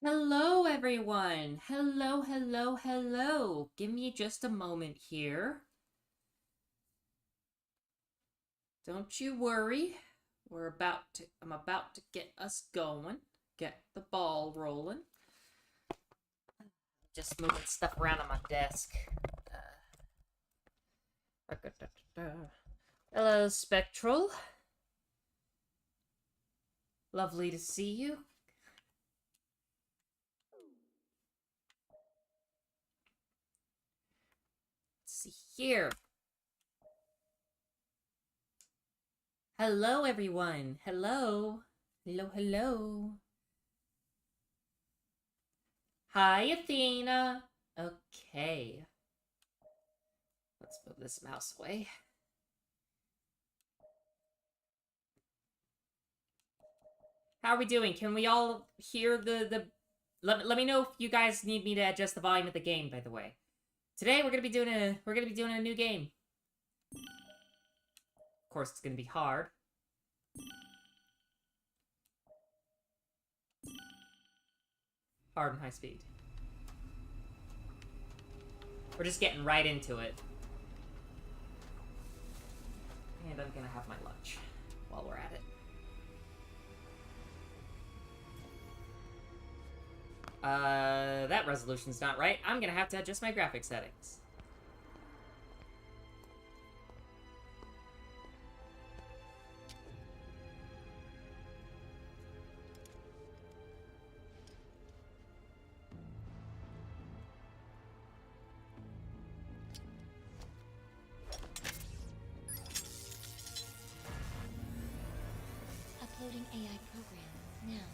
Hello, everyone. Hello, hello, hello. Give me just a moment here. Don't you worry. I'm about to get us going. Get the ball rolling. Just moving stuff around on my desk. Hello, Spectral. Lovely to see you. Let's see here. Hello, everyone. Hello. Hello, hello. Hi, Athena. Okay. Let's move this mouse away. How are we doing? Can we all hear the let me know if you guys need me to adjust the volume of the game, by the way. Today we're gonna be doing a new game. Of course it's gonna be hard. Hard and high speed. We're just getting right into it. And I'm gonna have my lunch while we're at it. That resolution's not right. I'm gonna have to adjust my graphics settings. Uploading AI program now.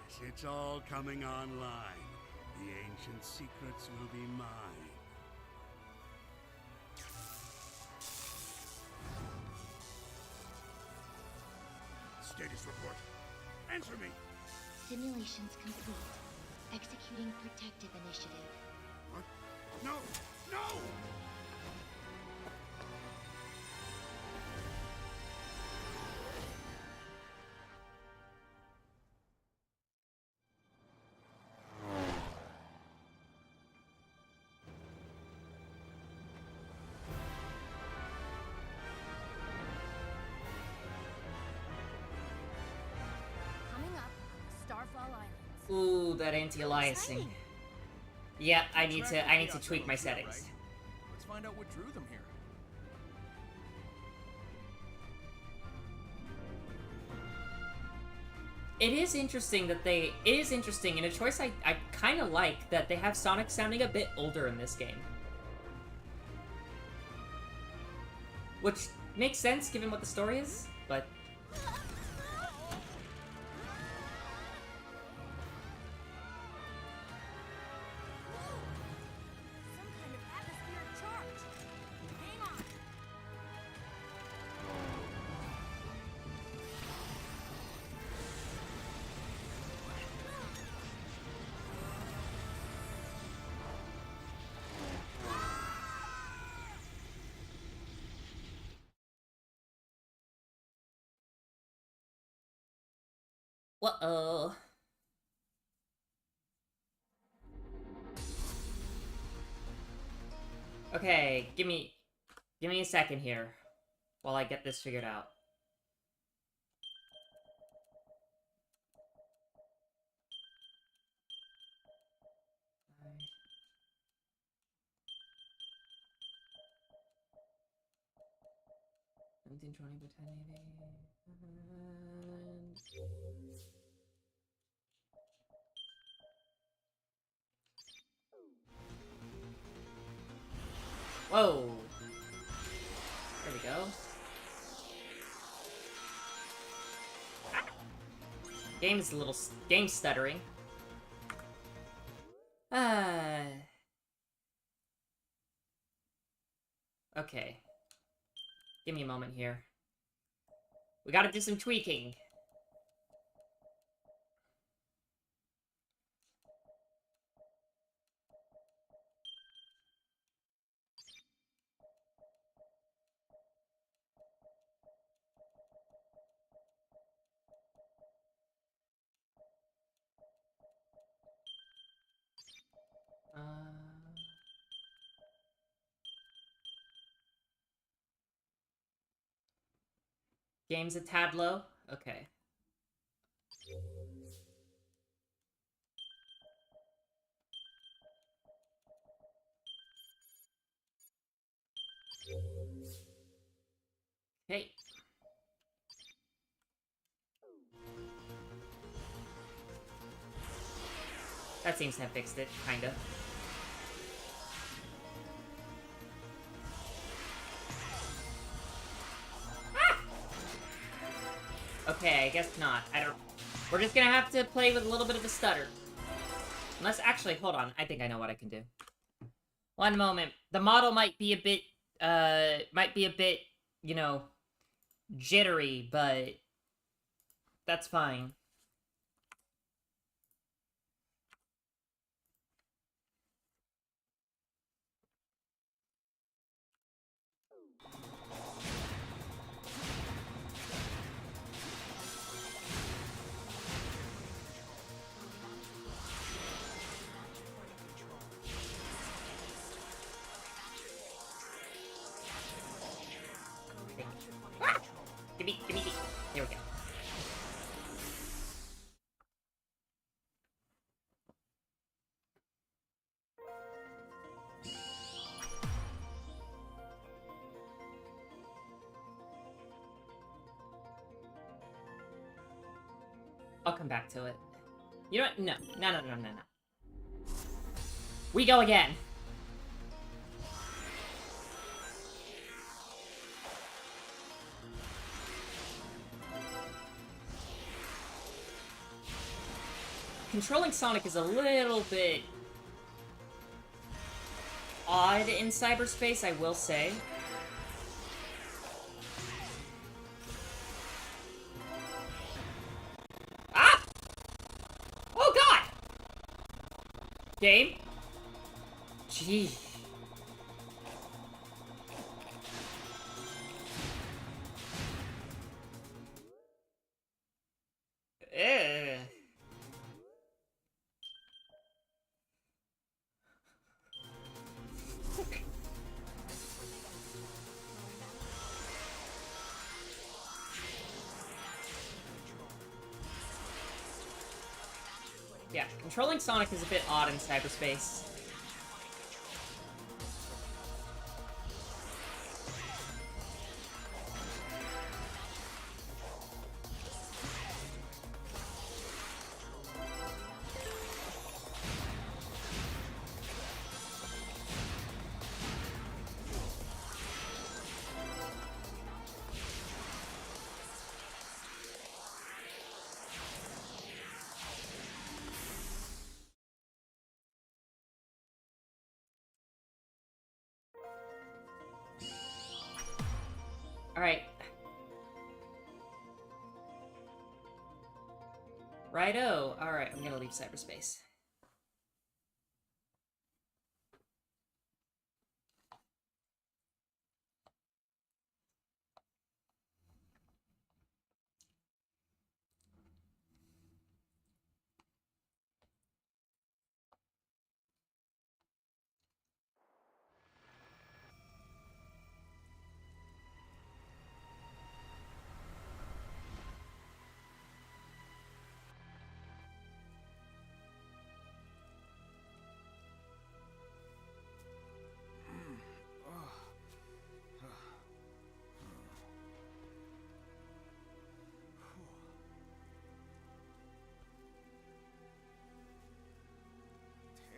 Yes, it's all coming online. The ancient secrets will be mine. Status report. Answer me! Simulations complete. Executing protective initiative. What? No! No! Coming up, Starfall Islands. Ooh, that anti-aliasing. Yeah, I need to tweak my settings. Right? Let's find out what drew them here. It is interesting and a choice I kind of like that they have Sonic sounding a bit older in this game. Which makes sense given what the story is, but Some kind of atmospheric charge. Hang on. uh-oh. Okay, give me a second here while I get this figured out. Nineteen, 20, but 1080. Whoa! There we go. Game stuttering. Ah. Okay. Give me a moment here. We gotta do some tweaking. Game's a tad low? Okay. Hey. That seems to have fixed it, kinda. Ah! Okay, I guess not. I don't... We're just gonna have to play with a little bit of a stutter. Unless, actually, hold on. I think I know what I can do. One moment. The model might be a bit, you know, jittery, but that's fine. Ah! Give me. Here we go. I'll come back to it. You know what? No. No. We go again. Controlling Sonic is a little bit odd in cyberspace, I will say. Ah! Oh god! Game? Gee. Ugh. Yeah, controlling Sonic is a bit odd in cyberspace. Alright. Righto. Alright, I'm gonna leave cyberspace.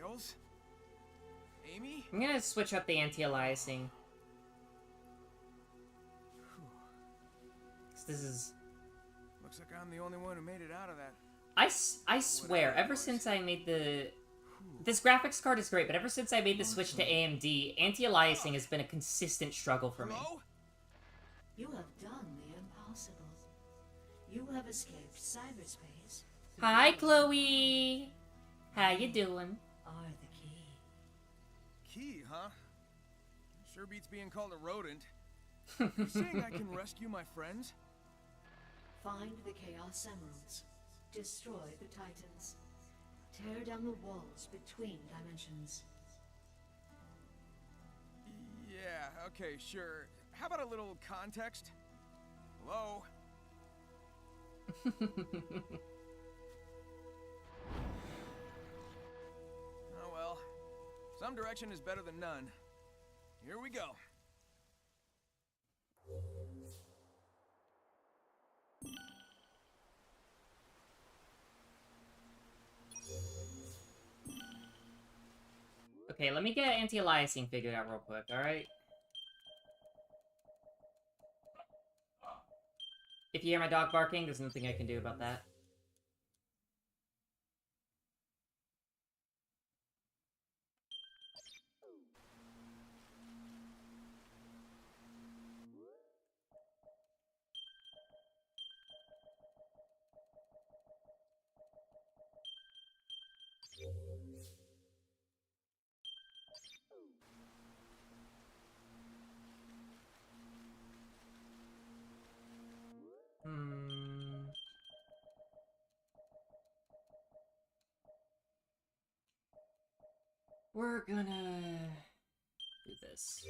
Tails? Amy? I'm gonna switch up the anti-aliasing. 'Cause this is... Looks like I'm the only one who made it out of that. I swear, ever since I made the This graphics card is great, but ever since I made the switch to AMD, anti-aliasing has been a consistent struggle for me. Hello? You have done the impossible. You have escaped cyberspace. Hi, Chloe! How you doing? Are the key. Key, huh? Sure beats being called a rodent. You saying I can rescue my friends? Find the Chaos Emeralds. Destroy the Titans. Tear down the walls between dimensions. Yeah, okay, sure. How about a little context? Hello? Oh well. Some direction is better than none. Here we go. Okay, let me get anti-aliasing figured out real quick, alright? If you hear my dog barking, there's nothing I can do about that. We're gonna do this.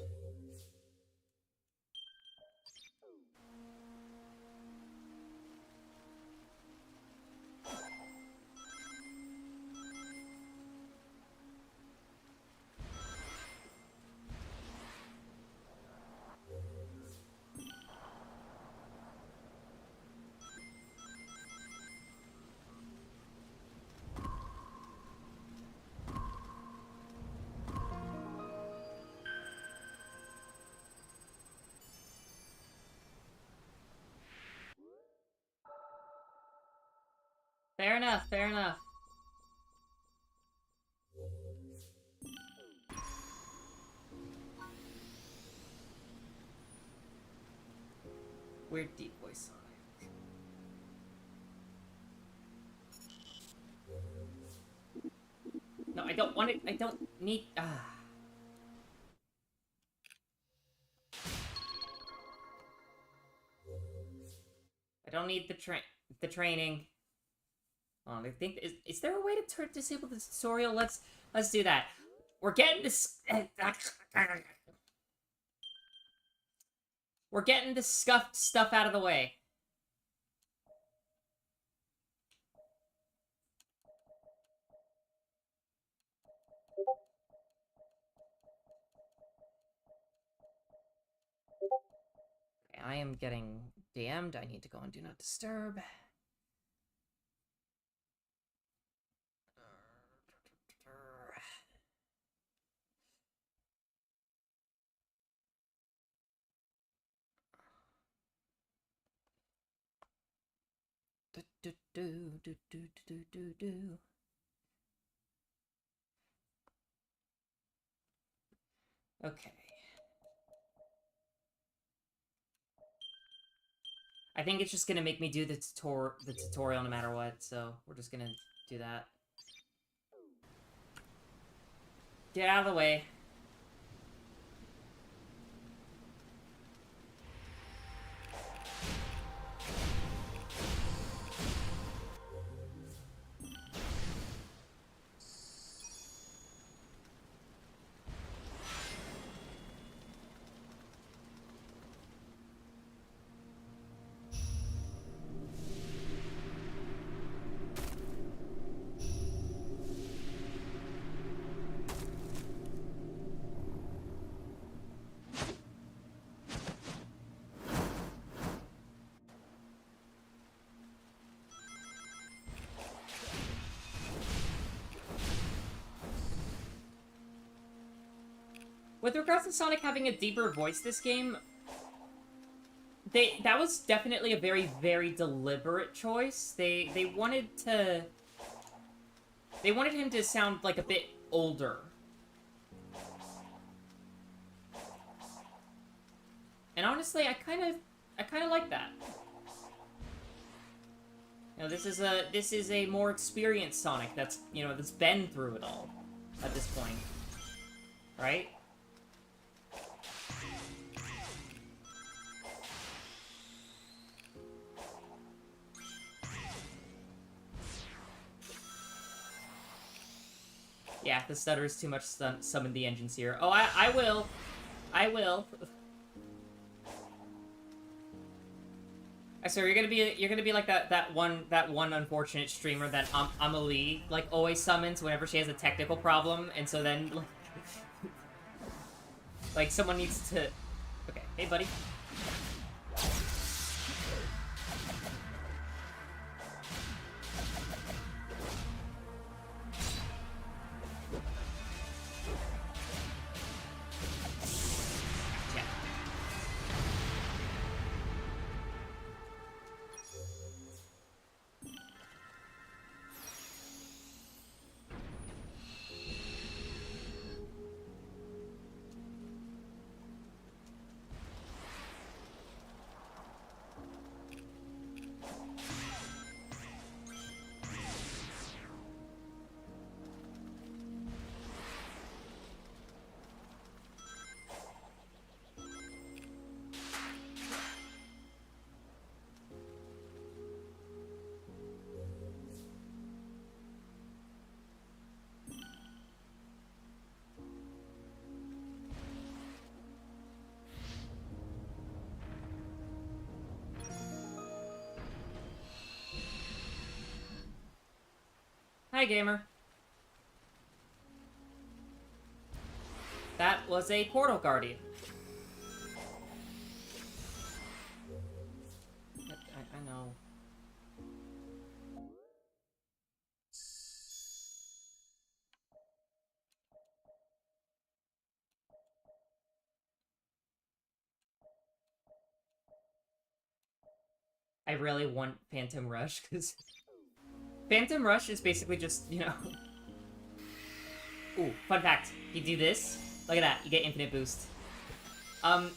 Fair enough, fair enough. Weird deep voice Sonic. No, I don't want it. I don't need. I don't need the training. I think is there a way to disable the tutorial? Let's do that. We're getting this. We're getting the scuffed stuff out of the way. Okay, I am getting DM'd. I need to go on Do Not Disturb. Okay. I think it's just gonna make me do the tutorial no matter what, so we're just gonna do that. Get out of the way. With regards to Sonic having a deeper voice this game, that was definitely a very, very deliberate choice. They wanted him to sound like a bit older. And honestly, I kind of like that. You know, this is a more experienced Sonic that's, you know, that's been through it all at this point. Right? Yeah, the stutter is too much summon the engines here. Oh, I will. I will. I swear you're gonna be like that one unfortunate streamer that Amelie like always summons whenever she has a technical problem, and so then like someone needs to. Okay, hey buddy. Hi, gamer. That was a Portal Guardian. I know. I really want Phantom Rush, because Phantom Rush is basically just, you know... Ooh, fun fact. You do this, look at that, you get infinite boost.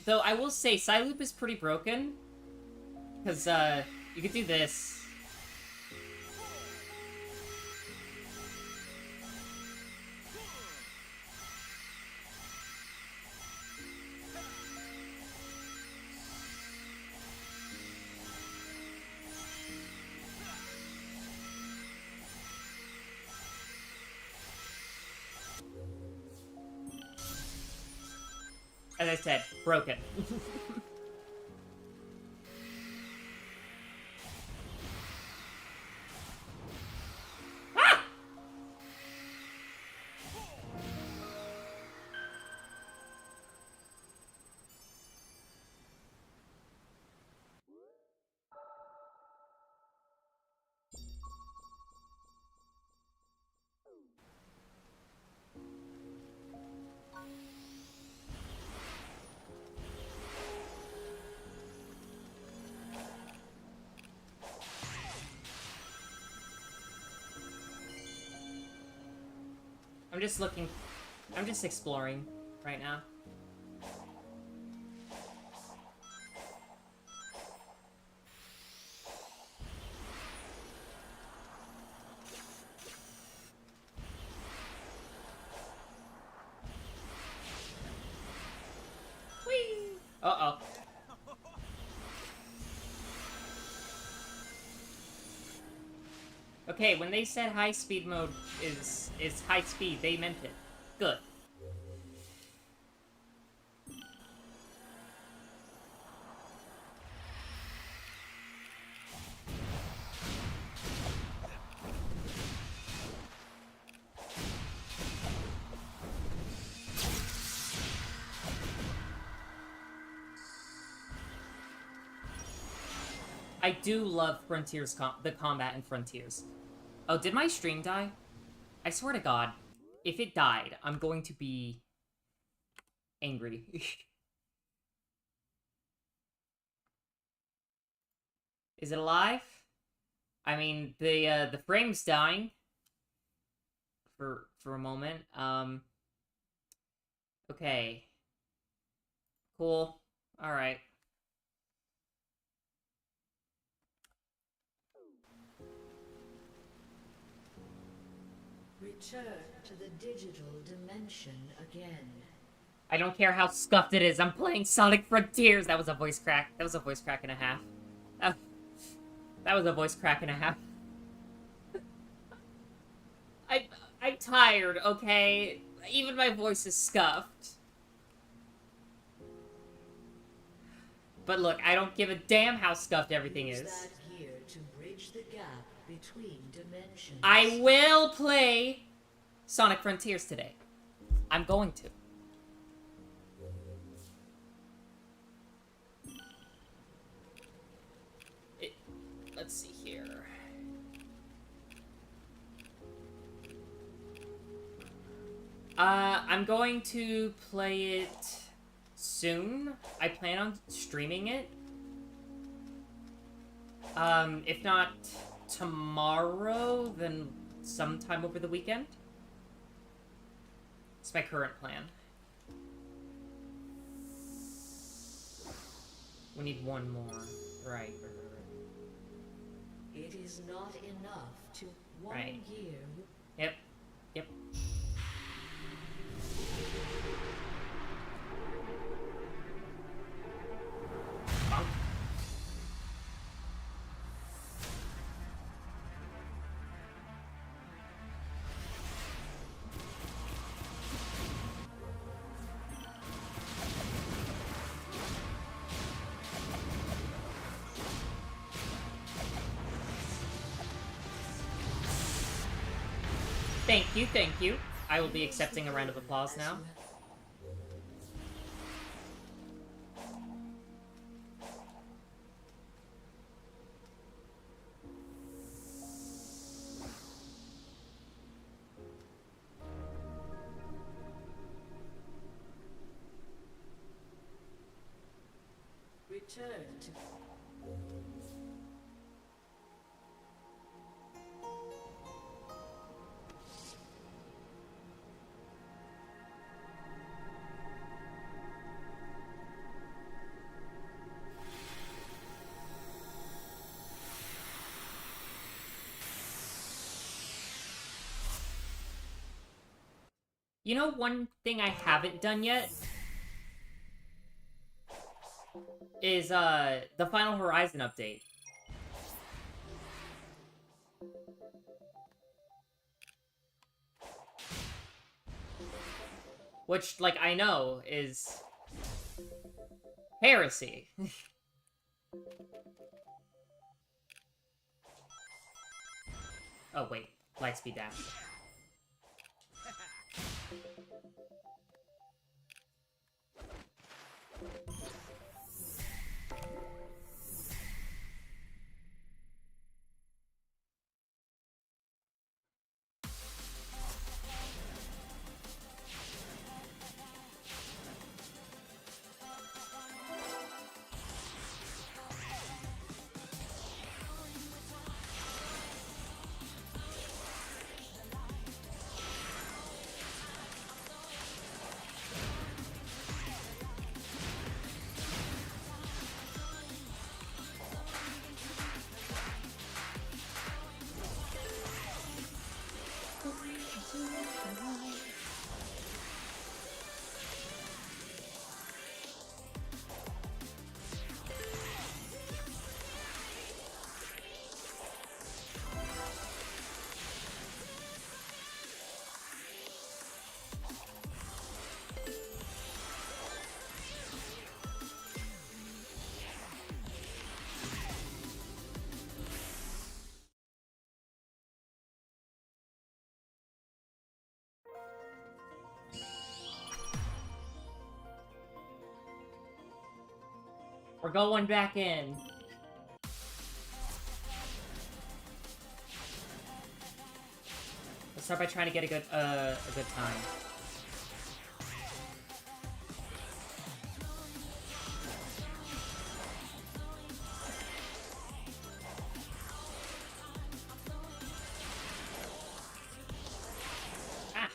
Though I will say, Psyloop is pretty broken, because, you could do this. As I said, broken. Ah! I'm just looking... I'm just exploring right now. Whee! Uh-oh. Okay, when they said high speed mode is high speed, they meant it. Good. I do love Frontiers the combat in Frontiers. Oh, did my stream die? I swear to God, if it died, I'm going to be angry. Is it alive? I mean, the frame's dying. For for a moment. Okay. Cool. Alright. Return to the digital dimension again. I don't care how scuffed it is. I'm playing Sonic Frontiers. That was a voice crack. That was a voice crack and a half. That was a voice crack and a half. I'm tired, okay? Even my voice is scuffed. But look, I don't give a damn how scuffed everything Use is. that gear to bridge the gap between dimensions. I will play Sonic Frontiers today. I'm going to. Let's see here. I'm going to play it soon. I plan on streaming it. If not tomorrow, then sometime over the weekend. It's my current plan. We need one more. Right. It is not enough to one Right. gear. Yep. Yep. Thank you, thank you. I will be accepting a round of applause now. Return to You know one thing I haven't done yet? Is, the Final Horizon update. Which, like, I know is heresy. Oh, wait. Lightspeed dash. We're going back in. Let's start by trying to get a good time. Ah.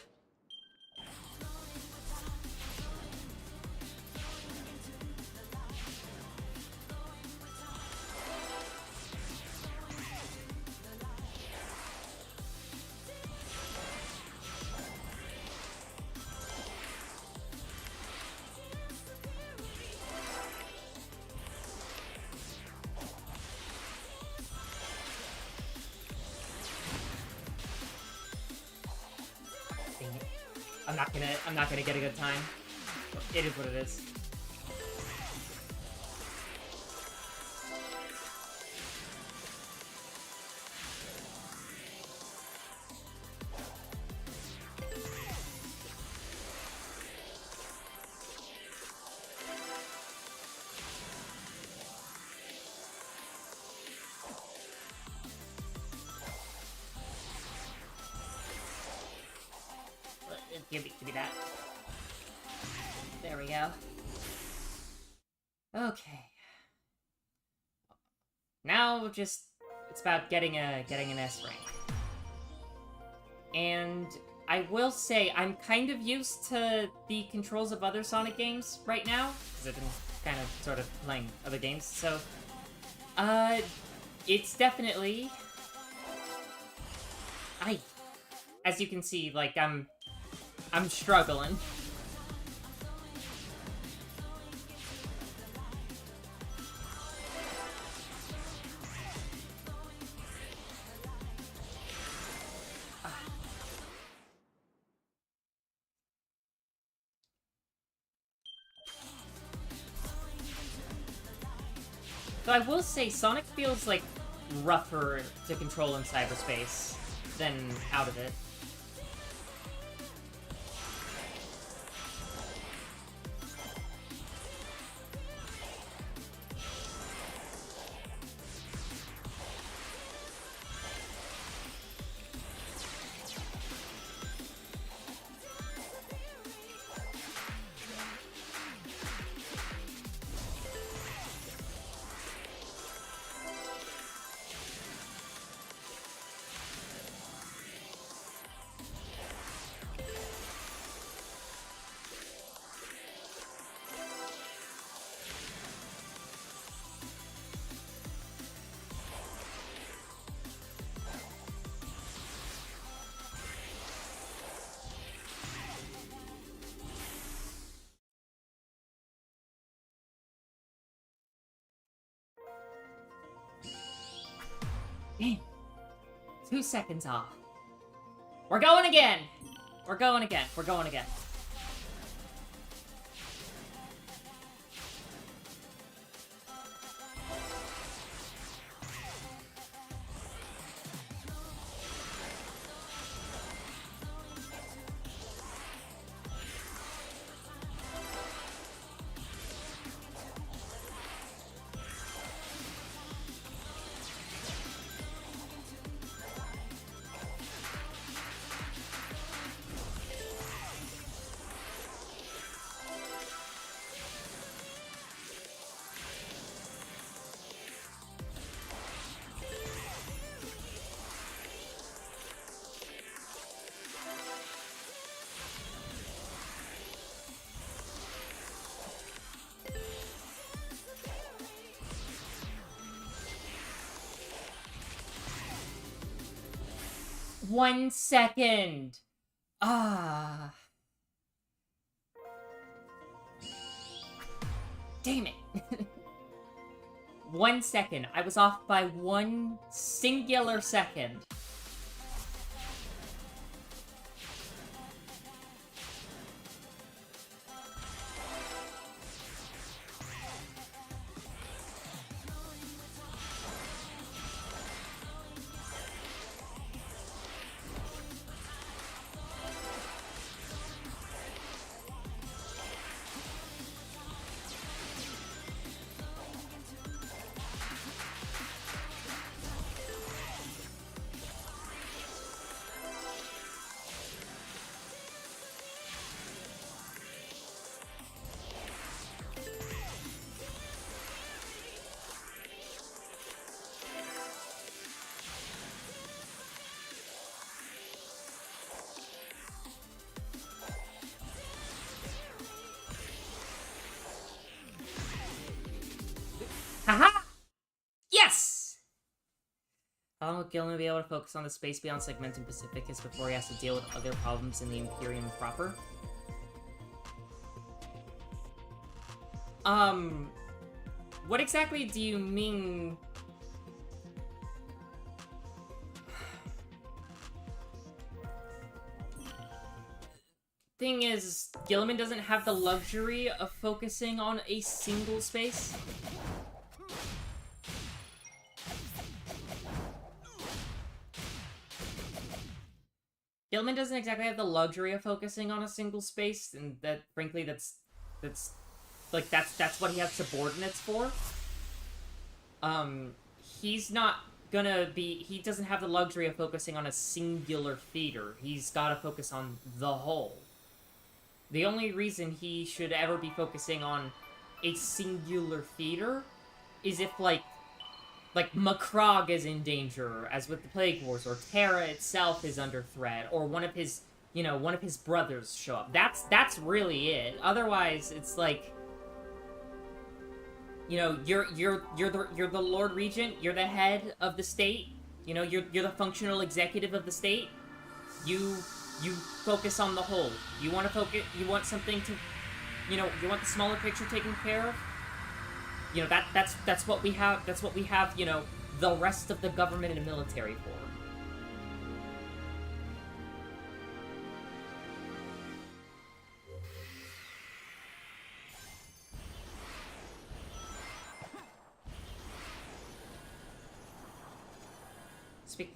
I'm not gonna get a good time. It is what it is. Give me that. There we go. Okay. Now just it's about getting an S rank. And I will say I'm kind of used to the controls of other Sonic games right now, because I've been kind of sort of playing other games, so it's definitely as you can see, like I'm struggling. So I will say Sonic feels like rougher to control in cyberspace than out of it. Damn. 2 seconds off. We're going again! We're going again. We're going again. One second. Ah. Damn it. 1 second. I was off by 1 singular second. Haha! Yes! How long will Gilman be able to focus on the space beyond Segmentum Pacificus before he has to deal with other problems in the Imperium proper? What exactly do you mean? thing is, Gilliman doesn't have the luxury of focusing on a single space. Gilliman doesn't exactly have the luxury of focusing on a single space, and that, frankly, that's what he has subordinates for. He's not gonna be... He doesn't have the luxury of focusing on a singular theater. He's gotta focus on the whole. The only reason he should ever be focusing on a singular theater is if, like Macrog is in danger, as with the Plague Wars, or Terra itself is under threat, or one of his brothers show up. That's really it. Otherwise, it's like, you know, you're the Lord Regent, you're the head of the state, you know, you're the functional executive of the state. You focus on the whole. You want something to, you know, you want the smaller picture taken care of. You know, that's what we have, you know, the rest of the government and military for. Speak.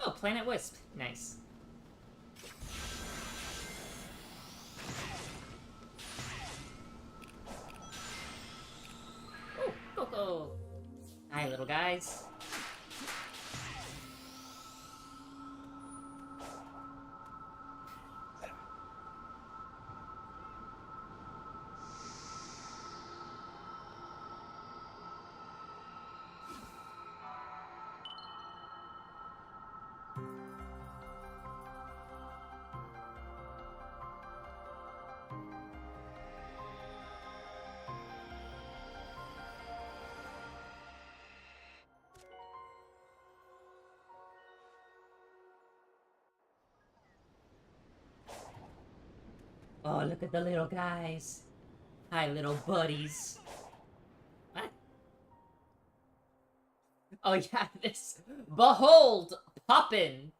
Oh, Planet Wisp. Nice. Coco! Hi, little guys. Oh, look at the little guys. Hi, little buddies. What? Oh, yeah, this. Behold, Poppin'!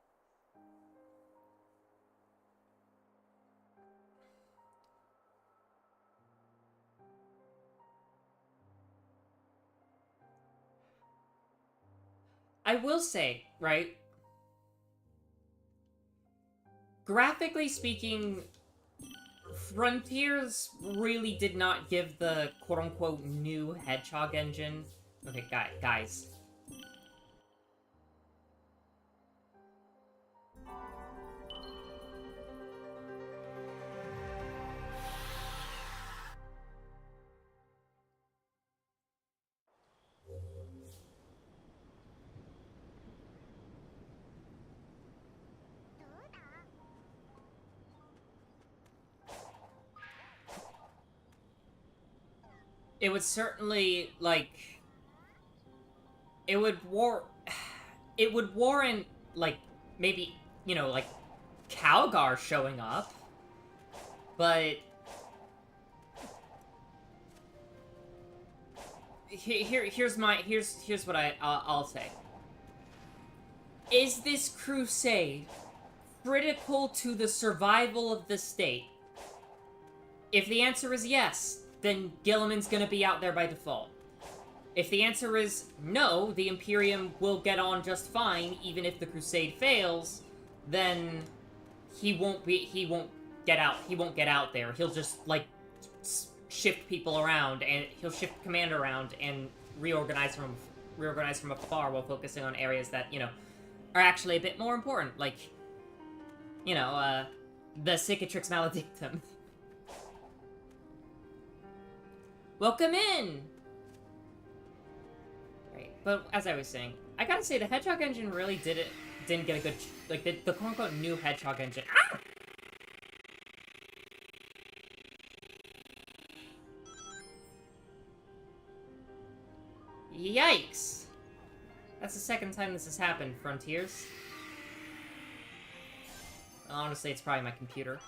I will say, right? Graphically speaking, Frontiers really did not give the quote-unquote new Hedgehog engine. Okay, guys. It would certainly, like... It would warrant, like, maybe, you know, like, Calgar showing up. But... Here's what I'll say. Is this crusade critical to the survival of the state? If the answer is yes, then Gilliman's gonna be out there by default. If the answer is no, the Imperium will get on just fine, even if the Crusade fails, then he won't get out there. He'll just, like, shift people around, and he'll shift command around and reorganize from afar while focusing on areas that, you know, are actually a bit more important, like, you know, the Cicatrix Maledictum. Welcome in! Right, but as I was saying, I gotta say, the Hedgehog engine really didn't get a good, like, the quote-unquote new Hedgehog engine. Ah! Yikes! That's the second time this has happened, Frontiers. Honestly, it's probably my computer.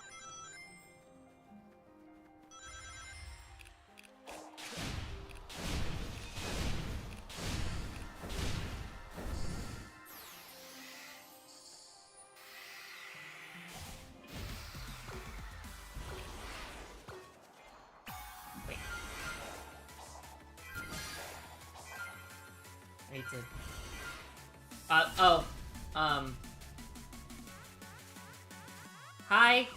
Hate to... oh. Hi.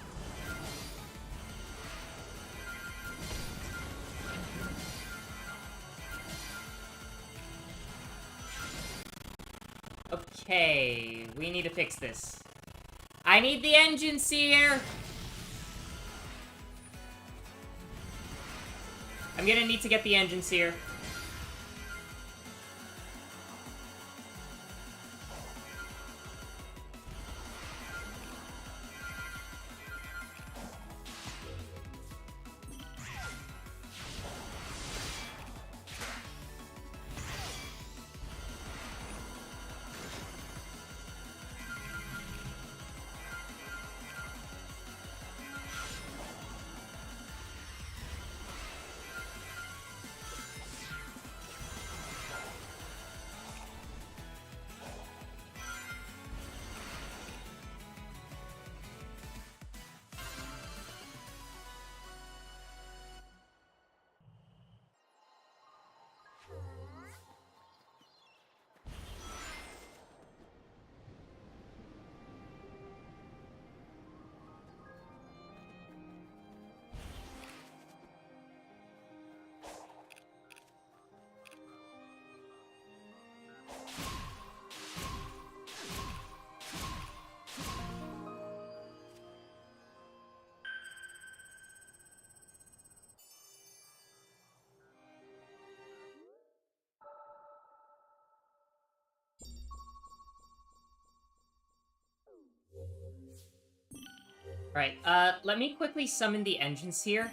Okay, we need to fix this. I need the engine seer! I'm gonna need to get the engine seer. Right, let me quickly summon the engines here.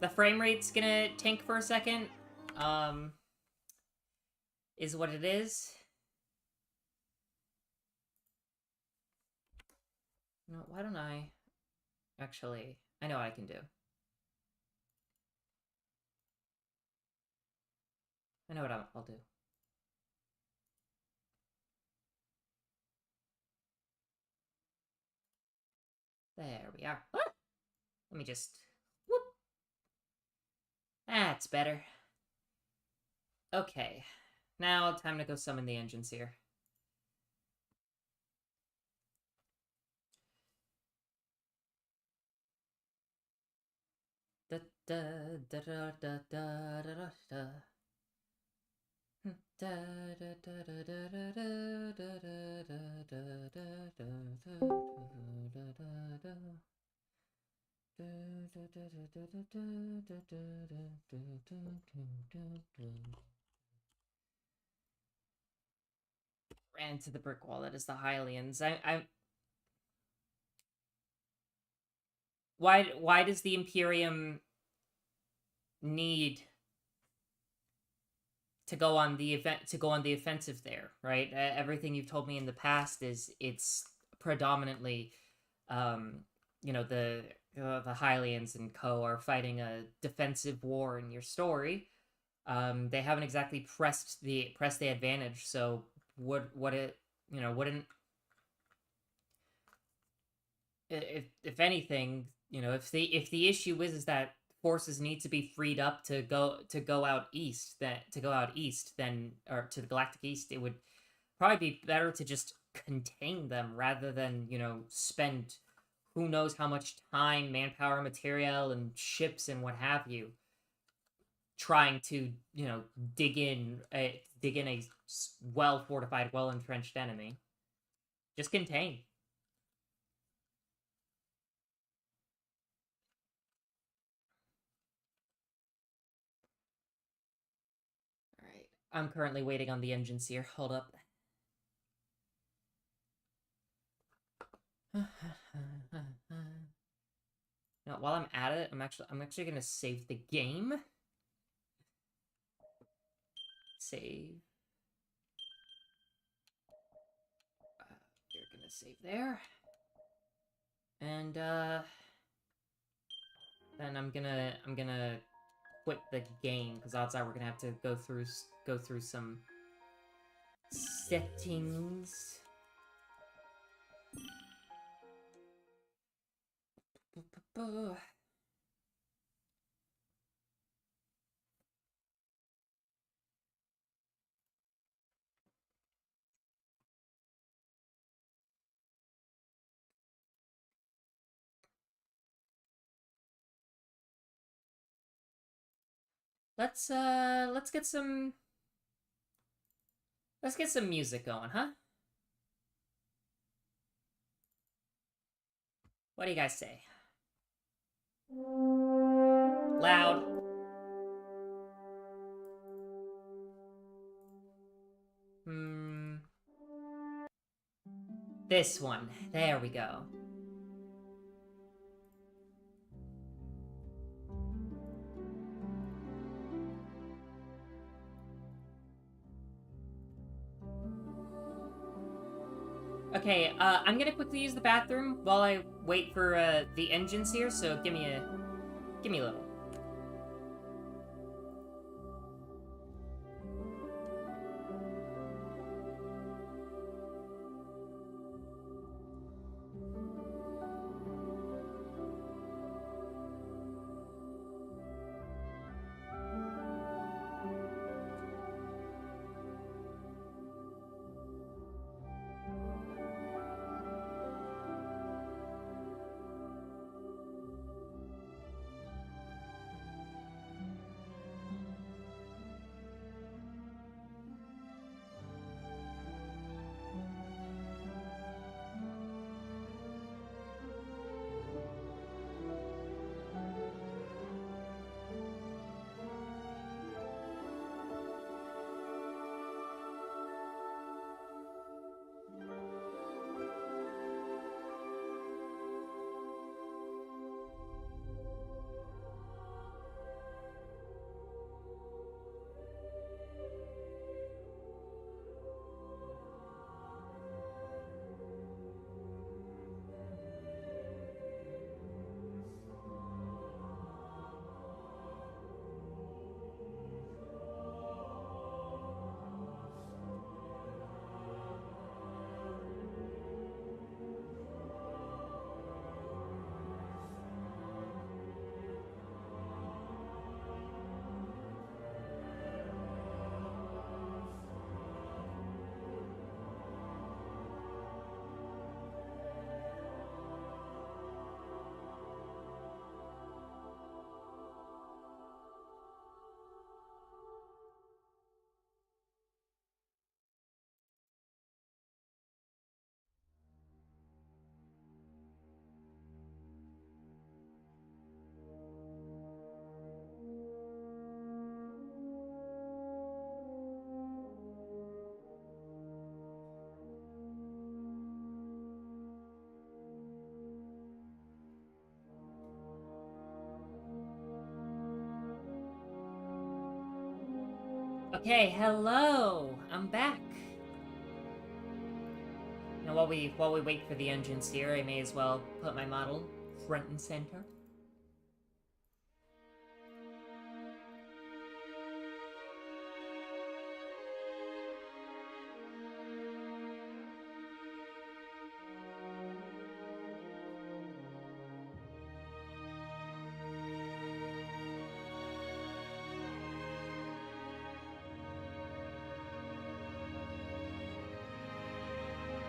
The frame rate's gonna tank for a second. Is what it is. No, why don't I... Actually, I know what I can do. I know what I'll do. There we are. Ah! Let me just... Whoop! That's better. Okay. Now, time to go summon the engines here. Da da da da da da da da. Da da da da da da da da da da da da. Ran to the brick wall. That is the Hylians. Why does the Imperium need to go on the offensive there, right? Everything you've told me in the past is it's predominantly, you know, the Hylians and co are fighting a defensive war in your story. They haven't exactly pressed the advantage, so wouldn't if anything, you know, if the issue is that forces need to be freed up to go out east, then or to the Galactic East, it would probably be better to just contain them rather than, you know, spend who knows how much time, manpower, material, and ships and what have you trying to, you know, dig in a well fortified, well entrenched enemy. Just contain. Alright. I'm currently waiting on the engines here. Hold up. Now, while I'm at it, I'm actually gonna save the game. Save. You're gonna save there. And then I'm gonna quit the game because odds are we're gonna have to go through some settings. Let's get some music going, huh? What do you guys say? Loud. This one. There we go. Okay, I'm gonna quickly use the bathroom while I wait for, the engines here, so give me a little. Okay, hello! I'm back! Now while we wait for the engines here, I may as well put my model front and center.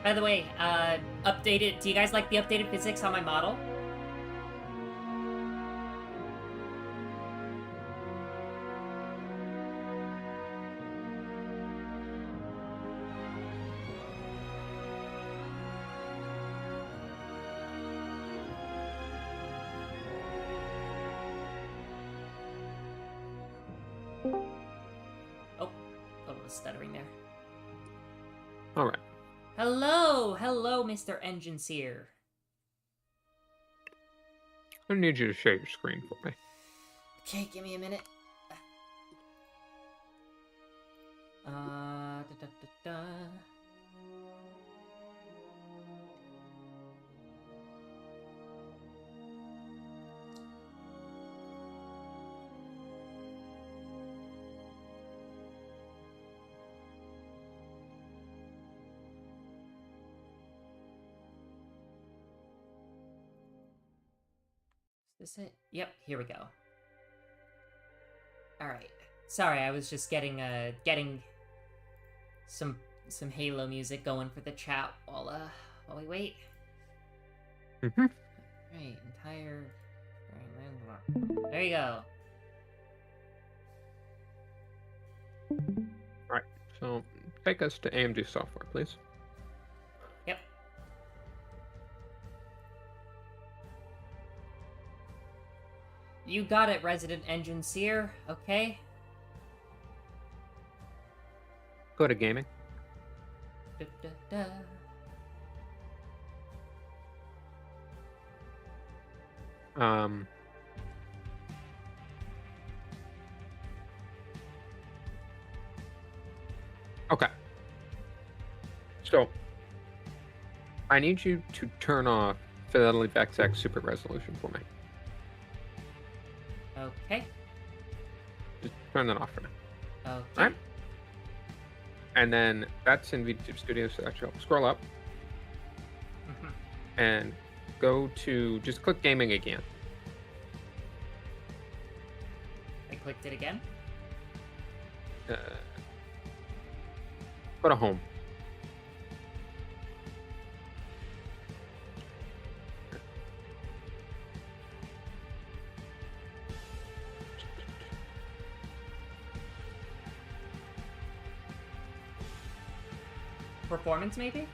By the way, updated. Do you guys like the updated physics on my model? Oh, a little stuttering there. All right. Hello, Mr. Engineer. I need you to share your screen for me. Okay, give me a minute. Da, da, da, da. Is this it? Yep, here we go. Alright. Sorry, I was just getting some Halo music going for the chat while we wait. Mm-hmm. Right, entire... There you go. Alright, so take us to AMD software, please. Yep. You got it, Resident Engine Seer. Okay. Go to gaming. Da, da, da. Okay. So, I need you to turn off Fidelity XX Super Resolution for me. Okay. Just turn that off for now. Okay. Alright. And then that's in VTube Studio, so that should scroll up Mhm. and go to just click gaming again. I clicked it again. Uh, go to home. Performance, maybe?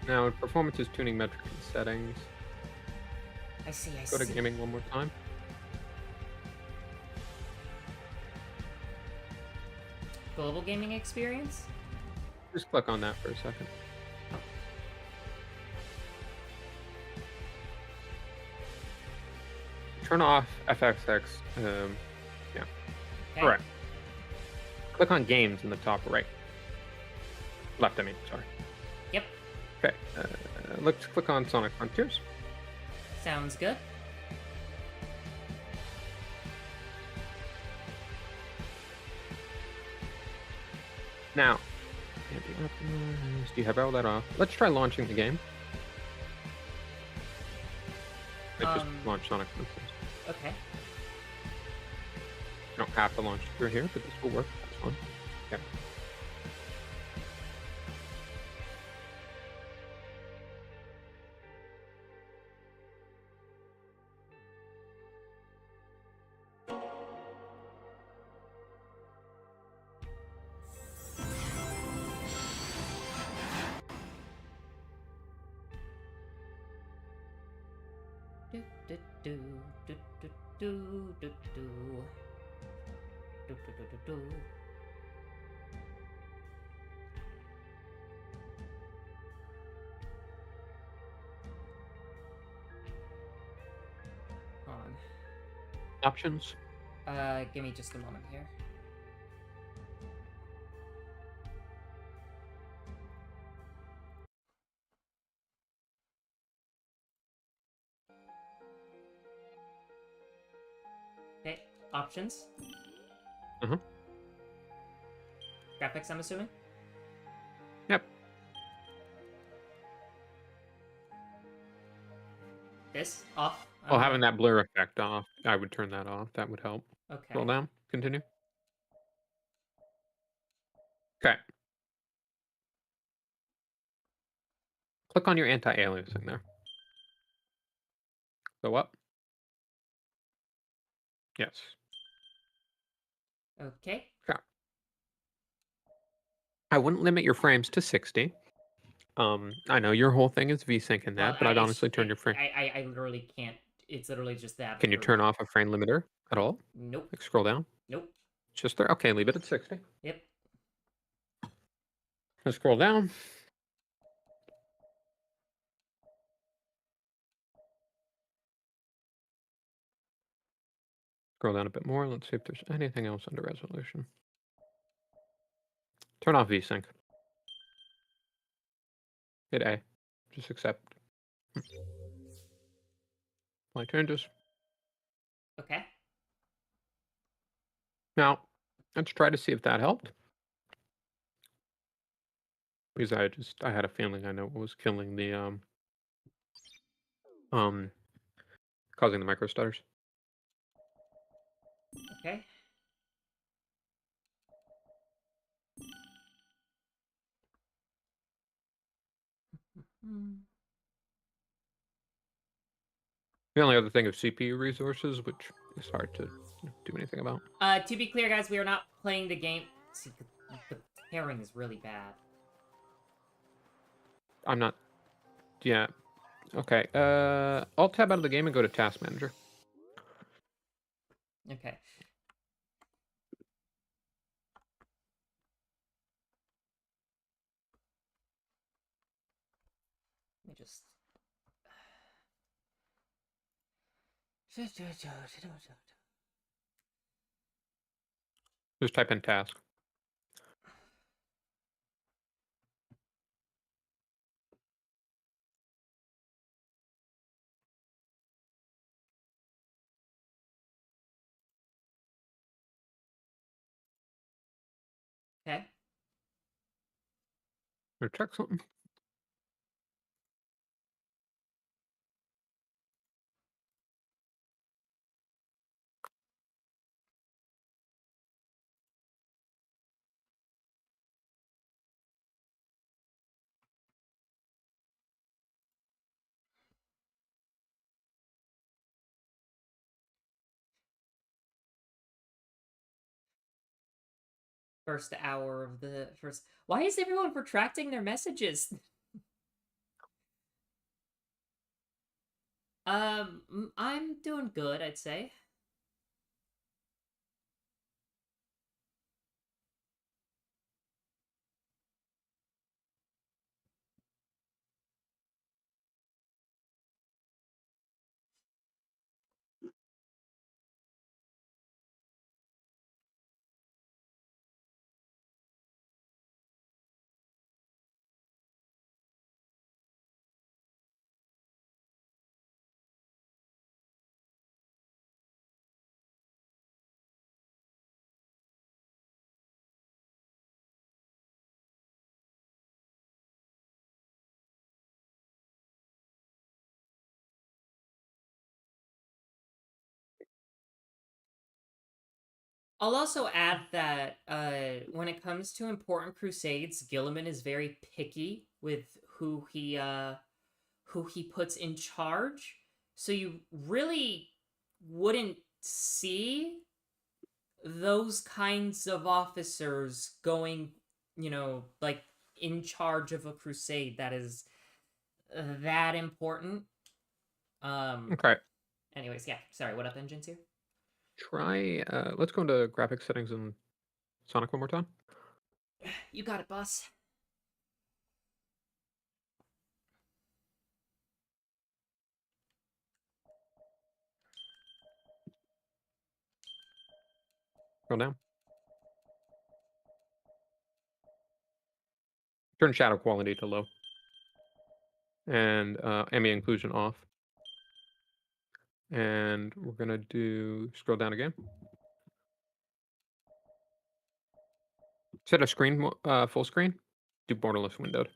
Now, performance is tuning metric and settings. I see, I Go to see. gaming one more time. Global gaming experience? Just click on that for a second. Turn off FXX. Yeah. Okay. Correct. Click on games in the top right. Left, I mean, sorry. Yep. Okay. Let's click on Sonic Frontiers. Sounds good. Now, do you have all that off? Let's try launching the game. It just launched Sonic Frontiers. Okay. You don't have to launch through here, but this will work. That's fine. Okay. Do, do, do, do, do, do, do, do. Do, do, do, do, do. Hold on. Options. Give me just a moment here. Okay, options. Uh-huh. Graphics, I'm assuming? Yep. This? Off? Well, having that blur effect off, I would turn that off. That would help. Okay. Scroll down. Continue. Okay. Click on your anti-aliasing there. Go up. Yes. Okay. Okay. I wouldn't limit your frames to 60. I know your whole thing is VSync in that, but I'd honestly turn your frame. I literally can't. It's literally just that. Can you turn off a frame limiter at all? Nope. Like scroll down. Nope. Just there. Okay, leave it at 60. Yep. Let's scroll down. Scroll down a bit more. Let's see if there's anything else under resolution. Turn off VSync. Hit A. Just accept. My changes. Okay. Now, let's try to see if that helped. Because I had a feeling I know what was killing the causing the micro stutters. Okay. The only other thing is CPU resources, which is hard to do anything about. To be clear, guys, we are not playing the game. See, the pairing is really bad. I'm not. Yeah. Okay. I'll tab out of the game and go to Task Manager. Okay. Let me just. Just type in task. Okay. Or check something. First hour of the first. Why is everyone protracting their messages? I'm doing good, I'd say. I'll also add that when it comes to important crusades, Gilliman is very picky with who he puts in charge. So you really wouldn't see those kinds of officers going, like in charge of a crusade that is that important. Okay. Anyways, yeah. Sorry, what up, engines here? Try. Let's go into graphics settings in Sonic one more time. You got it, boss. Scroll down. Turn shadow quality to low. And ambient inclusion off. And we're gonna do scroll down again. Set a screen full screen. Do borderless windowed.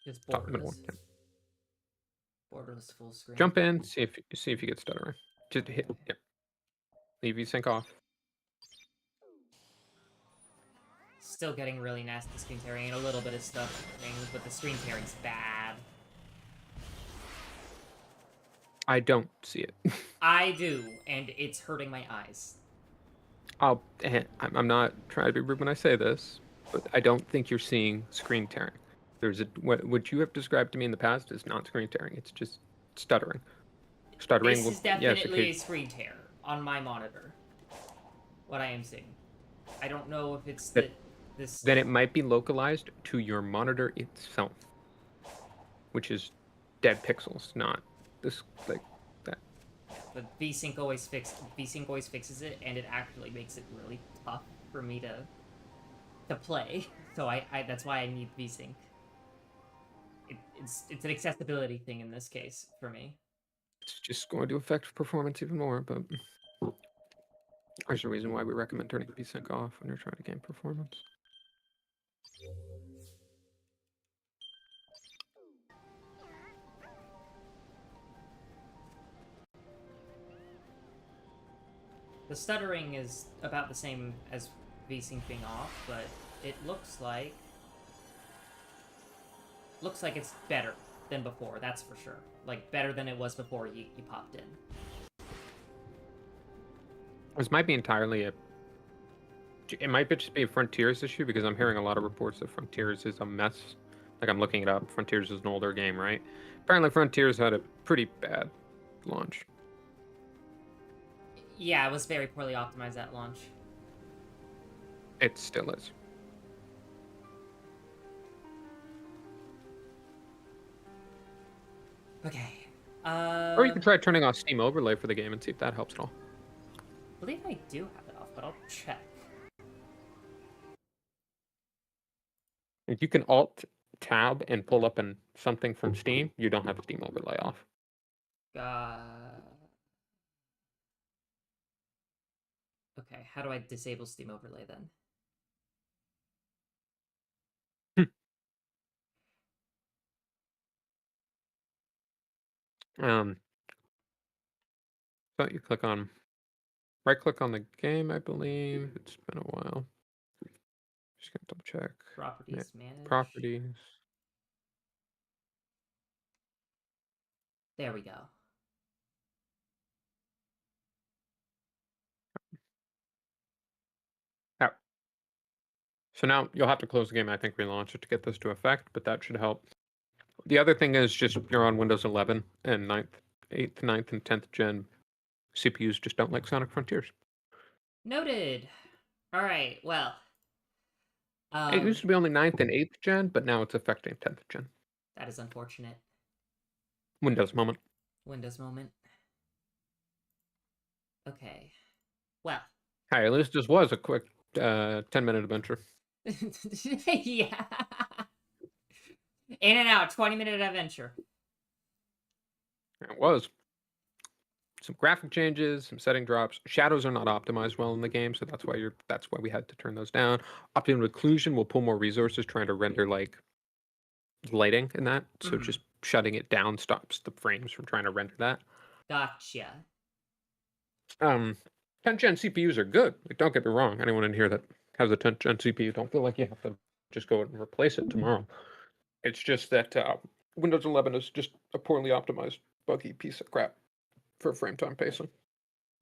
Just Top middle one. borderless. Yeah. Borderless full screen. Jump in. See if you get stuttering. Just hit. Yeah. Leave VSync off. Still getting really nasty screen tearing and a little bit of stuff, but the screen tearing's bad. I don't see it. I do, and it's hurting my eyes. I'm not trying to be rude when I say this, but I don't think you're seeing screen tearing. There's what you have described to me in the past is not screen tearing. It's just stuttering. Stuttering. This is definitely a screen tear on my monitor. What I am seeing. I don't know if it's this. Then it might be localized to your monitor itself, which is dead pixels, not this like that. But VSync always fixes it, and it actually makes it really tough for me to play. So I that's why I need VSync. It's an accessibility thing in this case for me. It's just going to affect performance even more, but there's a reason why we recommend turning VSync off when you're trying to gain performance. The stuttering is about the same as VSync being off, but it looks like it's better than before, that's for sure. Like, better than it was before you popped in. This might be entirely a. It might just be a Frontiers issue because I'm hearing a lot of reports that Frontiers is a mess. Like I'm looking it up. Frontiers is an older game, right? Apparently, Frontiers had a pretty bad launch. Yeah, it was very poorly optimized at launch. It still is. Okay. Or you can try turning off Steam Overlay for the game and see if that helps at all. I believe I do have it off, but I'll check. If you can Alt Tab and pull up something from Steam, you don't have Steam Overlay off. Okay, how do I disable Steam Overlay then? So you click on, right click on the game, I believe. It's been a while. Just gonna double check. Properties, manage. Properties. There we go. Out. So now you'll have to close the game, I think relaunch it to get this to effect, but that should help. The other thing is just you're on Windows 11 and 8th, 9th, and 10th gen CPUs just don't like Sonic Frontiers. Noted. All right, well. It used to be only 9th and 8th gen, but now it's affecting 10th gen. That is unfortunate. Windows moment. Windows moment. Okay. Well. Hey, at least this was a quick 10-minute adventure. Yeah. In and out, 20-minute adventure. It was. Some graphic changes, some setting drops. Shadows are not optimized well in the game, so that's why we had to turn those down. Optimum occlusion will pull more resources trying to render like lighting in that. So just shutting it down stops the frames from trying to render that. Gotcha. 10th gen CPUs are good. Like, don't get me wrong. Anyone in here that has a 10th gen CPU, don't feel like you have to just go and replace it tomorrow. It's just that Windows 11 is just a poorly optimized, buggy piece of crap for frame time pacing.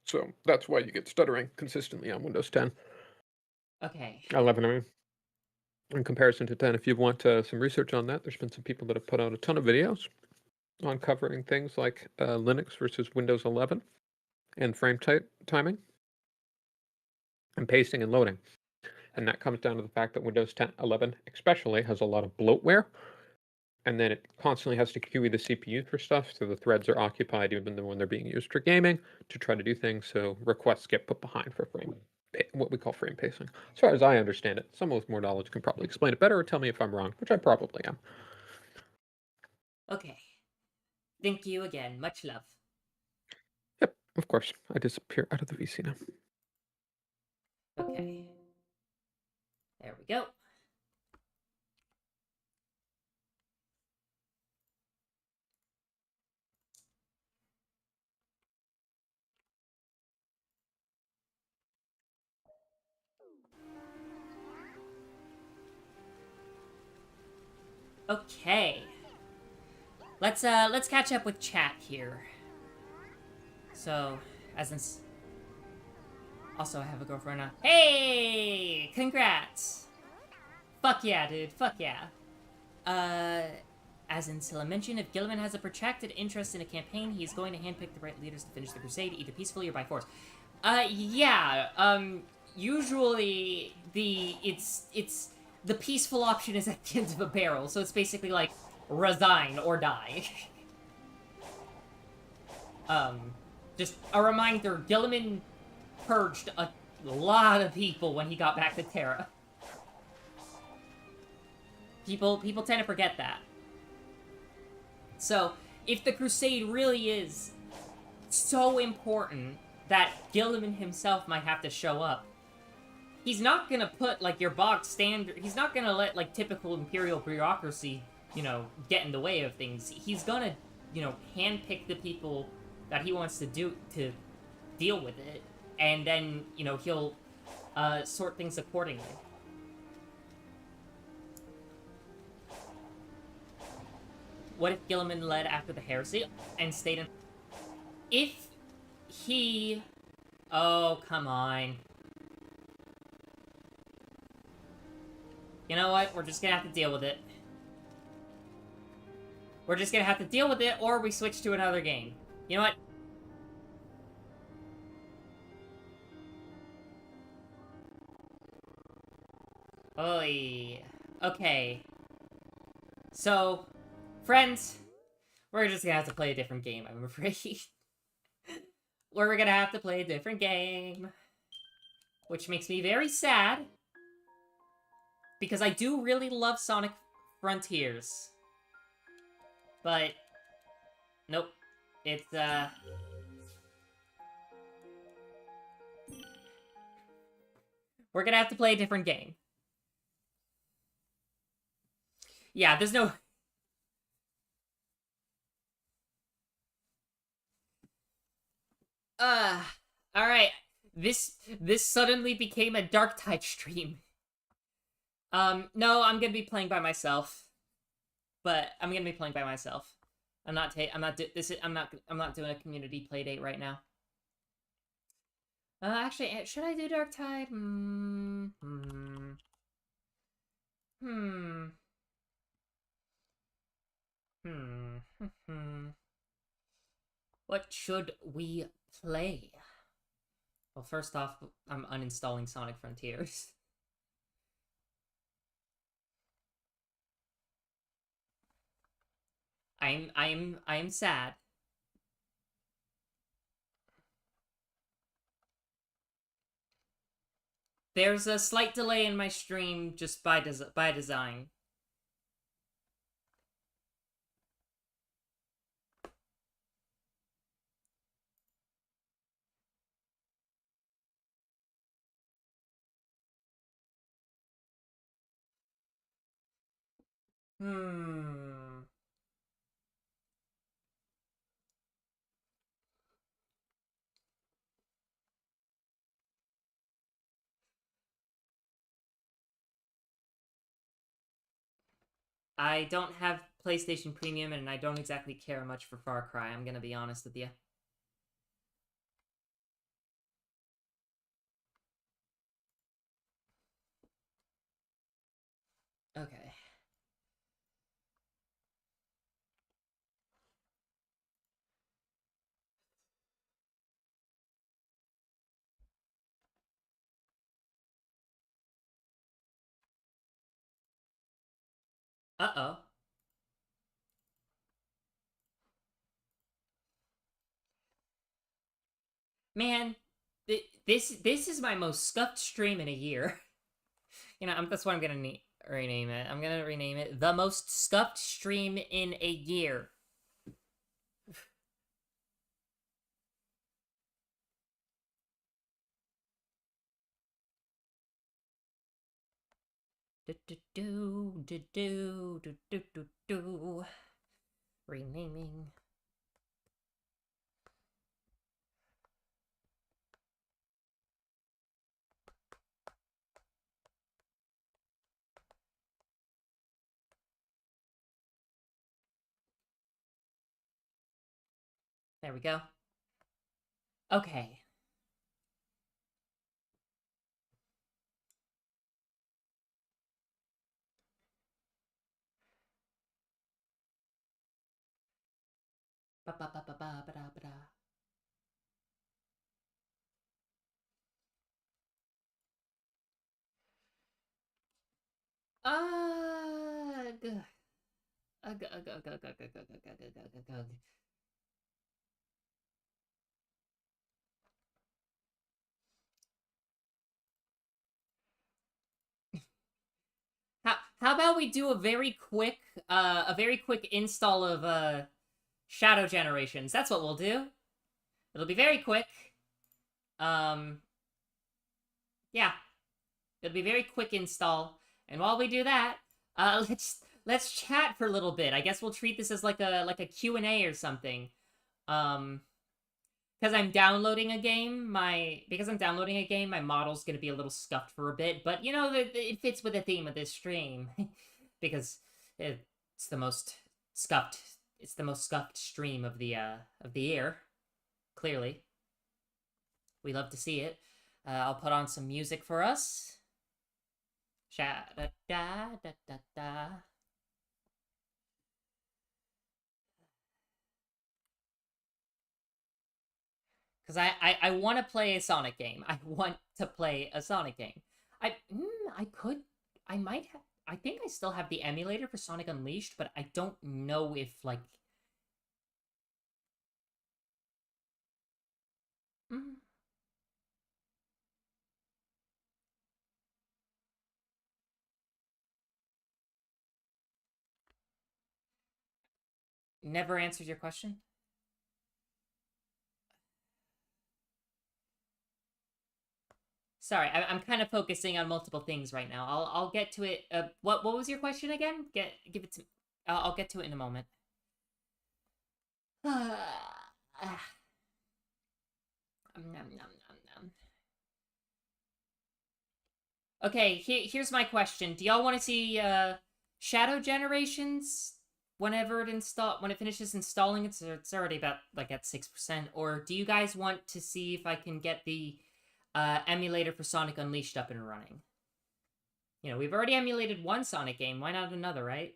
So that's why you get stuttering consistently on Windows 10. Okay. 11, I mean. In comparison to 10, if you want some research on that, there's been some people that have put out a ton of videos on covering things like Linux versus Windows 11 and frame timing and pacing and loading. And that comes down to the fact that Windows 10, 11 especially has a lot of bloatware, and then it constantly has to QE the CPU for stuff, so the threads are occupied even when they're being used for gaming to try to do things, so requests get put behind for what we call frame pacing. As far as I understand it, someone with more knowledge can probably explain it better or tell me if I'm wrong, which I probably am. Okay. Thank you again. Much love. Yep, of course. I disappear out of the VC now. Okay. There we go. Okay. Let's catch up with chat here. So, as in... Also, I have a girlfriend now. Hey! Congrats! Fuck yeah, dude. Fuck yeah. As Scylla mentioned, if Gilliman has a protracted interest in a campaign, he's going to handpick the right leaders to finish the crusade, either peacefully or by force. Yeah, usually it's the peaceful option is at the end of a barrel, so it's basically like, resign or die. Just a reminder, Gilliman purged a lot of people when he got back to Terra. People tend to forget that. So, if the crusade really is so important that Gilliman himself might have to show up, he's not gonna put, like, your bog standard... He's not gonna let, like, typical Imperial bureaucracy, you know, get in the way of things. He's gonna, you know, handpick the people that he wants to deal with it, and then, you know, he'll sort things accordingly. What if Gilliman led after the heresy and stayed in... If he Oh, come on. You know what? We're just gonna have to deal with it. We're just gonna have to deal with it, or we switch to another game. You know what? Oy. Okay. So, friends, we're just gonna have to play a different game, I'm afraid. We're gonna have to play a different game. Which makes me very sad. Because I do really love Sonic Frontiers. But, nope. It's, we're gonna have to play a different game. Yeah, there's no... Alright. This suddenly became a Dark Tide stream. No, I'm gonna be playing by myself. But I'm gonna be playing by myself. I'm not doing a community playdate right now. Actually, should I do Dark Tide? What should we play? Well, first off, I'm uninstalling Sonic Frontiers. I'm sad. There's a slight delay in my stream just by design. I don't have PlayStation Premium, and I don't exactly care much for Far Cry, I'm gonna be honest with you. Okay. Uh-oh. Man, this is my most scuffed stream in a year. You know, that's what I'm gonna rename it. I'm gonna rename it The Most Scuffed Stream in a Year. Renaming. There we go. Okay. Ba-ba-ba-ba-ba-ba-da-ba-da. Ugh. Ugh, ugh, ugh, ugh, ugh, ugh, ugh, ugh, ugh, ugh, ugh, ugh. How about we do a very quick install of Shadow Generations? That's what we'll do. It'll be very quick. Yeah. It'll be a very quick install. And while we do that, let's chat for a little bit. I guess we'll treat this as like a Q&A or something. Because I'm downloading a game, my model's gonna be a little scuffed for a bit, but you know, it fits with the theme of this stream. Because it's the most scuffed stream of the year. Clearly. We love to see it. I'll put on some music for us. Sha da da da da da. Because I want to play a Sonic game. I want to play a Sonic game. I might have, I think I still have the emulator for Sonic Unleashed, but I don't know if, like... Mm. Never answered your question? Sorry, I'm kind of focusing on multiple things right now. I'll get to it. What was your question again? Give it to. I'll get to it in a moment. Okay, here's my question. Do y'all want to see Shadow Generations whenever it finishes installing? It's already about like at 6%. Or do you guys want to see if I can get the emulator for Sonic Unleashed up and running? You know, we've already emulated one Sonic game. Why not another, right?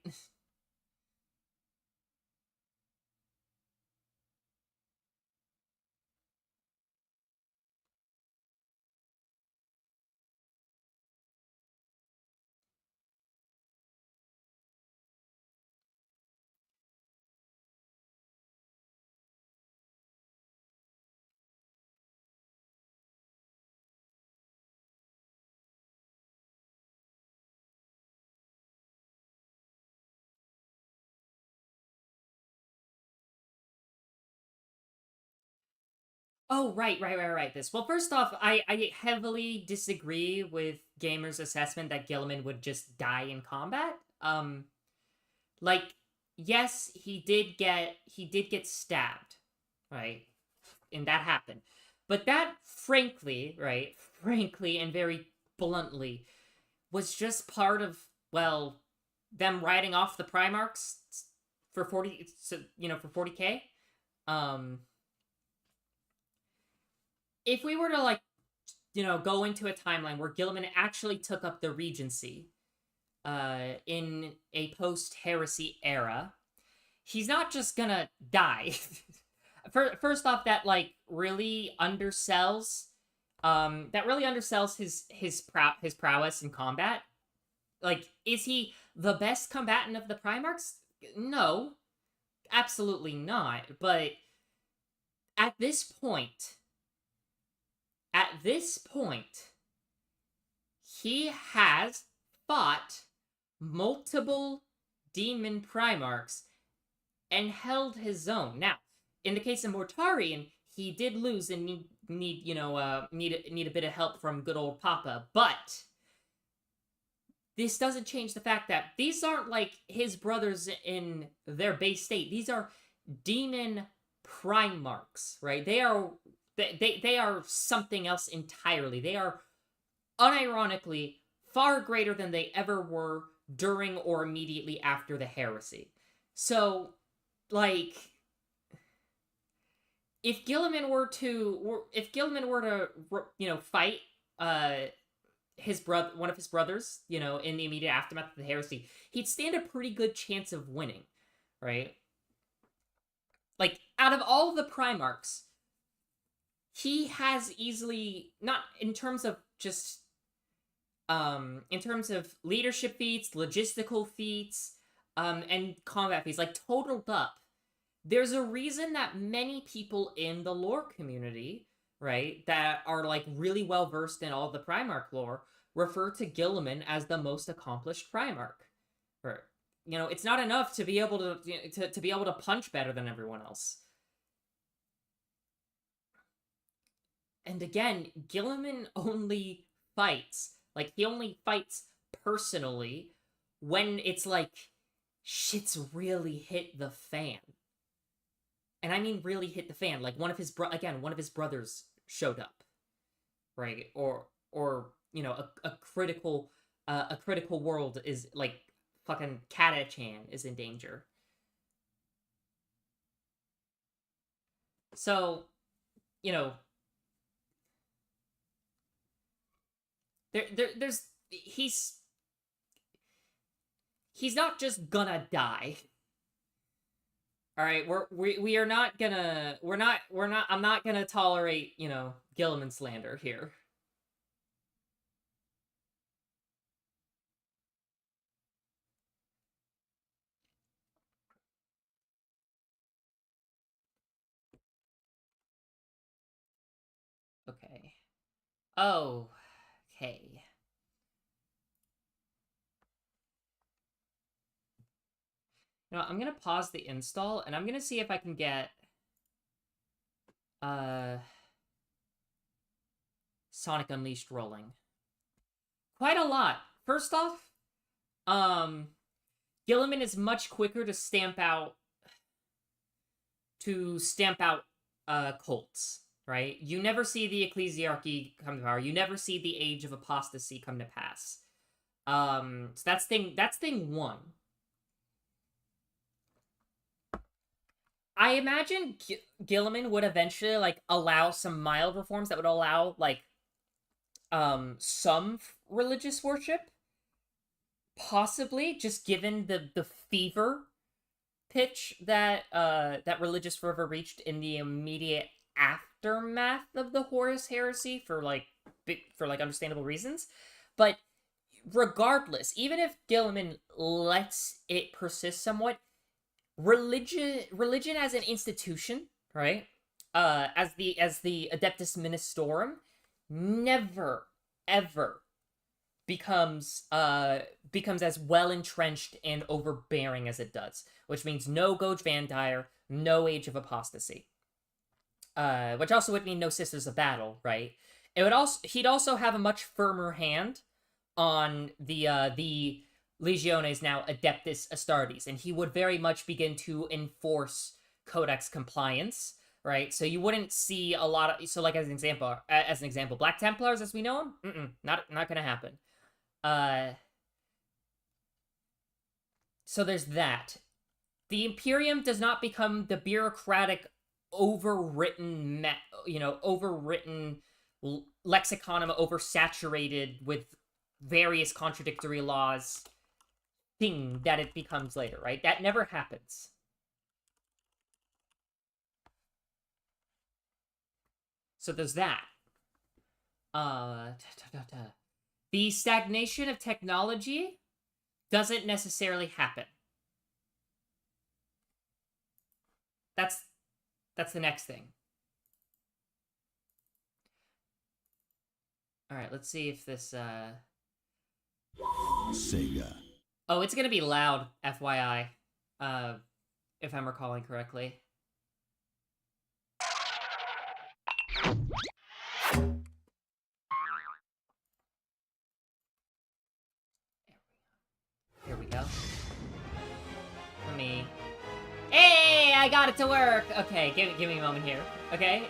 Oh, right. This. Well, first off, I heavily disagree with gamers' assessment that Gilliman would just die in combat. Like, yes, he did get stabbed, right? And that happened. But that, frankly, and very bluntly, was just part of, well, them writing off the Primarchs for 40K. If we were to, like, go into a timeline where Gilliman actually took up the Regency in a post-heresy era, he's not just gonna die. First off, that, like, really undersells his prowess in combat. Like, is he the best combatant of the Primarchs? No, absolutely not. But at this point, he has fought multiple demon Primarchs and held his own. Now, in the case of Mortarion, he did lose and need a bit of help from good old Papa, but this doesn't change the fact that these aren't like his brothers in their base state. These are demon Primarchs, right? They are something else entirely. They are unironically far greater than they ever were during or immediately after the heresy. So, like, if Gilliman were to fight one of his brothers, in the immediate aftermath of the heresy, he'd stand a pretty good chance of winning, right? Like, out of all the Primarchs, he has easily, not in terms of just in terms of leadership feats, logistical feats, and combat feats, like, totaled up, there's a reason that many people in the lore community, right, that are, like, really well versed in all the Primarch lore, refer to Gilliman as the most accomplished Primarch. Or, it's not enough to be able to be able to punch better than everyone else. And again, Gilliman only fights, like, he only fights personally when it's like shit's really hit the fan. And I mean really hit the fan. Like, one of his brothers showed up, right? Or a critical world is, like, fucking Kata-chan is in danger. So, He's not just gonna die. All right, we are not gonna I'm not gonna tolerate, you know, Gilliman slander here. Okay. Oh, okay. You know, I'm gonna pause the install, and I'm gonna see if I can get Sonic Unleashed rolling. Quite a lot. First off, Gilliman is much quicker to stamp out cults, right? You never see the ecclesiarchy come to power. You never see the age of apostasy come to pass. So that's thing one. I imagine Gilliman would eventually, like, allow some mild reforms that would allow, like, some religious worship. Possibly, just given the fever pitch that that religious fervor reached in the immediate aftermath of the Horus heresy for understandable reasons. But regardless, even if Gilliman lets it persist somewhat, religion as an institution, right? As the Adeptus Ministorum, never ever becomes as well entrenched and overbearing as it does, which means no Goj Vandire, no Age of Apostasy, which also would mean no Sisters of Battle, right? He'd also have a much firmer hand on the Legiones, now Adeptus Astartes, and he would very much begin to enforce Codex compliance, right? So you wouldn't see a lot of, so like as an example, Black Templars as we know them, not gonna happen. So there's that. The Imperium does not become the bureaucratic, overwritten lexiconum, oversaturated with various contradictory laws thing that it becomes later, right? That never happens. So there's that. The stagnation of technology doesn't necessarily happen. That's the next thing. All right, let's see if this Sega. Oh, it's gonna be loud, FYI. If I'm recalling correctly. Here we go. Let me... Hey, I got it to work! Okay, give me a moment here, okay?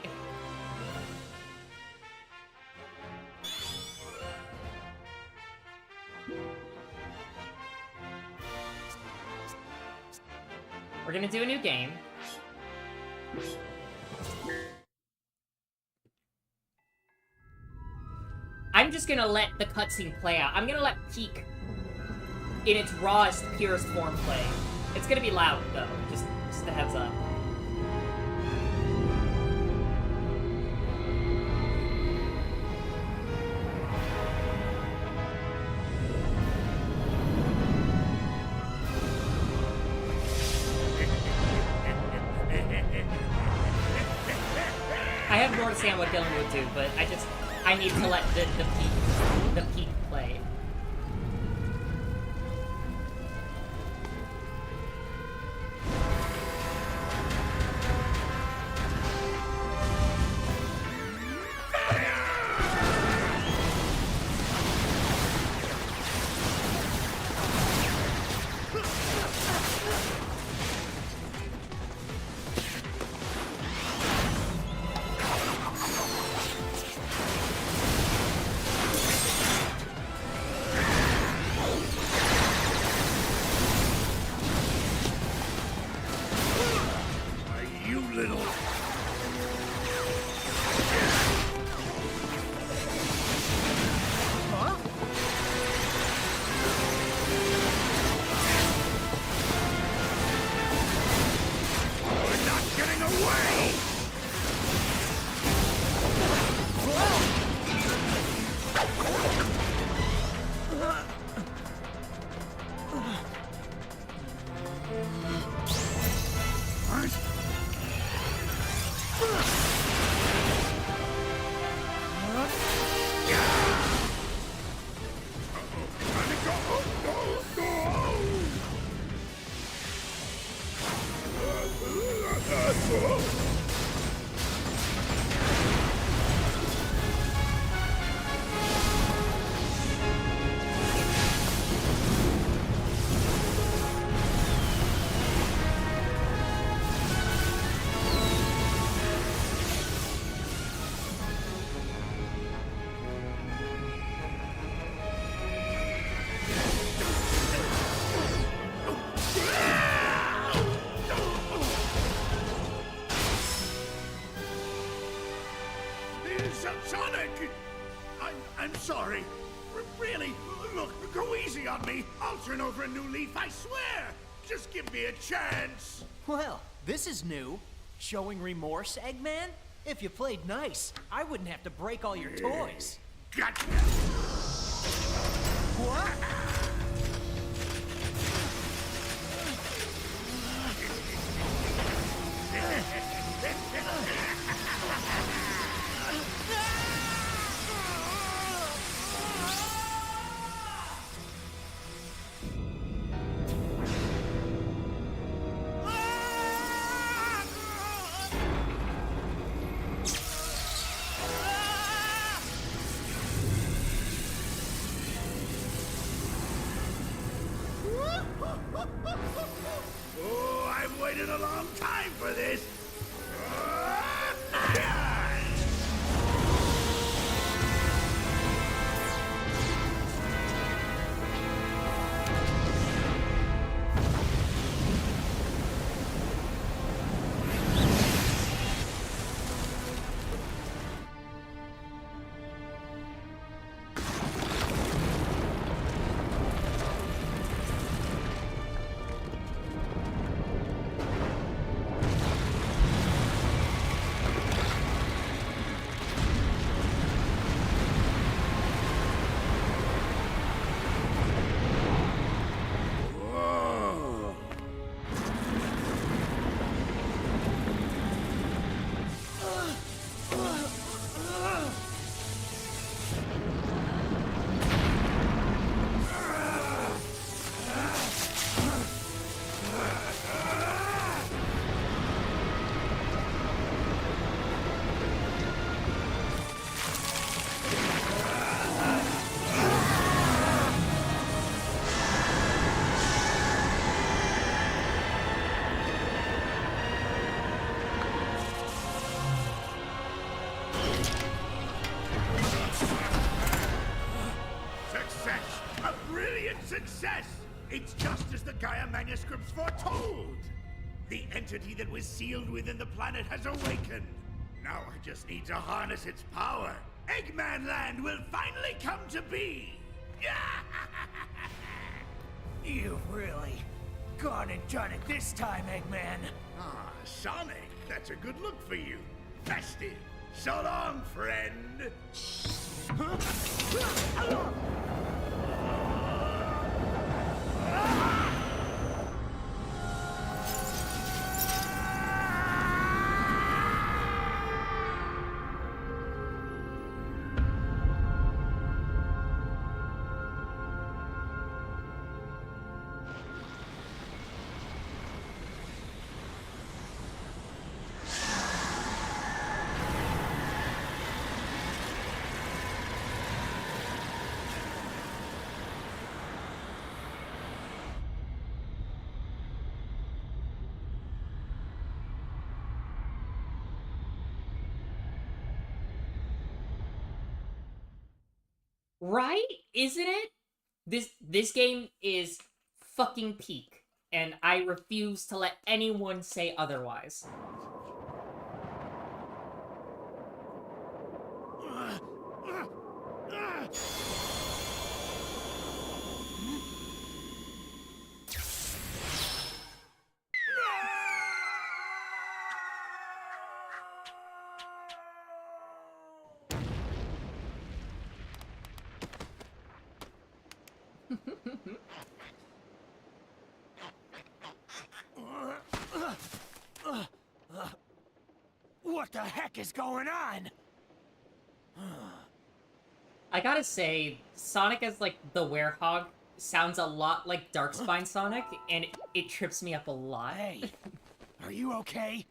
We're gonna do a new game. I'm just gonna let the cutscene play out. I'm gonna let Peak, in its rawest, purest form, play. It's gonna be loud, though. Just a heads up. I have more to say on what Dylan would do, but I need to let the peak play. Sonic! I'm sorry. Really, look, go easy on me. I'll turn over a new leaf, I swear. Just give me a chance. Well, this is new. Showing remorse, Eggman? If you played nice, I wouldn't have to break all your toys. Gotcha. What? Oh, I've waited a long time for this. Whoa. Success! A brilliant success! It's just as the Gaia manuscripts foretold! The entity that was sealed within the planet has awakened. Now I just need to harness its power. Eggman Land will finally come to be! You've really gone and done it this time, Eggman. Ah, Sonic, that's a good look for you. Bested! So long, friend! Right? Isn't it? This game is fucking peak, and I refuse to let anyone say otherwise. What the heck is going on? I gotta say, Sonic as, like, the werehog sounds a lot like Darkspine Sonic, and it trips me up a lot. Hey, are you okay?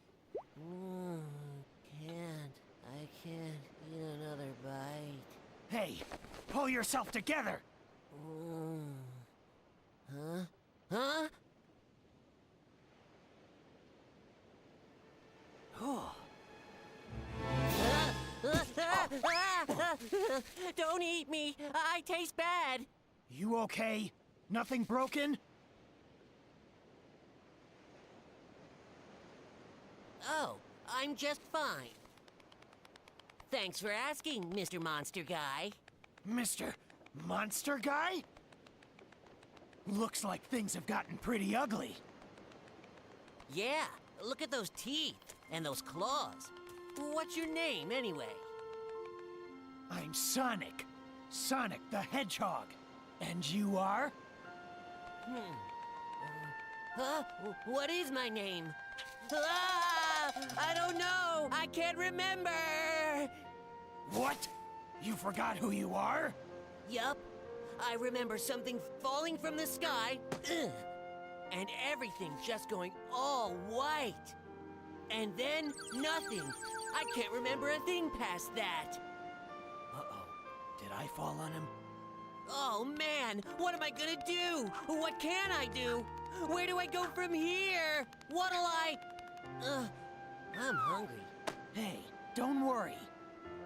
can't eat another bite. Hey, pull yourself together! Huh? Huh? Don't eat me! I taste bad! You okay? Nothing broken? Oh, I'm just fine. Thanks for asking, Mr. Monster Guy. Mr. Monster Guy? Looks like things have gotten pretty ugly. Yeah, look at those teeth and those claws. What's your name, anyway? I'm Sonic. Sonic the Hedgehog. And you are? Huh? What is my name? Ah! I don't know! I can't remember! What? You forgot who you are? Yup. I remember something falling from the sky, ugh, and everything just going all white. And then nothing. I can't remember a thing past that. Uh-oh. Did I fall on him? Oh man, what am I gonna do? What can I do? Where do I go from here? What'll I... I'm hungry. Hey, don't worry.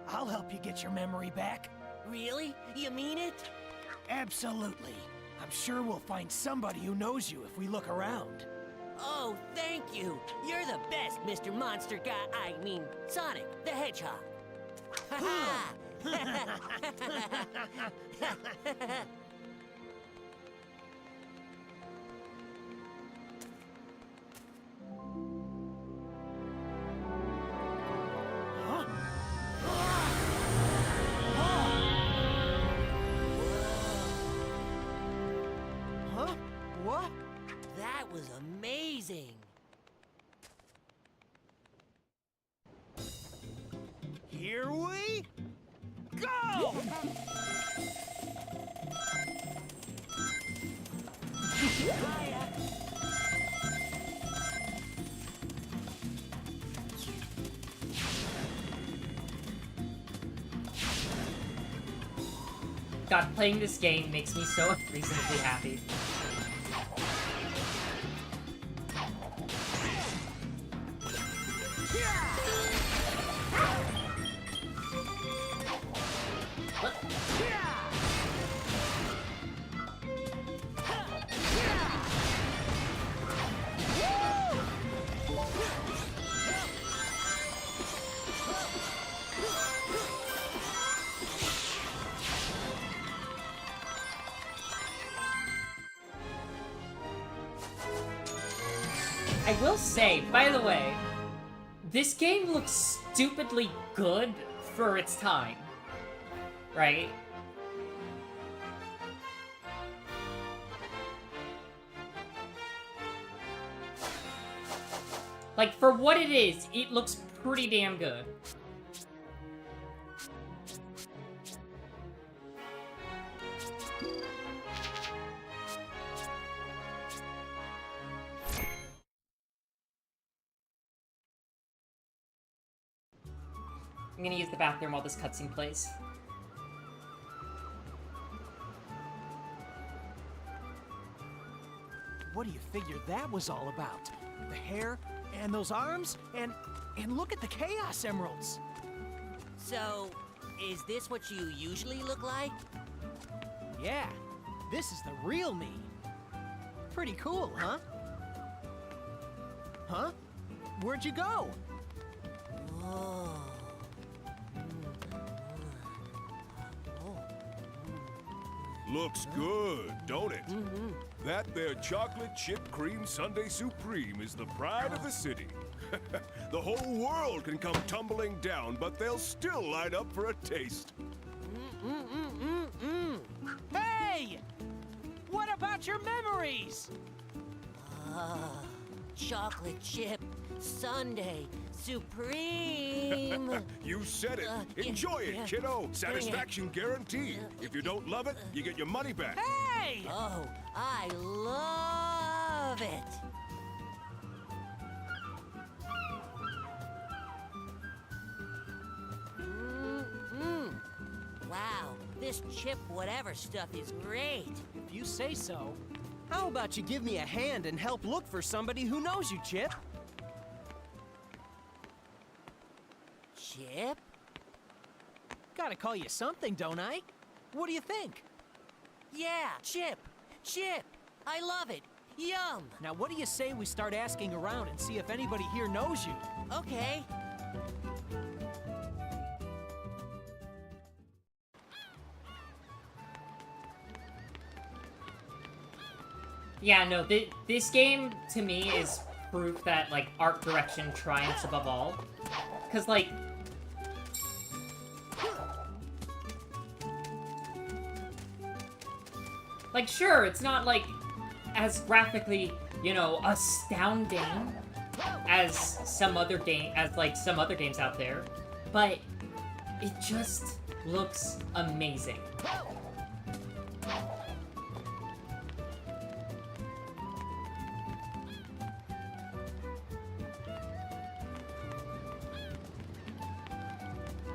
I'll help you get your memory back. Really? You mean it? Absolutely. I'm sure we'll find somebody who knows you if we look around. Oh, thank you. You're the best, Mr. Monster Guy. I mean, Sonic the Hedgehog. Ha Huh? What? That was amazing. Here we go! God, playing this game makes me so reasonably happy. I will say, by the way, this game looks stupidly good for its time. Right? Like, for what it is, it looks pretty damn good. I'm gonna use the bathroom while this cutscene plays. What do you figure that was all about? The hair, and those arms, and look at the Chaos Emeralds! So, is this what you usually look like? Yeah, this is the real me. Pretty cool, huh? Huh? Where'd you go? Whoa. Looks good, don't it? That there chocolate chip cream sundae supreme is the pride of the city. The whole world can come tumbling down, but they'll still line up for a taste. Hey! What about your memories? Chocolate chip sundae supreme. You said it. Yeah, Enjoy yeah. it, kiddo. Satisfaction guaranteed. If you don't love it, you get your money back. Hey! Oh, I love it. This chip whatever stuff is great. If you say so. How about you give me a hand and help look for somebody who knows you, Chip? Chip? Gotta call you something, don't I? What do you think? Yeah, Chip. Chip. I love it. Yum. Now what do you say we start asking around and see if anybody here knows you? Okay. Yeah, no, this game, to me, is proof that, like, art direction triumphs above all. Because, like... Like, sure, it's not, like, as graphically, you know, astounding as some other games out there, but it just looks amazing.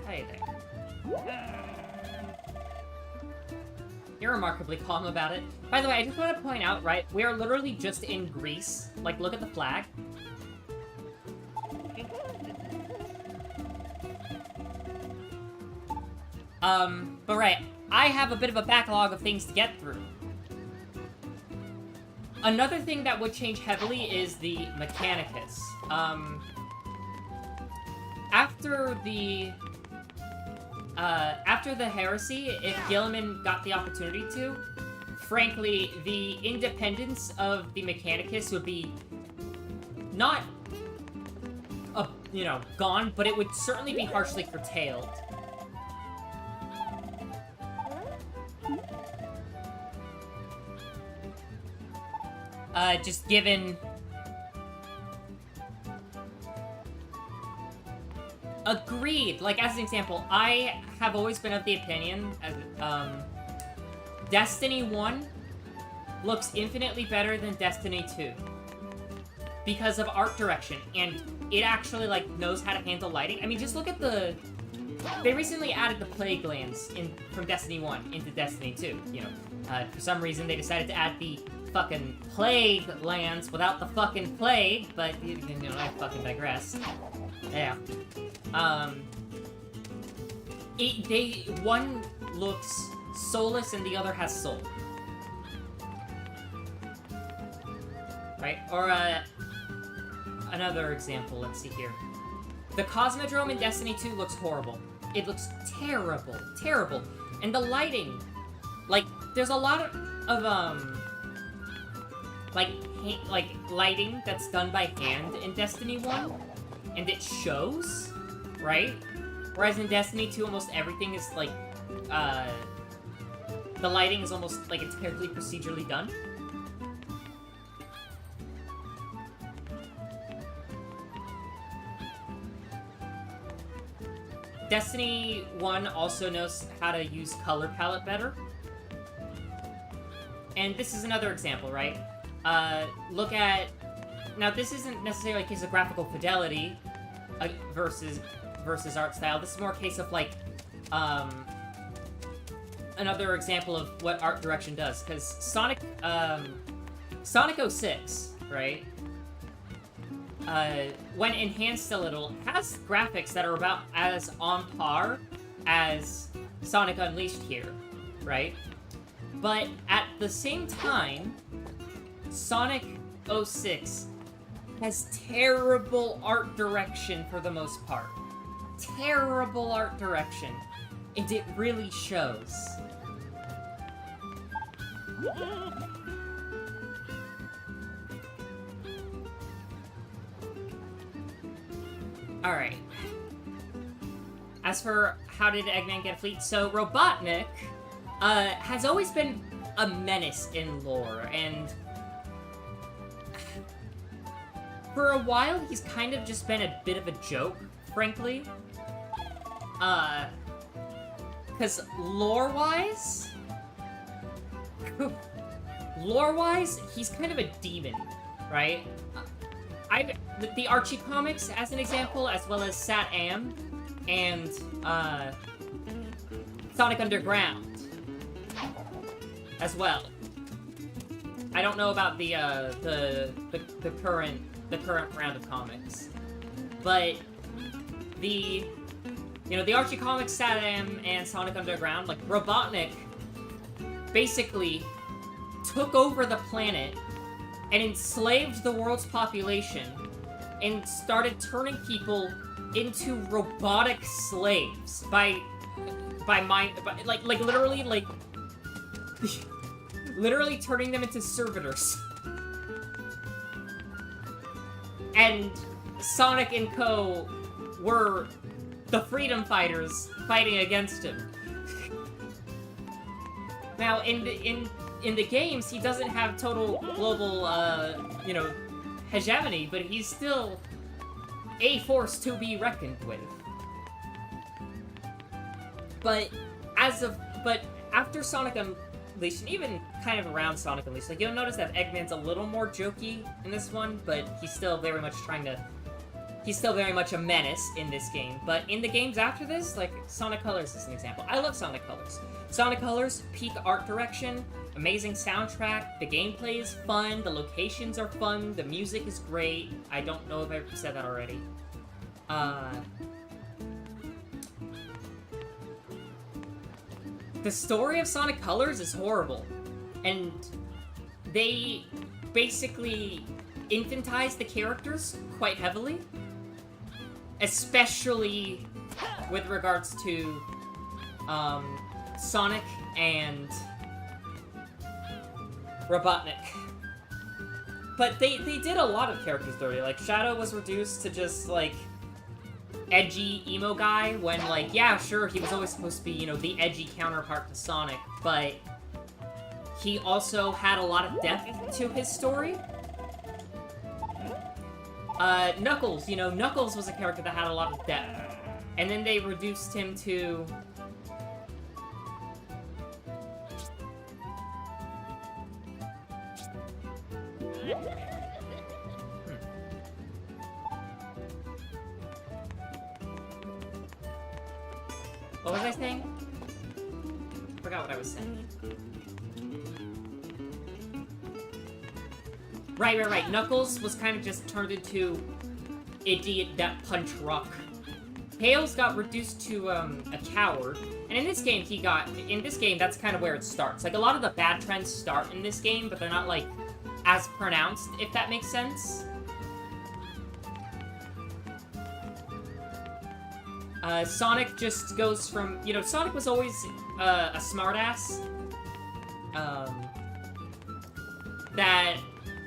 Hey there. You're remarkably calm about it. By the way, I just want to point out, right, we are literally just in Greece. Like, look at the flag. But right, I have a bit of a backlog of things to get through. Another thing that would change heavily is the Mechanicus. After the Heresy, if Gilliman got the opportunity to, frankly, the independence of the Mechanicus would be not, you know, gone, but it would certainly be harshly curtailed. Just given... Agreed! Like, as an example, I have always been of the opinion, Destiny 1 looks infinitely better than Destiny 2. Because of art direction, and it actually, like, knows how to handle lighting. I mean, just look at the... They recently added the Plague Lands from Destiny 1 into Destiny 2, you know. For some reason, they decided to add the fucking Plague Lands without the fucking plague, but, you know, I fucking digress. Yeah. One looks soulless and the other has soul. Right? Or, another example, let's see here. The Cosmodrome in Destiny 2 looks horrible. It looks terrible. Terrible. And the lighting, like, there's a lot of like lighting that's done by hand in Destiny 1, and it shows, right? Whereas in Destiny 2, almost everything is, like, the lighting is almost, like, entirely procedurally done. Destiny 1 also knows how to use color palette better. And this is another example, right? Look at... Now, this isn't necessarily a case of graphical fidelity versus art style. This is more a case of, like, another example of what art direction does. Because Sonic 06, right? When enhanced a little, has graphics that are about as on par as Sonic Unleashed here, right? But at the same time, Sonic 06 has terrible art direction for the most part. Terrible art direction. And it really shows. Alright. As for how did Eggman get a fleet, so Robotnik has always been a menace in lore, and for a while he's kind of just been a bit of a joke, frankly. Because lore-wise, he's kind of a demon, right? The Archie comics, as an example, as well as Sat Am and Sonic Underground, as well. I don't know about the current round of comics, but the Archie Comics Satam and Sonic Underground, like Robotnik basically took over the planet and enslaved the world's population and started turning people into robotic slaves literally turning them into servitors. And Sonic and Co. were the freedom fighters fighting against him. Now, in the games, he doesn't have total global, hegemony, but he's still a force to be reckoned with. But after Sonic Unleashed, and even kind of around Sonic Unleashed, like, you'll notice that Eggman's a little more jokey in this one, but he's still very much he's still very much a menace in this game. But in the games after this, like, Sonic Colors is an example. I love Sonic Colors. Sonic Colors, peak art direction, amazing soundtrack, the gameplay is fun, the locations are fun, the music is great. I don't know if I've said that already. The story of Sonic Colors is horrible, and they basically infantize the characters quite heavily, especially with regards to Sonic and Robotnik. But they did a lot of characters dirty. Like, Shadow was reduced to just, like, edgy emo guy when, like, yeah, sure, he was always supposed to be, the edgy counterpart to Sonic, but he also had a lot of depth to his story. Knuckles, Knuckles was a character that had a lot of depth. And then they reduced him to... What was I saying? Forgot what I was saying. Right. Knuckles was kind of just turned into idiot that punch rock. Tails got reduced to a coward, and in this game that's kind of where it starts. Like, a lot of the bad trends start in this game, but they're not, like, as pronounced, if that makes sense. Sonic just goes from, Sonic was always a smartass that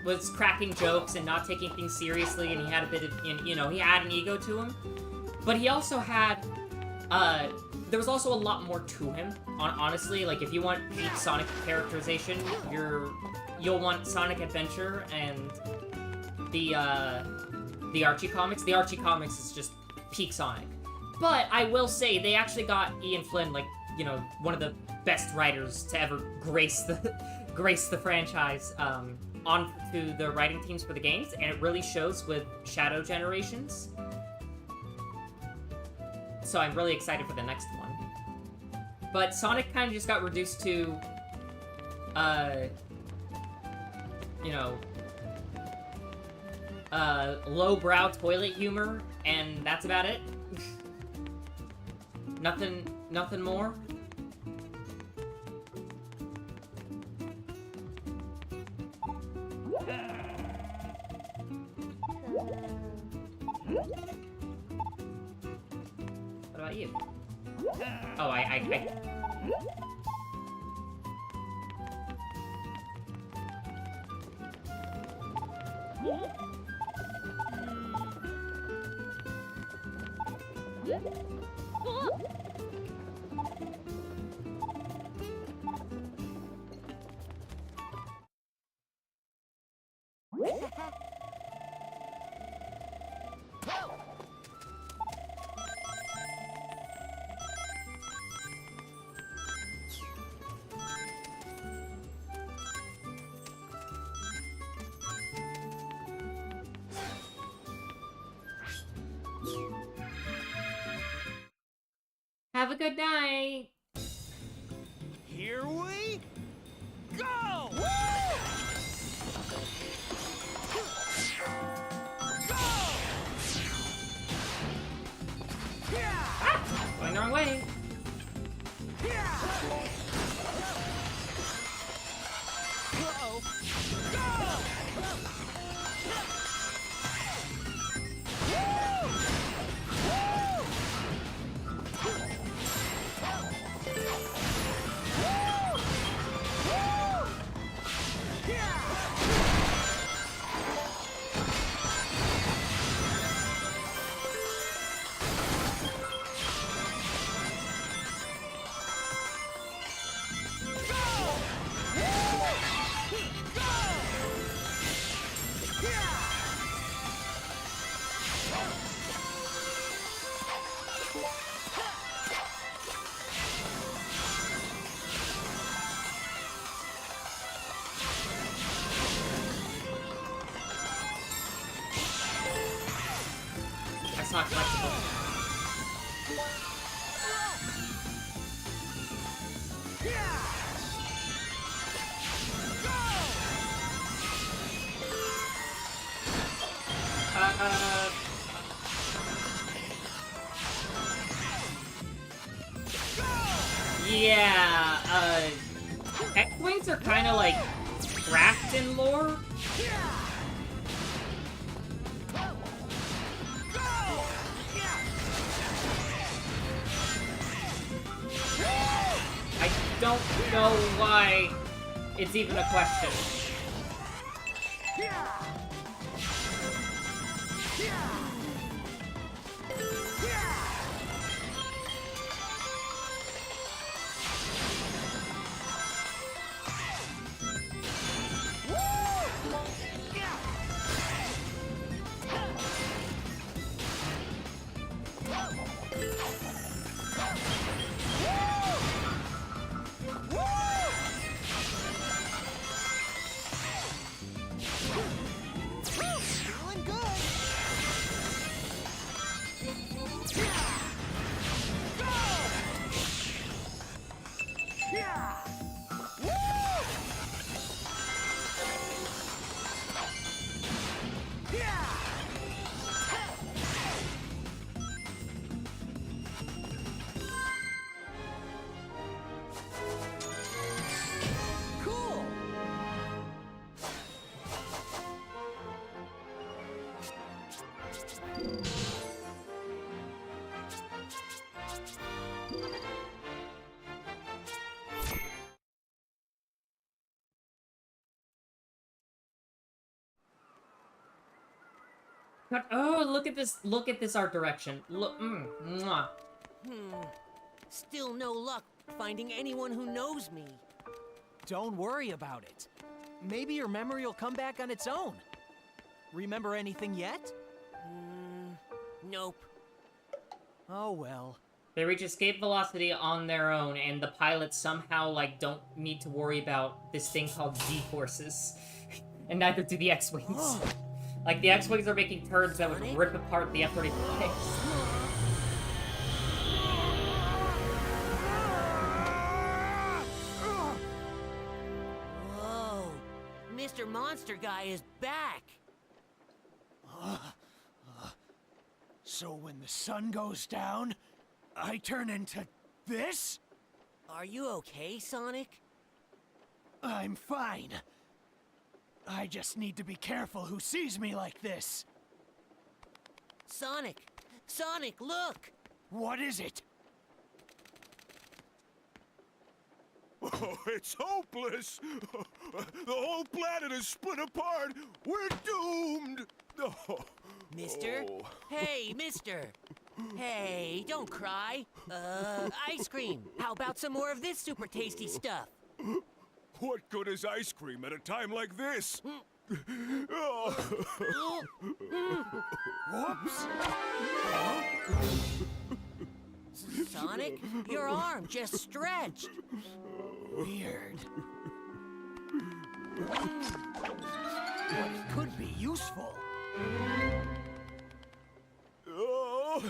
was cracking jokes and not taking things seriously, and he had a bit of, he had an ego to him. But he also had, there was also a lot more to him, honestly. Like, if you want peak Sonic characterization, you'll want Sonic Adventure and the Archie Comics. The Archie Comics is just peak Sonic. But I will say, they actually got Ian Flynn, like, one of the best writers to ever grace the franchise, onto the writing teams for the games, and it really shows with Shadow Generations. So I'm really excited for the next one. But Sonic kind of just got reduced to, lowbrow toilet humor, and that's about it. Nothing more. What about you? Oh, I... Have a good night! Here we Go! Go! Ah! Going the wrong way. Uh-oh. That's not flexible. Yeah, X-Wings are kind of like cracked in lore. I don't know why it's even a question. Feeling good. Cool. Oh, look at this! Look at this art direction. Look, mwah. Still no luck finding anyone who knows me. Don't worry about it. Maybe your memory will come back on its own. Remember anything yet? Nope. Oh well. They reach escape velocity on their own, and the pilots somehow, like, don't need to worry about this thing called Z-forces. And neither do the X-Wings. Like, the X-Wings are making turns that would rip apart the F-35s. Whoa. Mr. Monster Guy is back. So when the sun goes down, I turn into this? Are you okay, Sonic? I'm fine. I just need to be careful who sees me like this. Sonic! Sonic, look! What is it? Oh, it's hopeless. The whole planet is split apart. We're doomed. Oh. Mister? Oh. Hey, mister! Hey, don't cry. Ice cream. How about some more of this super tasty stuff? What good is ice cream at a time like this? Oh. Whoops! Sonic, your arm just stretched. Weird. But it could be useful. Oh.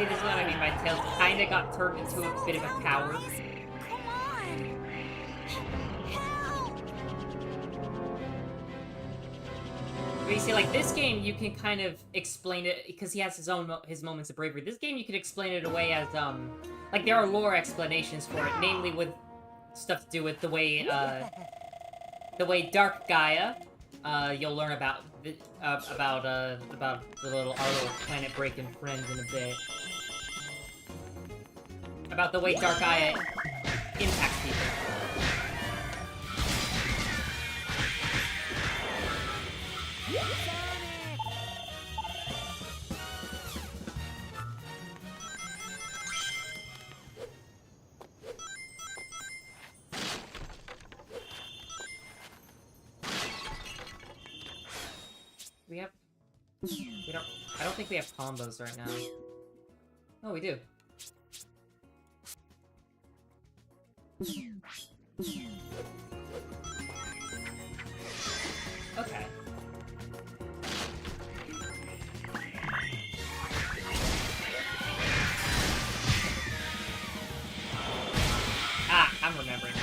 See, this is what I mean by Tails kinda got turned into a bit of a coward. Come on! Help! But you see, like, this game, you can kind of explain it, because he has his own his moments of bravery. This game, you can explain it away as, like, there are lore explanations for it, namely with stuff to do with the way Dark Gaia, you'll learn about our little planet breaking friends in a bit. About the way Dark Gaia impacts people. I don't think we have combos right now. Oh, we do. Okay. Ah, I'm remembering now.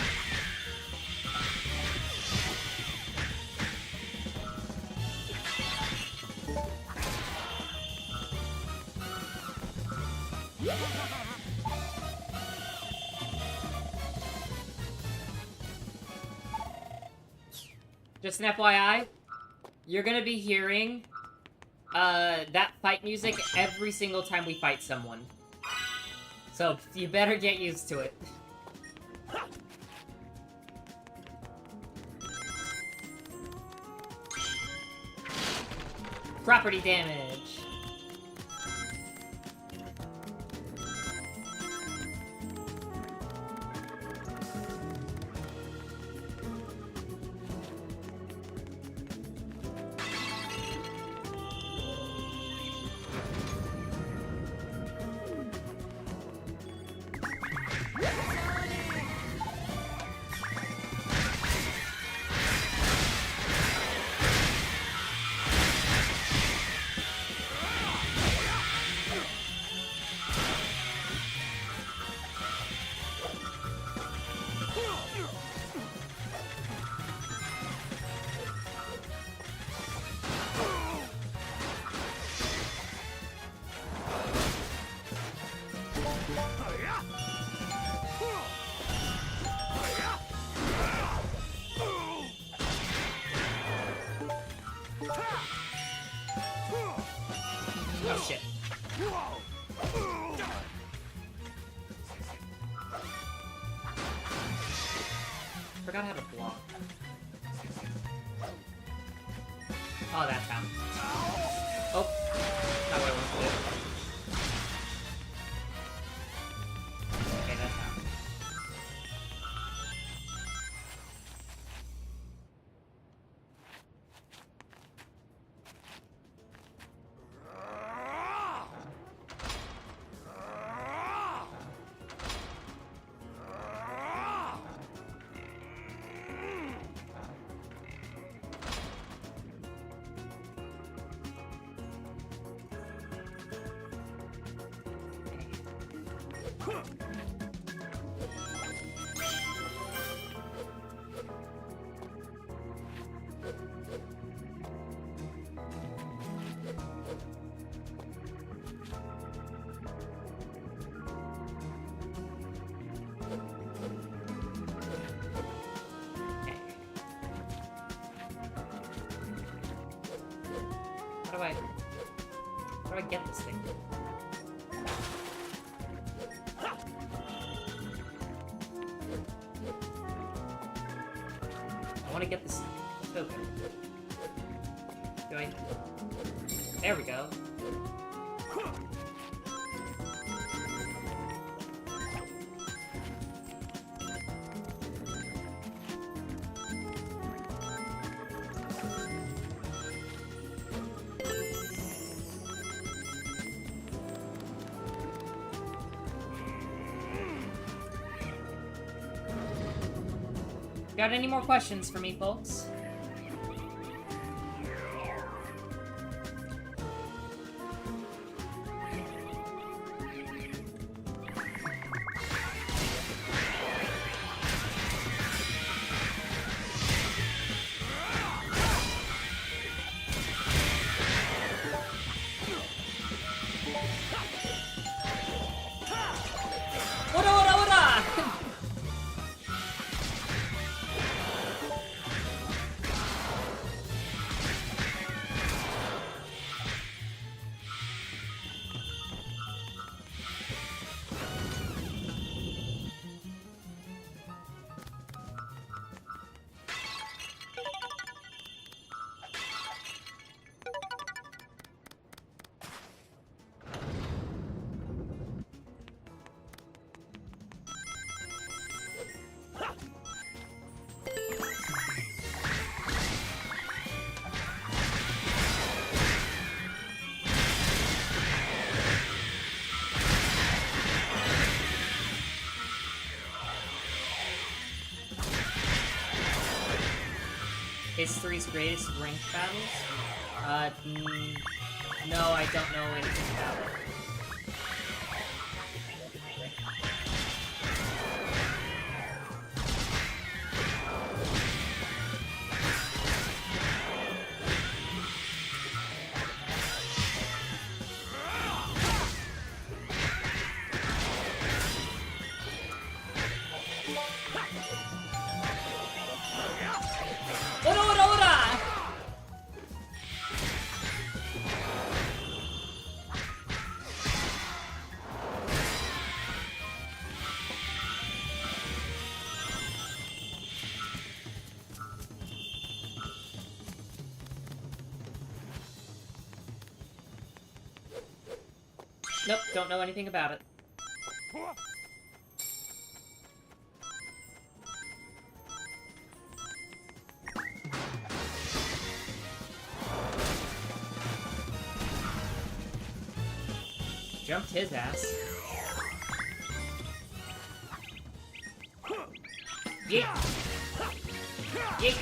Just an FYI, you're gonna be hearing that fight music every single time we fight someone. So you better get used to it. Property damage. Oh shit. Forgot how to block. Oh, that's how. Oh, not what I wanted to do. Okay, that's how. How do I get this thing? I want to get this token. Do I? There we go. Got any more questions for me, folks? Ora, ora, ora! History's greatest ranked battles? No, I don't know anything about it. Ora, ora, ora! Nope, don't know anything about it. Jumped his ass. Yeah. Yeah.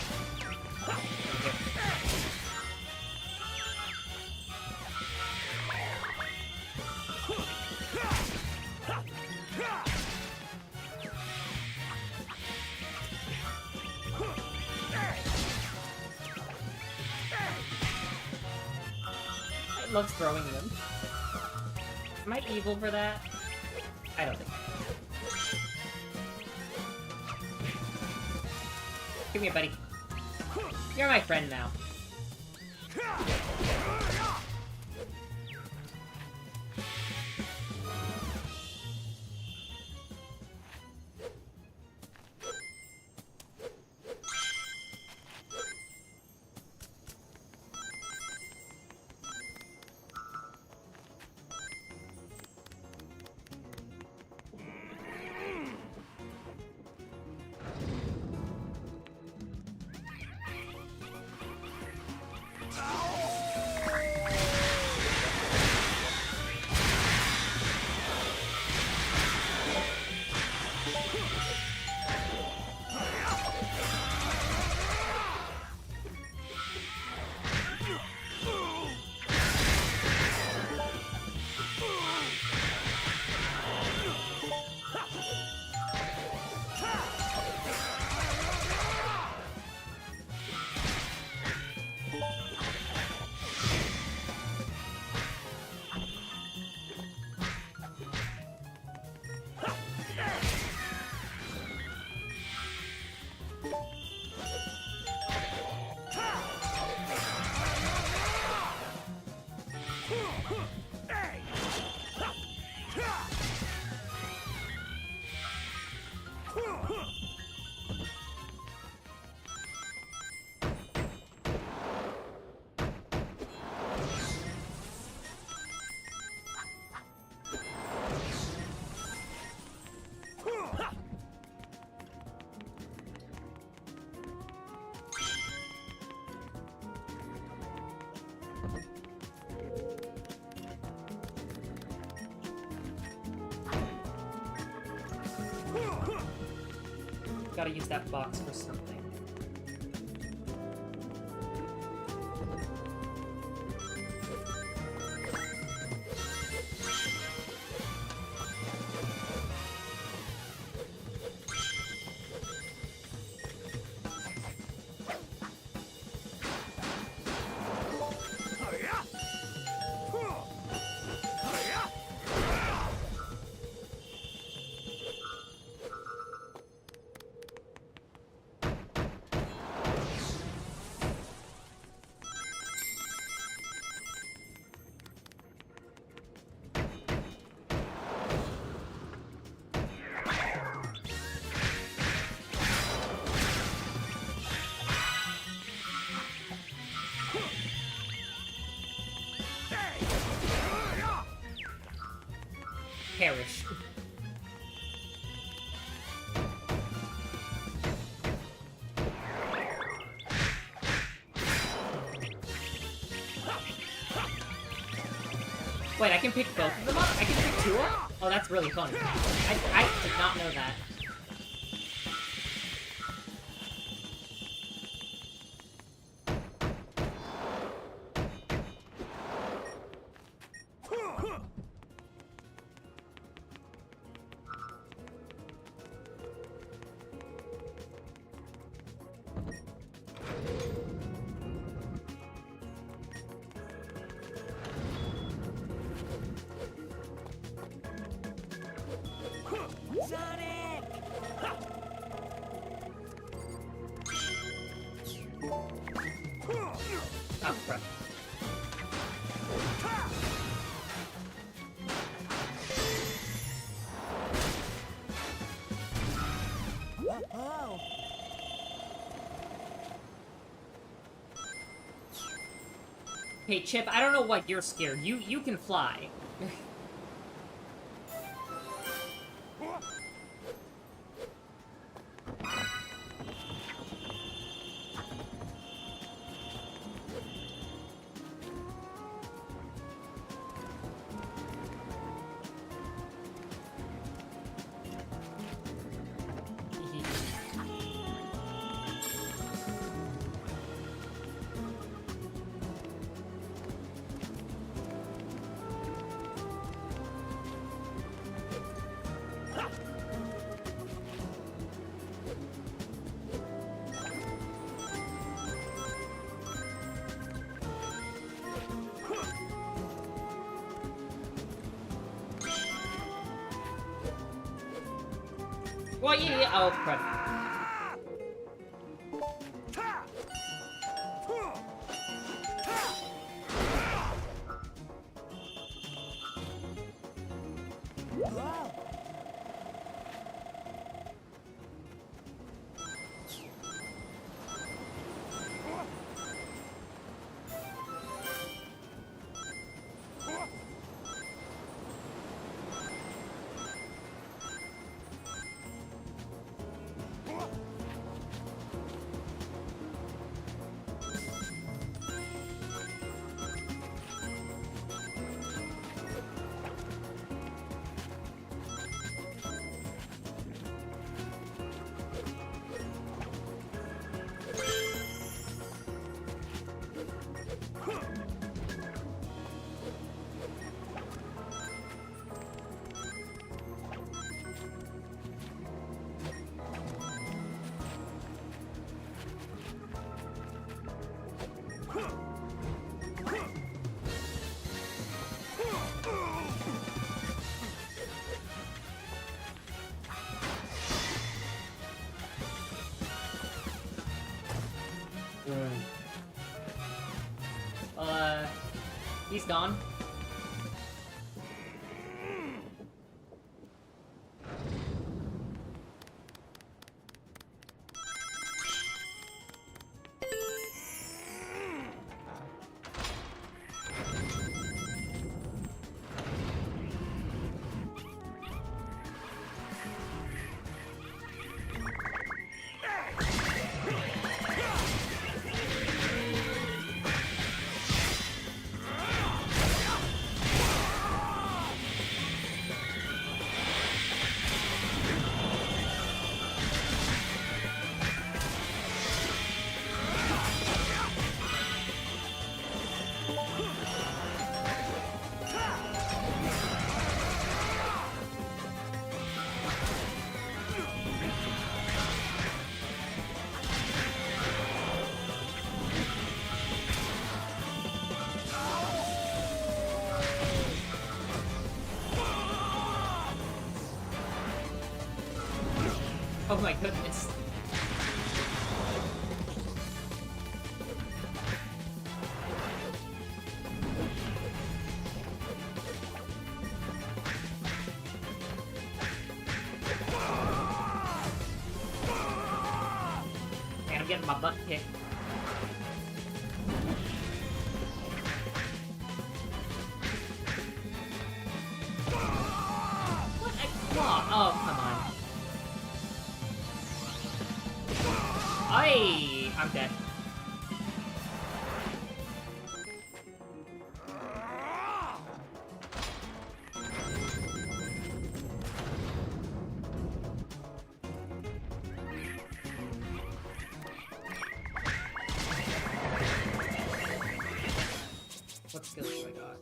I love throwing them. Am I evil for that? I don't think so. Come here, buddy. You're my friend now. Gotta use that box for something. Perish. Wait, I can pick both of them up? I can pick two up? Oh, that's really fun. I did not know that. Oh, crap. Oh. Hey, Chip, I don't know what you're scared. You can fly. Well, yeah, oh, crap. He's gone. Oh my goodness. Man, I'm getting my butt kicked. What a claw! Oh, come on. Aye! I'm dead. What skills do I got?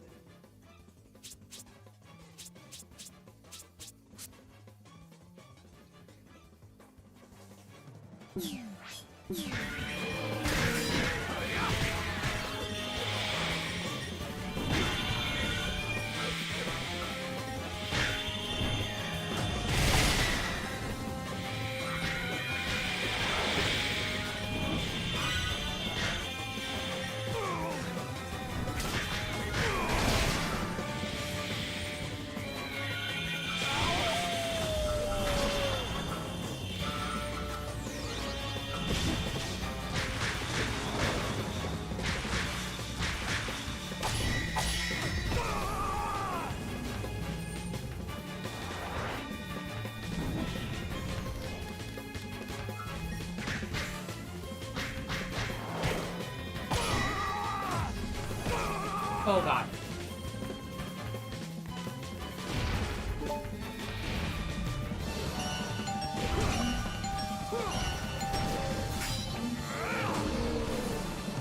Oh god.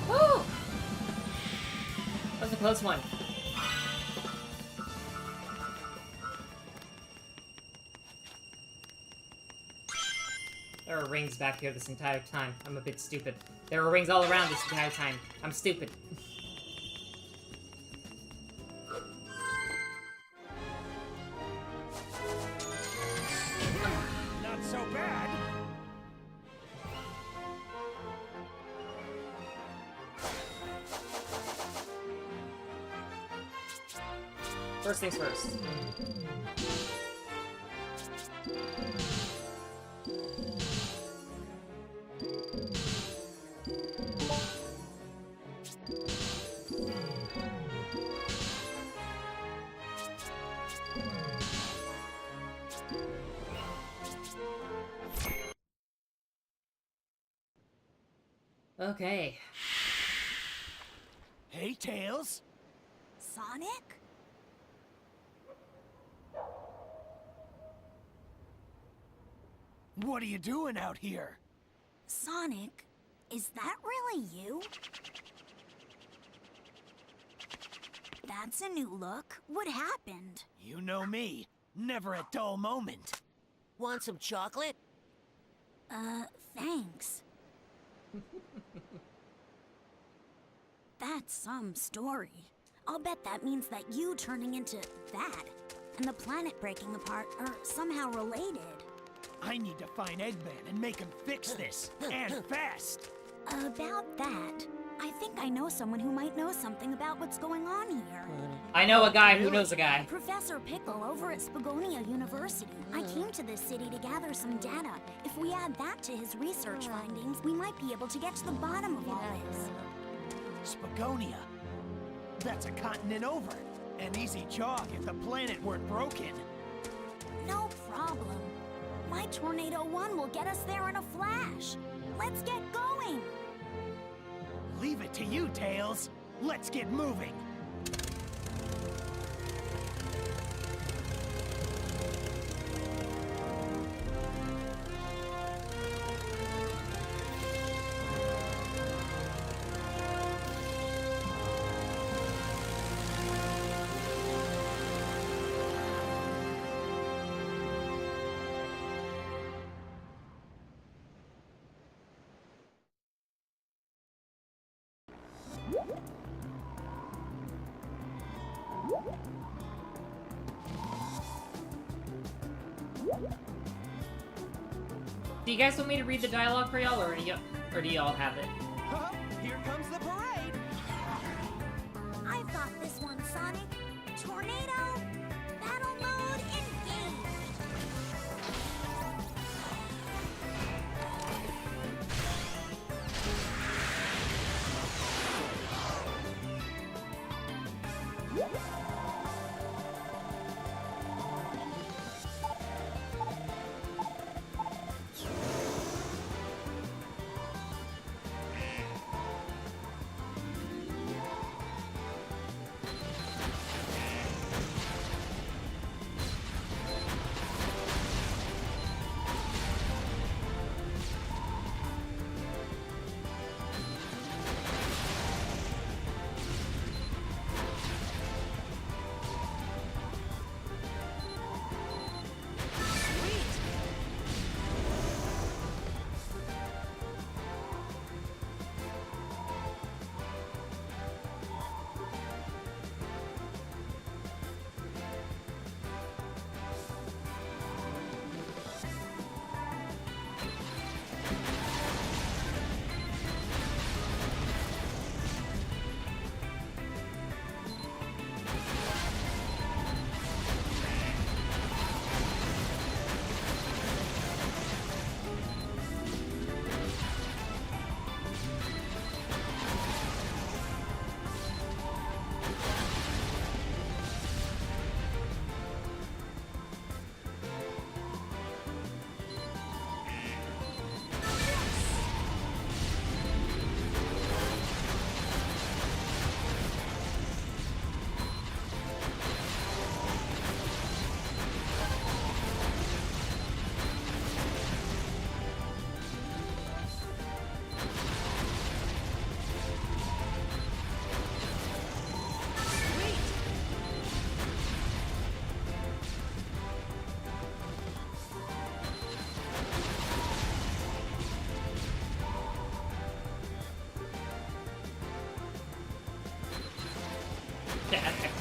Woo! That was a close one. There are rings back here this entire time. I'm a bit stupid. There are rings all around this entire time. I'm stupid. Not so bad. First things first. Okay. Hey, Tails. Sonic? What are you doing out here? Sonic, is that really you? That's a new look. What happened? You know me. Never a dull moment. Want some chocolate? Thanks. That's some story. I'll bet that means that you turning into that and the planet breaking apart are somehow related. I need to find Eggman and make him fix this, and fast! About that, I think I know someone who might know something about what's going on here. I know a guy who knows a guy. Professor Pickle over at Spagonia University. I came to this city to gather some data. If we add that to his research findings, we might be able to get to the bottom of all this. Spagonia. That's a continent over. An easy jog if the planet weren't broken. No problem. My Tornado 1 will get us there in a flash. Let's get going. Leave it to you, Tails. Let's get moving. Do you guys want me to read the dialogue for y'all, or do y'all have it? Here comes the parade! I've got this one, Sonic. Tornado, battle mode engaged.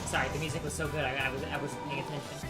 Sorry, the music was so good, I wasn't paying attention.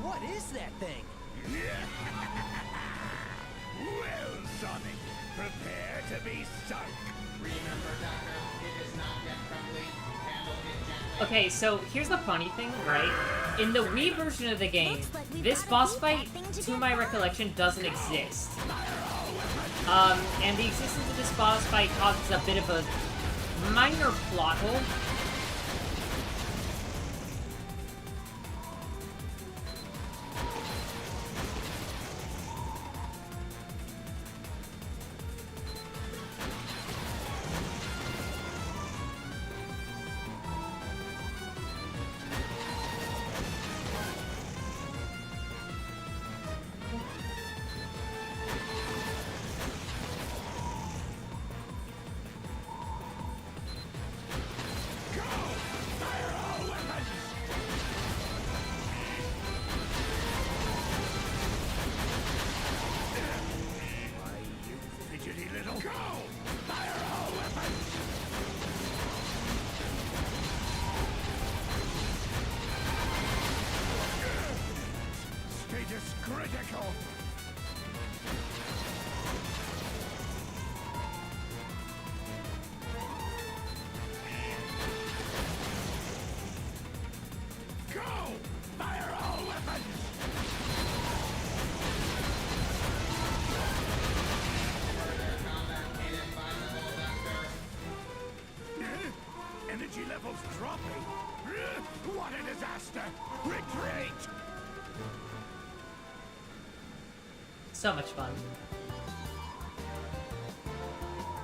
What is that thing? Well, Sonic, prepare to be sunk. Remember, Doctor, it is not yet complete. Handle it gently. Okay, so here's the funny thing, right? In the Wii version of the game, this boss fight, to my recollection, doesn't exist. And the existence of this boss fight causes a bit of a minor plot hole. Status critical. Go! Fire all weapons! Further combat inadvisable, Doctor. Energy levels dropping. What a disaster! Retreat! So much fun.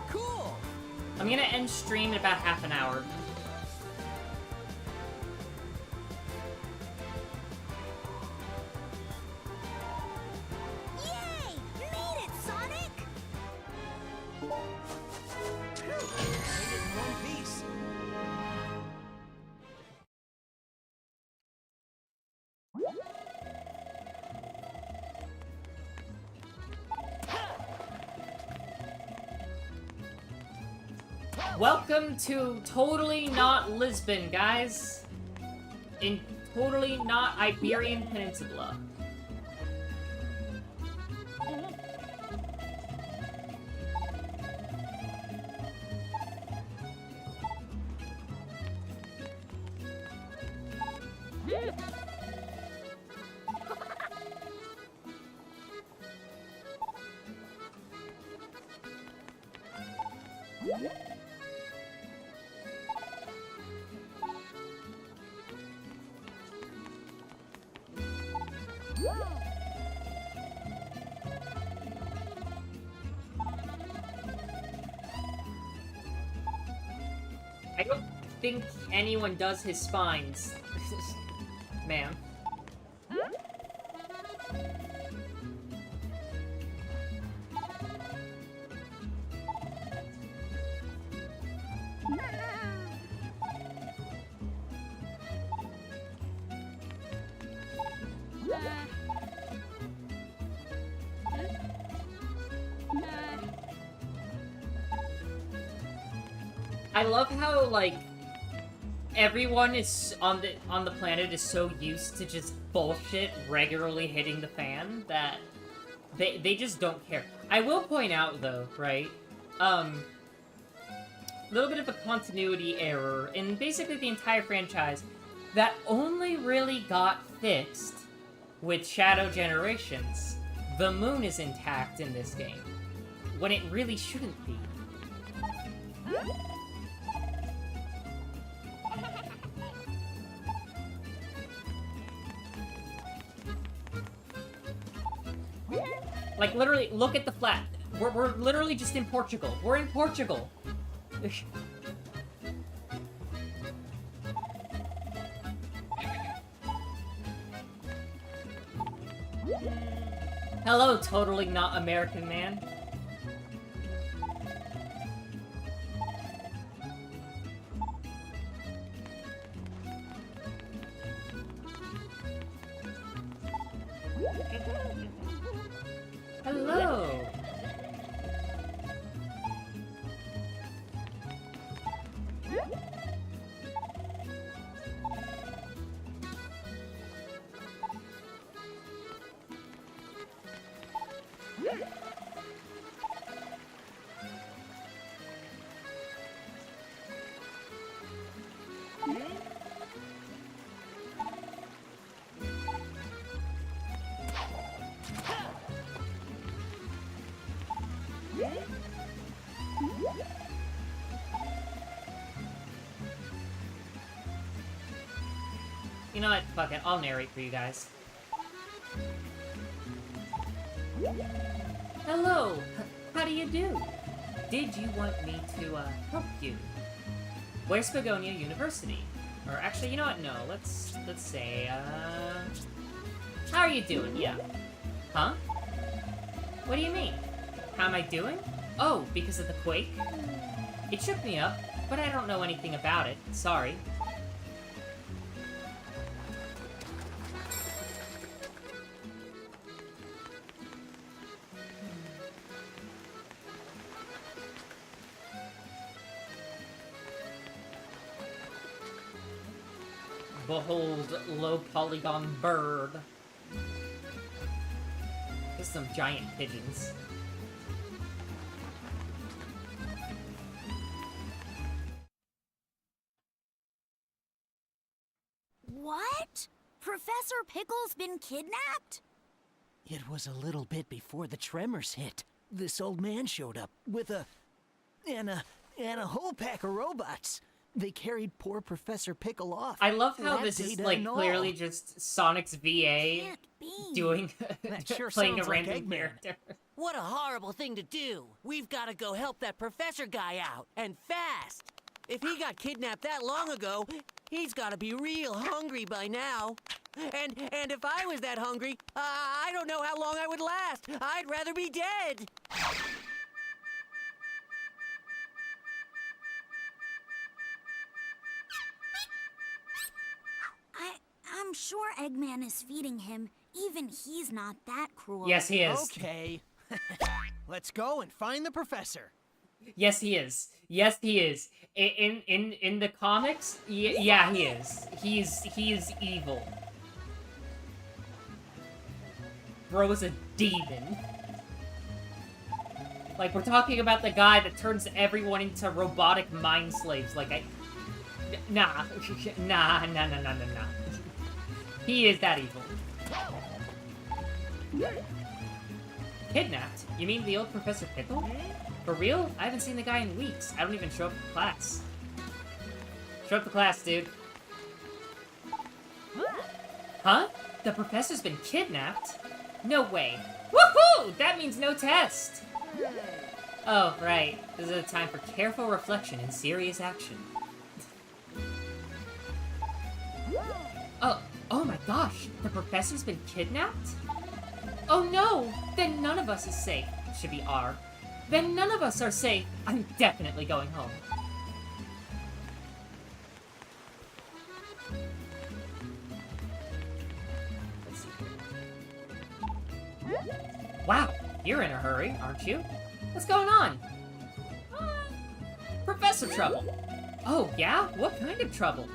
Cool! I'm gonna end stream in about half an hour. Welcome to totally not Lisbon, guys. In totally not Iberian Peninsula. I don't think anyone does his spines. Ma'am. I love how, like, everyone is on the planet is so used to just bullshit regularly hitting the fan that they just don't care. I will point out though, right? Little bit of a continuity error in basically the entire franchise that only really got fixed with Shadow Generations. The moon is intact in this game, when it really shouldn't be. Like, literally, look at the flat. We're literally just in Portugal. We're in Portugal. Hello, totally not American man. Hello. You know what? Fuck it. I'll narrate for you guys. Hello! How do you do? Did you want me to, help you? Where's Begonia University? Or actually, you know what? No, let's say, how are you doing? Yeah. Huh? What do you mean? How am I doing? Oh, because of the quake? It shook me up, but I don't know anything about it. Sorry. Behold, low polygon bird. Just some giant pigeons. What? Professor Pickle's been kidnapped? It was a little bit before the tremors hit. This old man showed up with a whole pack of robots. They carried poor Professor Pickle off. I love how Lab this is, data like, and all. clearly just Sonic's VA Can't be. doing, That sure playing a sounds like random Eggman. character. What a horrible thing to do. We've got to go help that professor guy out, and fast. If he got kidnapped that long ago, he's got to be real hungry by now. And if I was that hungry, I don't know how long I would last. I'd rather be dead. I'm sure Eggman is feeding him. Even he's not that cruel. Yes, he is. Okay. Let's go and find the professor. Yes, he is. Yes, he is. In the comics, yeah, he is. He is evil. Bro is a demon. Like, we're talking about the guy that turns everyone into robotic mind slaves. Like, nah. Nah. He is that evil. Kidnapped? You mean the old Professor Pickle? For real? I haven't seen the guy in weeks. I don't even show up to class. Show up to class, dude. Huh? The professor's been kidnapped? No way. Woohoo! That means no test! Oh, right. This is a time for careful reflection and serious action. Oh my gosh! The professor's been kidnapped? Oh no! Then none of us is safe. Should be R. Then none of us are safe. I'm definitely going home. Let's see here. Wow, you're in a hurry, aren't you? What's going on? Professor trouble. Oh, yeah? What kind of trouble?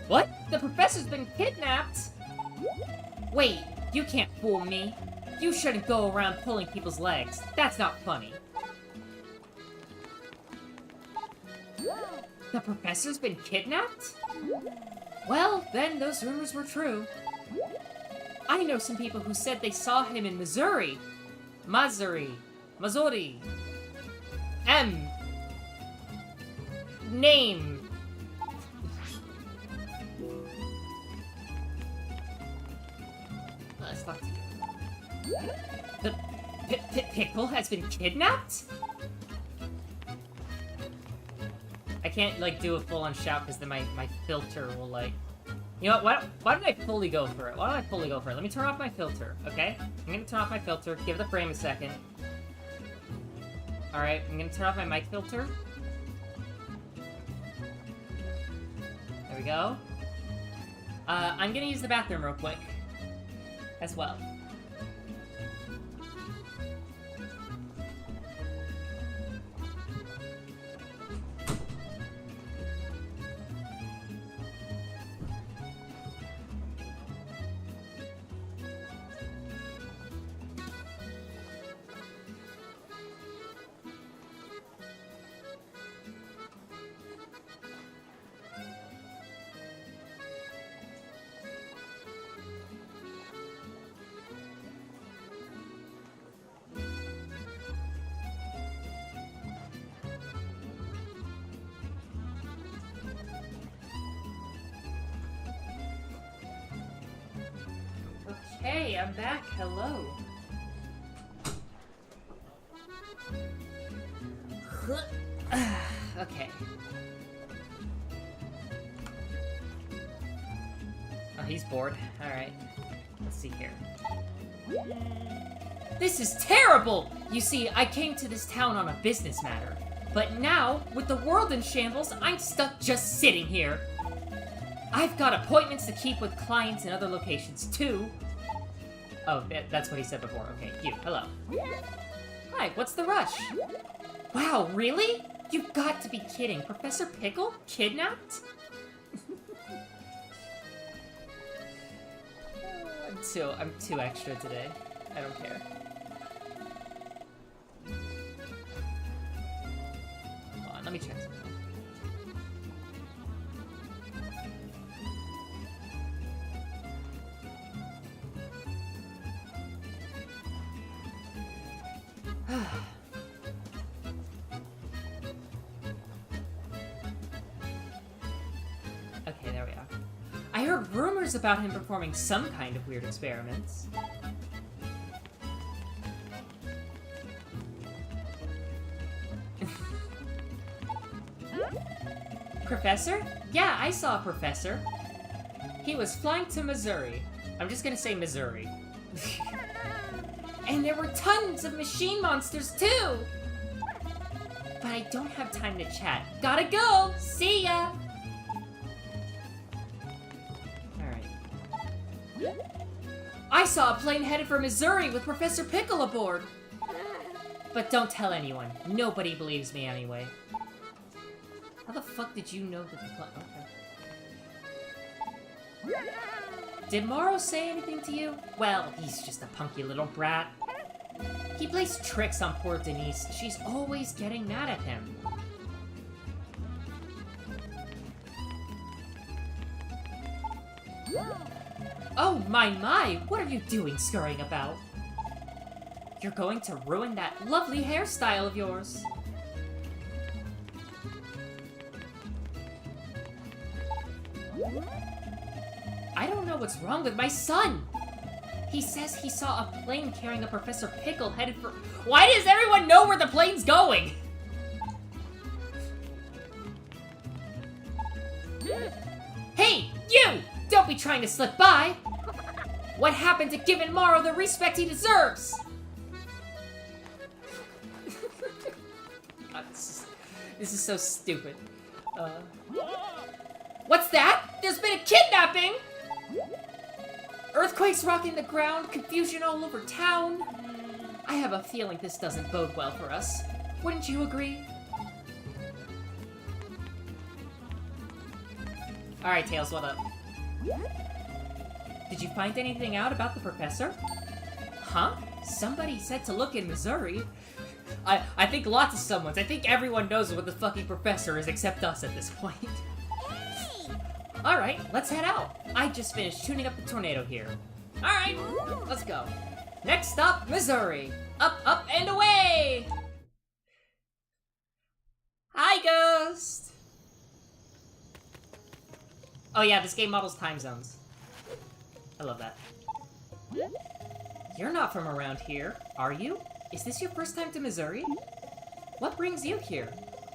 What? The professor's been kidnapped? Wait, you can't fool me. You shouldn't go around pulling people's legs. That's not funny. The professor's been kidnapped? Well, then those rumors were true. I know some people who said they saw him in Missouri. Missouri. M. Name. Let's talk to you. The Pickle has been kidnapped? I can't, like, do a full-on shout because then my filter will, like... You know what? Why don't I fully go for it? Let me turn off my filter, okay? I'm gonna turn off my filter. Give the frame a second. Alright, I'm gonna turn off my mic filter. There we go. I'm gonna use the bathroom real quick. As well. Hey, I'm back. Hello. Okay. Oh, he's bored. Alright. Let's see here. This is terrible! You see, I came to this town on a business matter. But now, with the world in shambles, I'm stuck just sitting here. I've got appointments to keep with clients in other locations, too. Oh, that's what he said before. Okay, you. Hello. Hi, what's the rush? Wow, really? You've got to be kidding. Professor Pickle? Kidnapped? I'm too extra today. I don't care. Hold on, let me check something. Okay, there we are. I heard rumors about him performing some kind of weird experiments. Professor? Yeah, I saw a professor. He was flying to Missouri. I'm just gonna say Missouri. And there were tons of machine monsters, too! But I don't have time to chat. Gotta go! See ya! Alright. saw a plane headed for Missouri with Professor Pickle aboard. But don't tell anyone. Nobody believes me anyway. How the fuck did you know that the plane... Okay. Did Morrow say anything to you? Well, he's just a punky little brat. He plays tricks on poor Denise. She's always getting mad at him. Oh my, what are you doing scurrying about? You're going to ruin that lovely hairstyle of yours. I don't know what's wrong with my son! He says he saw a plane carrying a Professor Pickle headed for... Why does everyone know where the plane's going? Hey, you! Don't be trying to slip by! What happened to giving Morrow the respect he deserves? This is so stupid. What's that? There's been a kidnapping! Earthquakes rocking the ground, confusion all over town. I have a feeling this doesn't bode well for us. Wouldn't you agree? Alright, Tails, what up? Did you find anything out about the professor? Huh? Somebody said to look in Missouri. I think lots of someone's. I think everyone knows what the fucking professor is except us at this point. Alright, let's head out. I just finished tuning up the tornado here. Alright, let's go. Next stop, Missouri. Up, up, and away! Hi, Ghost! Oh yeah, this game models time zones. I love that. You're not from around here, are you? Is this your first time to Missouri? What brings you here?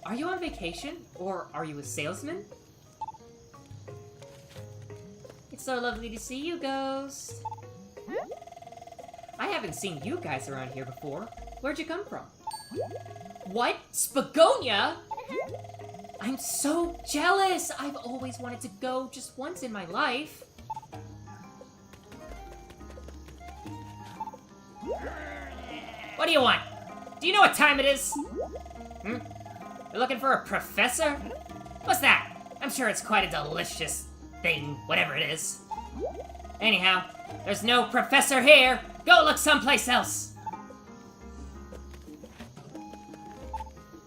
Are you on vacation? Or are you a salesman? It's so lovely to see you, Ghost. I haven't seen you guys around here before. Where'd you come from? What? Spagonia? I'm so jealous! I've always wanted to go just once in my life. What do you want? Do you know what time it is? Hmm? You're looking for a professor? What's that? I'm sure it's quite a delicious thing, whatever it is. Anyhow, there's no professor here. Go look someplace else.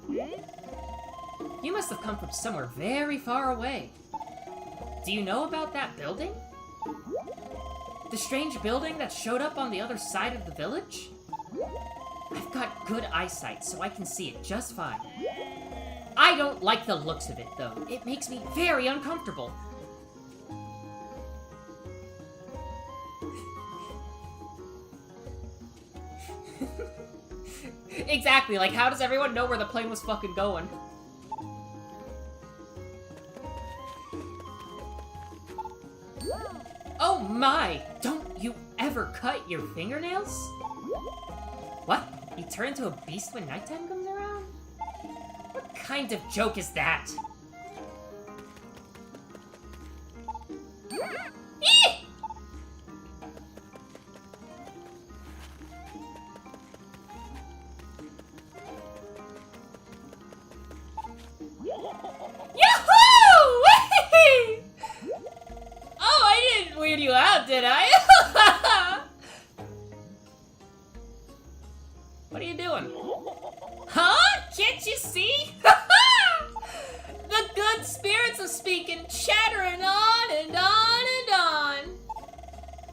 You must have come from somewhere very far away. Do you know about that building? The strange building that showed up on the other side of the village? I've got good eyesight, so I can see it just fine. I don't like the looks of it, though. It makes me very uncomfortable. Exactly, like how does everyone know where the plane was fucking going? Oh my! Don't you ever cut your fingernails? What? You turn into a beast when nighttime comes around? What kind of joke is that? Eee! Yahoo! Oh, I didn't weird you out, did I? What are you doing? Huh? Can't you see? The good spirits are speaking, chattering on and on and on.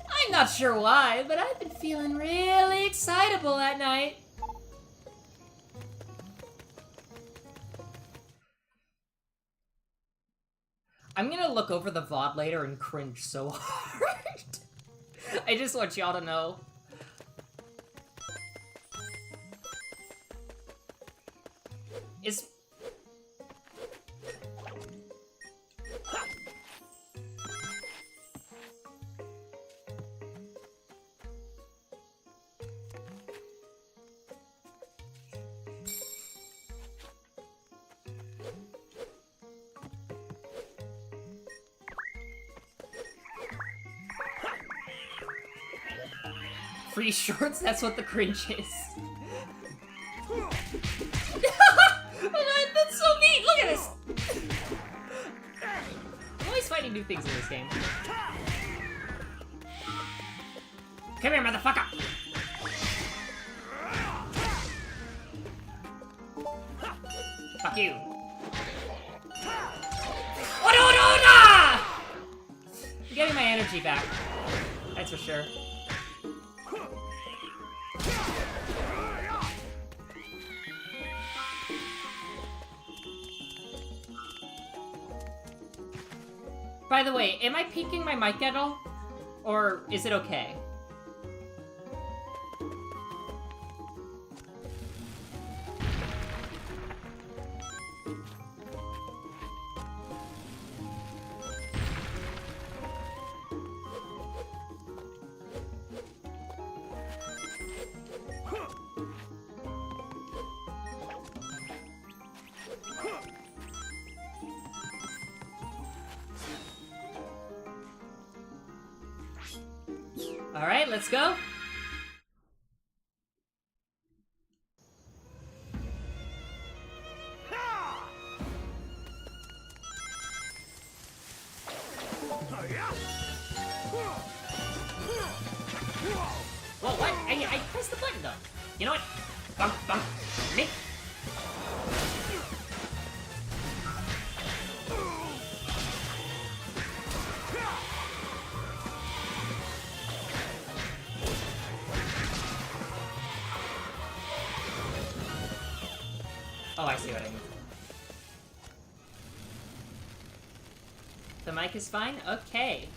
I'm not sure why, but I've been feeling really excitable at night. I'm gonna look over the VOD later and cringe so hard. I just want y'all to know. Is... Free shorts, that's what the cringe is. That's so neat! Look at this! I'm always finding new things in this game. Come here, motherfucker! Fuck you. Oh no, no, no! I'm getting my energy back. That's for sure. By the way, am I peaking my mic at all? Or is it okay? Alright, let's go. Whoa, what? I pressed the button though. You know what? Bump, bump, me. Oh, I see what I mean. The mic is fine? Okay.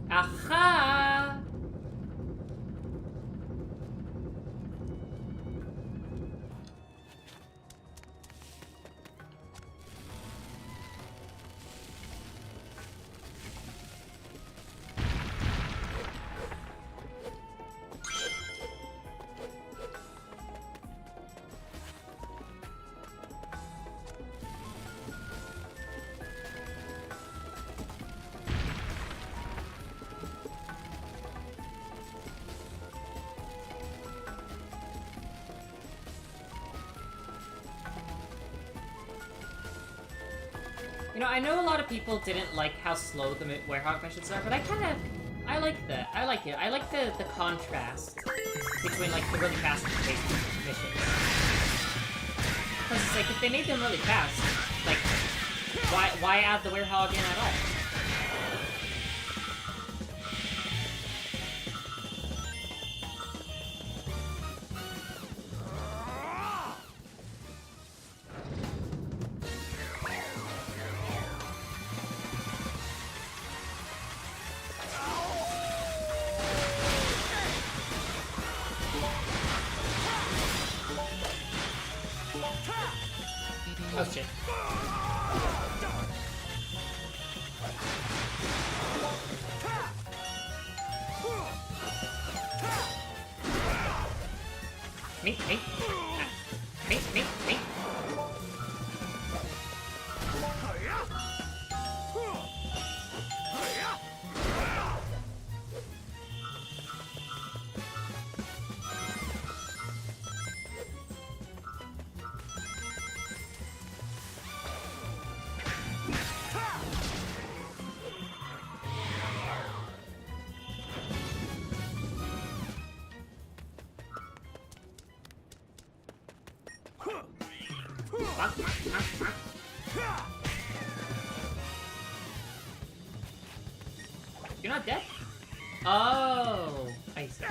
Aha! You know, I know a lot of people didn't like how slow the Werehog missions are, but I like that. I like it. I like the contrast between, like, the really fast and paced missions. Because it's like, if they made them really fast, like, why add the Werehog in at all? Oh shit. Me. You're not dead? Oh, I see.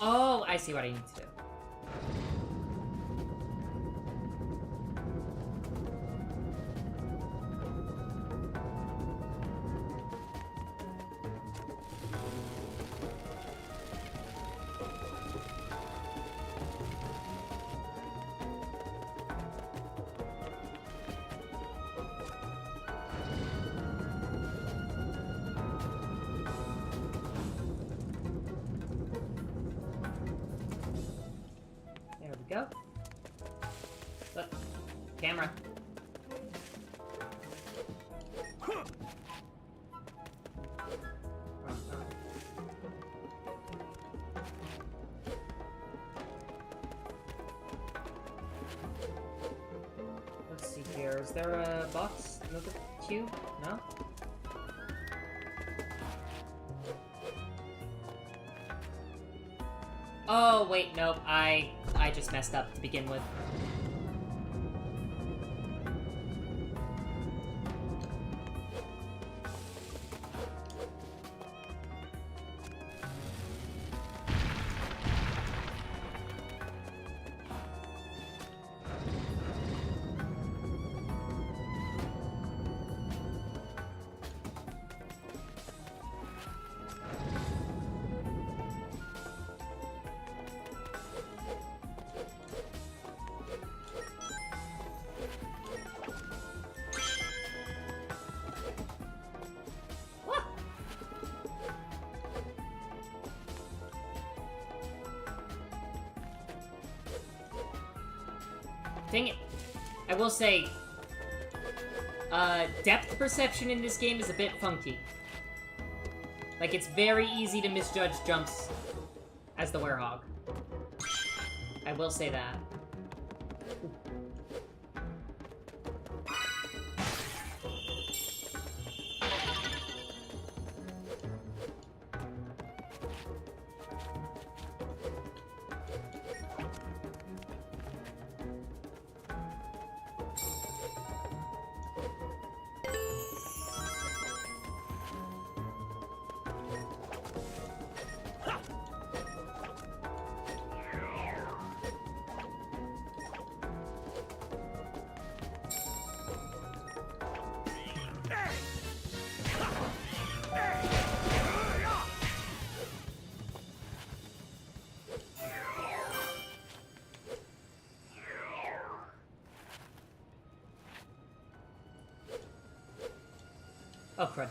Oh, I see what I need to do. There we go. Look, camera. Let's see here. Is there a box? Another queue? No? Oh, wait, nope. I just messed up to begin with. Dang it. I will say, depth perception in this game is a bit funky. Like, it's very easy to misjudge jumps as the werehog. I will say that. Oh, crud.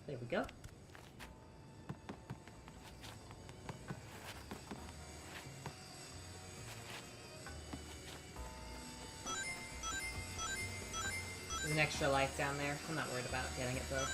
There we go. There's an extra life down there. I'm not worried about getting it, though.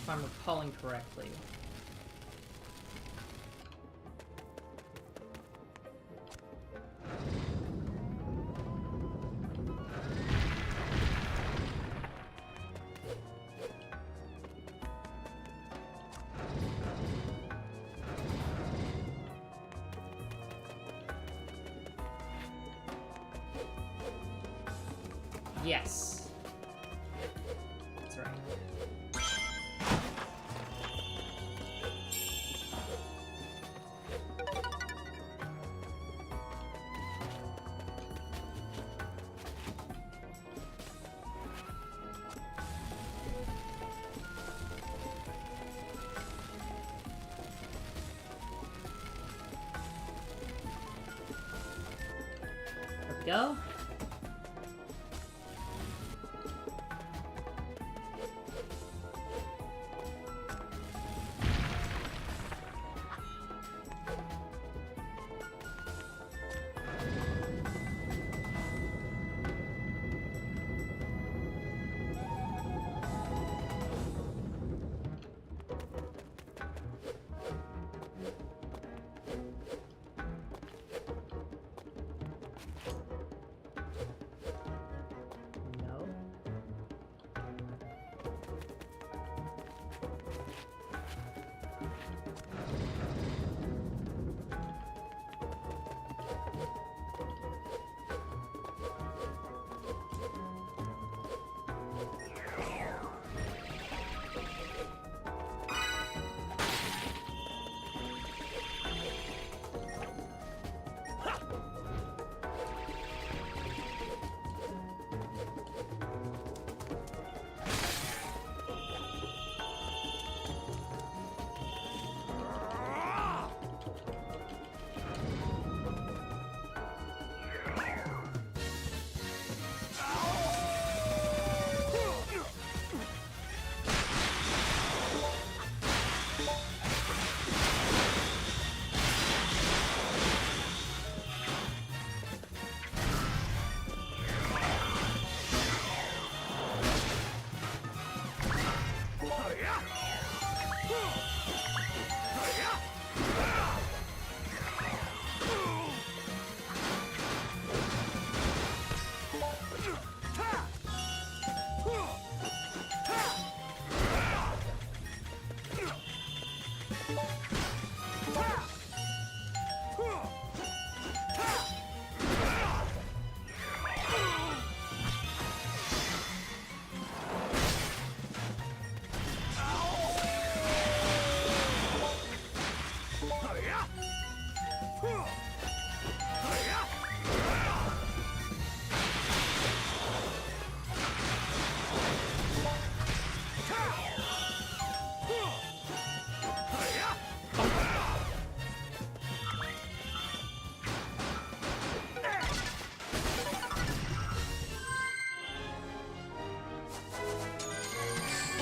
If I'm recalling correctly. Yes. That's right. There we go. No.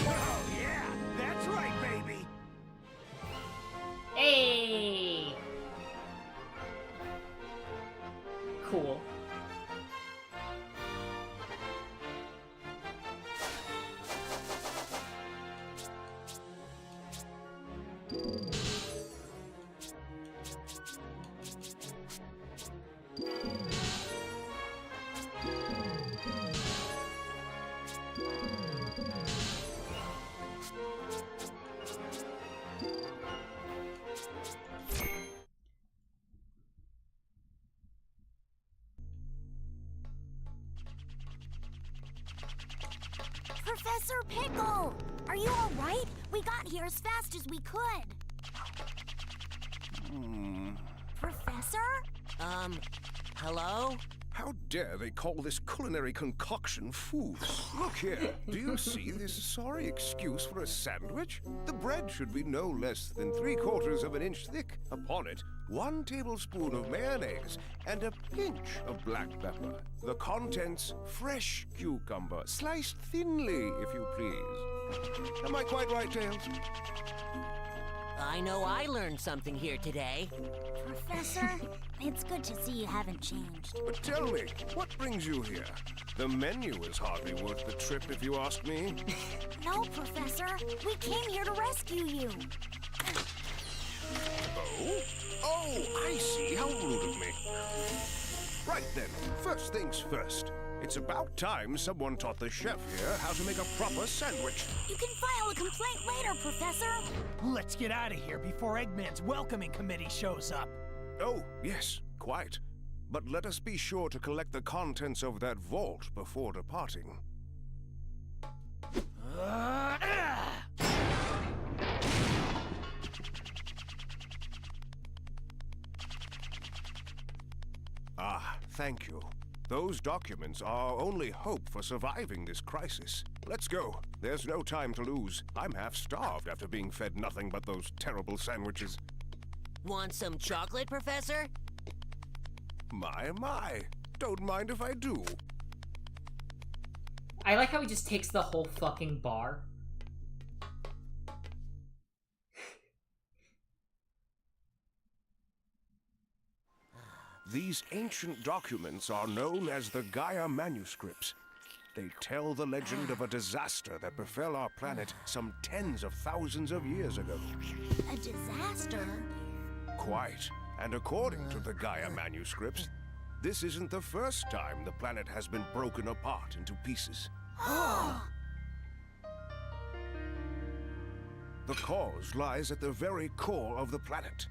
Oh yeah, that's right, baby. Hey! Cool. Professor Pickle! Are you all right? We got here as fast as we could. Professor? Hello? How dare they call this culinary concoction food? Look here, do you see this sorry excuse for a sandwich? The bread should be no less than 3/4 of an inch thick. Upon it, 1 tablespoon of mayonnaise and a pinch of black pepper. The contents, fresh cucumber, sliced thinly, if you please. Am I quite right, Tails? I know I learned something here today. Professor. It's good to see you haven't changed. But tell me, what brings you here? The menu is hardly worth the trip, if you ask me. No, Professor. We came here to rescue you. Oh? Oh, I see. How rude of me. Right then, first things first. It's about time someone taught the chef here how to make a proper sandwich. You can file a complaint later, Professor. Let's get out of here before Eggman's welcoming committee shows up. Oh, yes, quite. But let us be sure to collect the contents of that vault before departing. Ah, thank you. Those documents are our only hope for surviving this crisis. Let's go. There's no time to lose. I'm half starved after being fed nothing but those terrible sandwiches. Want some chocolate, Professor? My. Don't mind if I do. I like how he just takes the whole fucking bar. These ancient documents are known as the Gaia manuscripts. They tell the legend of a disaster that befell our planet some tens of thousands of years ago. A disaster? Quite. And according to the Gaia manuscripts, this isn't the first time the planet has been broken apart into pieces. The cause lies at the very core of the planet.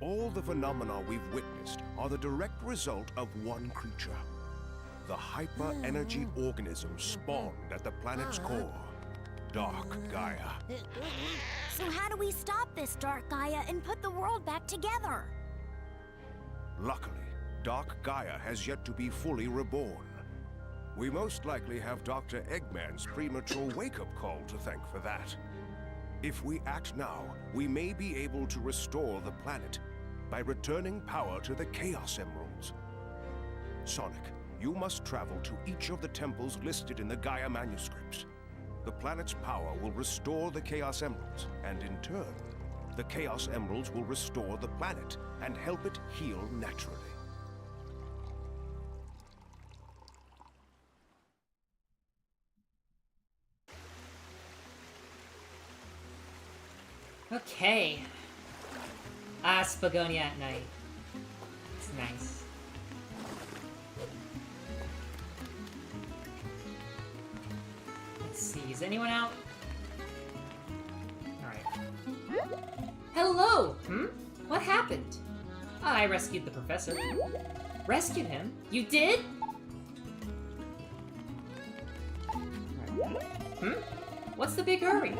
All the phenomena we've witnessed are the direct result of one creature. The hyper-energy organism spawned at the planet's core, Dark Gaia. So how do we stop this Dark Gaia and put the world back together? Luckily, Dark Gaia has yet to be fully reborn. We most likely have Dr. Eggman's premature wake-up call to thank for that. If we act now, we may be able to restore the planet by returning power to the Chaos Emeralds. Sonic, you must travel to each of the temples listed in the Gaia manuscripts. The planet's power will restore the Chaos Emeralds, and in turn, the Chaos Emeralds will restore the planet and help it heal naturally. Okay. Spagonia at night. It's nice. Let's see, is anyone out? Alright. Hello! What happened? I rescued the professor. Rescued him? You did? What's the big hurry?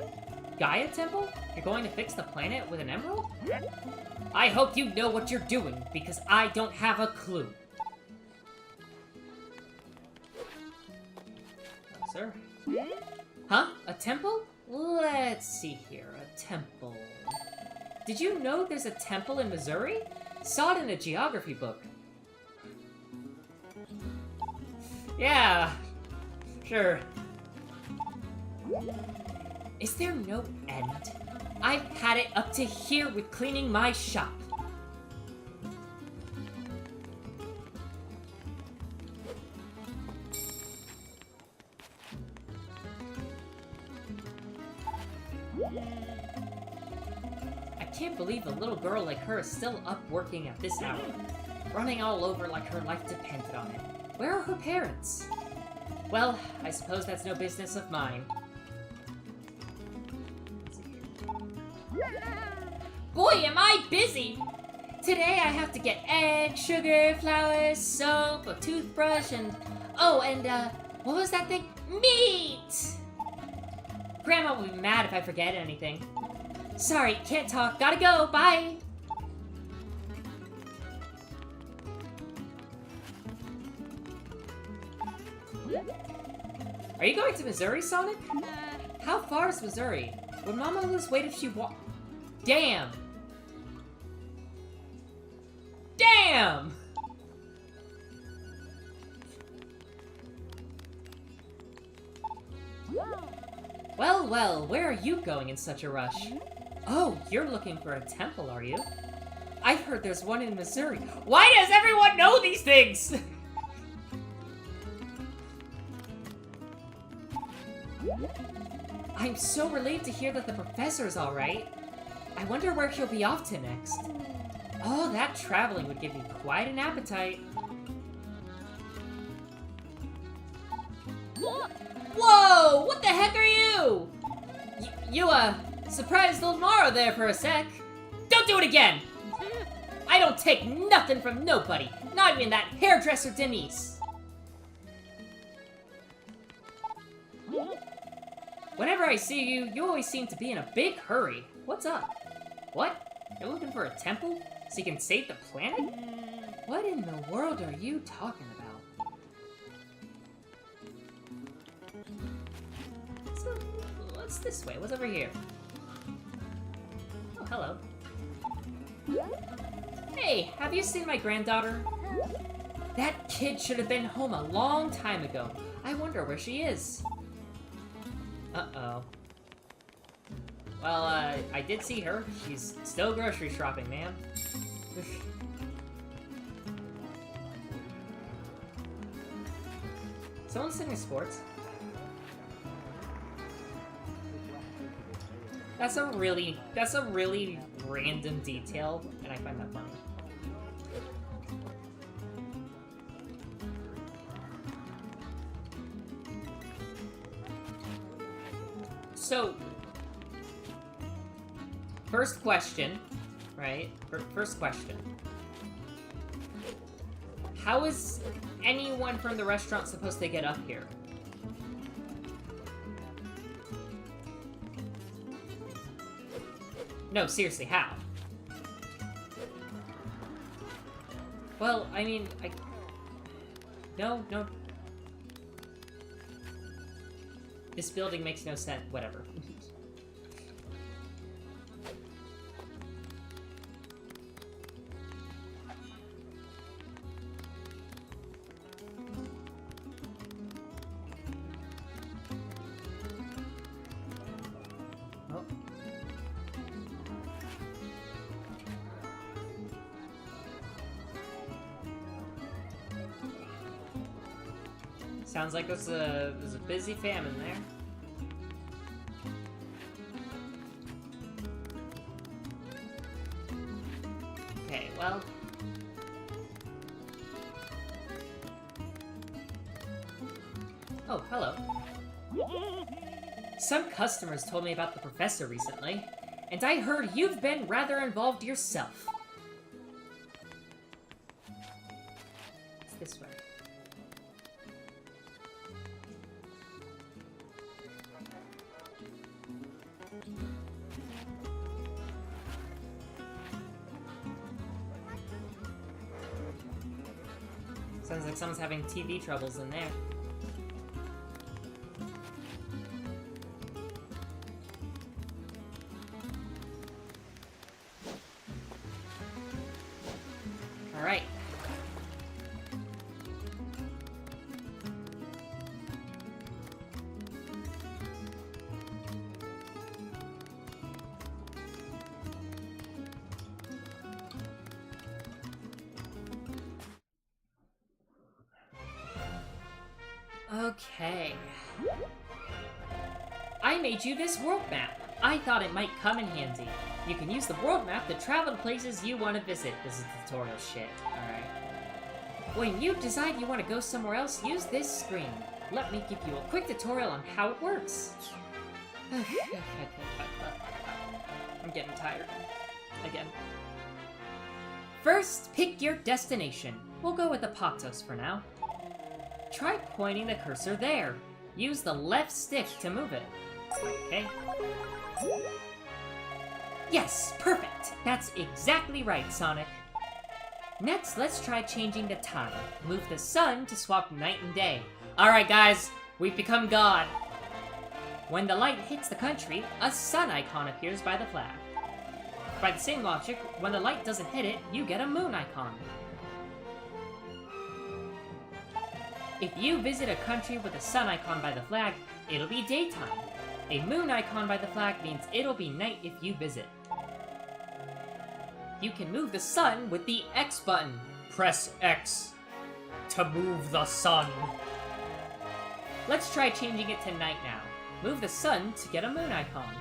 Gaia Temple? You're going to fix the planet with an emerald? I hope you know what you're doing, because I don't have a clue. Oh, sir? Huh? A temple? Let's see here. A temple. Did you know there's a temple in Missouri? Saw it in a geography book. Yeah. Sure. Is there no end? I've had it up to here with cleaning my shop. I can't believe a little girl like her is still up working at this hour, running all over like her life depended on it. Where are her parents? Well, I suppose that's no business of mine. Boy, am I busy! Today I have to get egg, sugar, flour, soap, a toothbrush, and... Oh, and, what was that thing? Meat! Grandma will be mad if I forget anything. Sorry, can't talk. Gotta go. Bye! Are you going to Missouri, Sonic? How far is Missouri? Would Mama lose weight if she walked? Damn! Damn! Well, well, where are you going in such a rush? Oh, you're looking for a temple, are you? I've heard there's one in Missouri. Why does everyone know these things? I'm so relieved to hear that the professor's alright. I wonder where he'll be off to next. Oh, that traveling would give me quite an appetite. Whoa! What the heck are you? You surprised old Mara there for a sec. Don't do it again! I don't take nothing from nobody, not even that hairdresser Denise. Whenever I see you, you always seem to be in a big hurry. What's up? What? You're looking for a temple? So you can save the planet? What in the world are you talking about? So, what's this way? What's over here? Oh, hello. Hey, have you seen my granddaughter? That kid should have been home a long time ago. I wonder where she is. Uh-oh. Well, I did see her. She's still grocery shopping, ma'am. Someone's singing sports. That's a really random detail, and I find that funny. So, first question, right? First question. How is anyone from the restaurant supposed to get up here? No, seriously, how? Well, I mean, No. This building makes no sense. Whatever. Oh. Sounds like there's a busy famine there. Okay, well. Oh, hello. Some customers told me about the professor recently, and I heard you've been rather involved yourself. It's this way. Sounds like someone's having TV troubles in there. Alright. Okay. I made you this world map. I thought it might come in handy. You can use the world map to travel to places you want to visit. This is tutorial shit, alright. When you decide you want to go somewhere else, use this screen. Let me give you a quick tutorial on how it works. I'm getting tired. Again. First, pick your destination. We'll go with Apoptos for now. Try pointing the cursor there. Use the left stick to move it. Okay. Yes, perfect. That's exactly right, Sonic. Next, let's try changing the time. Move the sun to swap night and day. Alright guys, we've become God. When the light hits the country, a sun icon appears by the flag. By the same logic, when the light doesn't hit it, you get a moon icon. If you visit a country with a sun icon by the flag, it'll be daytime. A moon icon by the flag means it'll be night if you visit. You can move the sun with the X button. Press X to move the sun. Let's try changing it to night now. Move the sun to get a moon icon.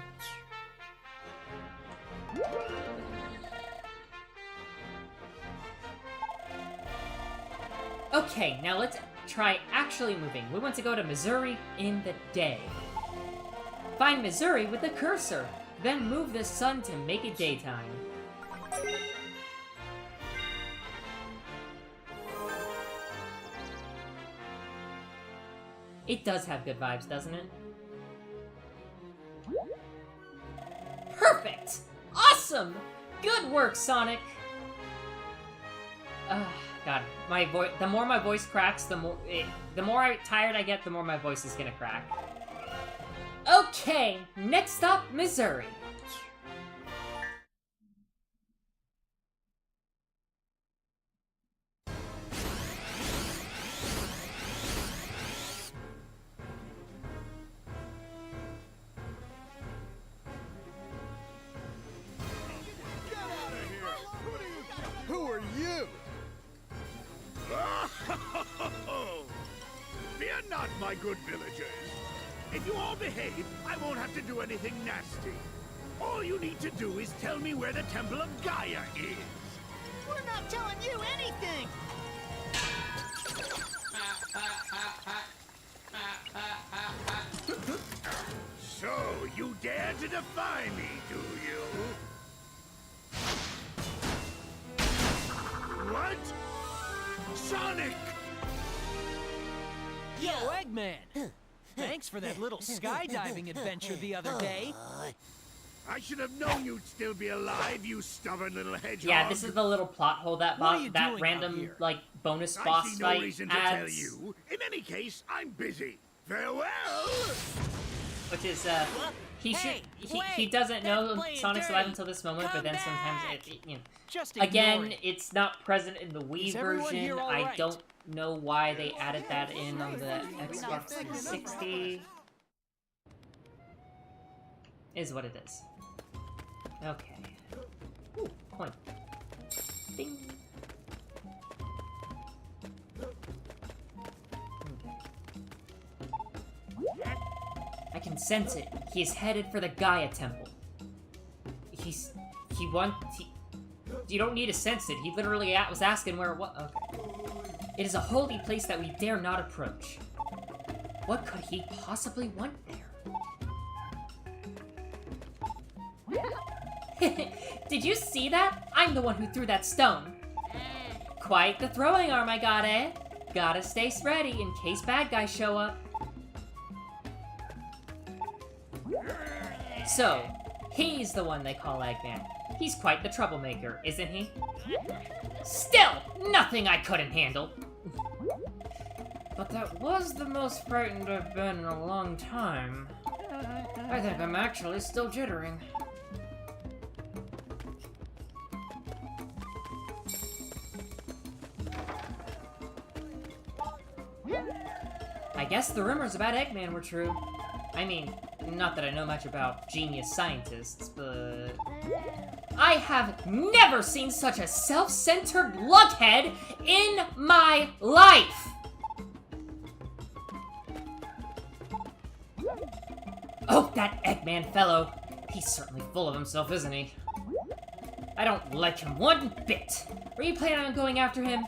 Okay, now let's try actually moving. We want to go to Missouri in the day. Find Missouri with the cursor, then move the sun to make it daytime. It does have good vibes, doesn't it? Perfect! Awesome! Good work, Sonic! God, the more my voice cracks, the more tired I get, the more my voice is gonna crack. Okay, next up, Missouri. Who are you? Fear not, my good villagers. If you all behave, I won't have to do anything nasty. All you need to do is tell me where the Temple of Gaia is. We're not telling you anything! So, you dare to defy me, do you? What? Sonic! Yo, Eggman! Thanks for that little skydiving adventure the other day. I should have known you'd still be alive, you stubborn little hedgehog. Yeah, this is the little plot hole that What are you that doing random out here? like bonus I boss see no fight reason to tell adds, you. In any case, I'm busy. Farewell! which is he Hey, he wait, doesn't know that's playing Sonic's dirty. alive until this moment, but Come then sometimes back. you know. Just ignore Again, it. it's not present in the Wii Is everyone version. here all I right? don't know why they added that in on the Xbox 360. Is what it is. Okay. Ooh, coin. Ding. Okay. I can sense it. He is headed for the Gaia Temple. You don't need to sense it. He literally was asking where it was. Okay. It is a holy place that we dare not approach. What could he possibly want there? Did you see that? I'm the one who threw that stone. Quite the throwing arm I got, eh? Gotta stay ready in case bad guys show up. So, he's the one they call Eggman. He's quite the troublemaker, isn't he? Still, nothing I couldn't handle. But that was the most frightened I've been in a long time. I think I'm actually still jittering. I guess the rumors about Eggman were true. I mean, not that I know much about genius scientists, but... I have never seen such a self-centered luckhead in my life! Oh, that Eggman fellow! He's certainly full of himself, isn't he? I don't like him one bit! Are you planning on going after him?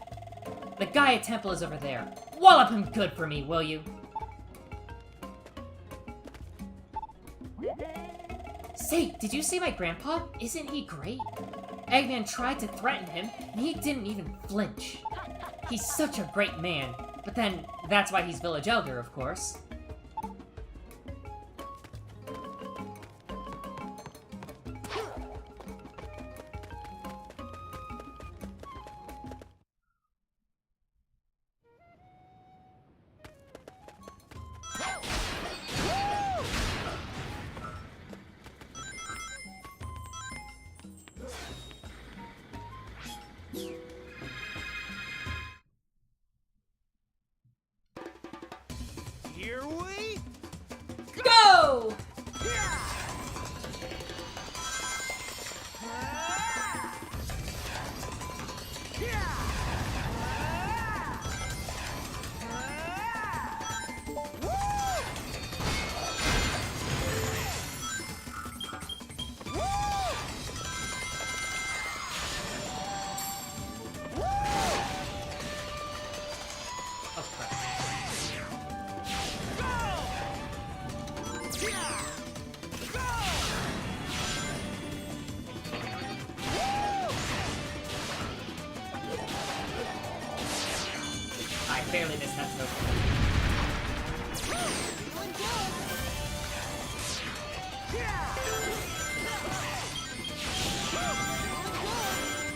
The Gaia Temple is over there. Wallop him good for me, will you? Say, did you see my grandpa? Isn't he great? Eggman tried to threaten him, and he didn't even flinch. He's such a great man, but then that's why he's village elder, of course. Here barely missed that so far.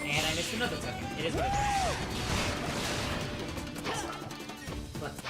And I missed another token. It is what it is. Let's go.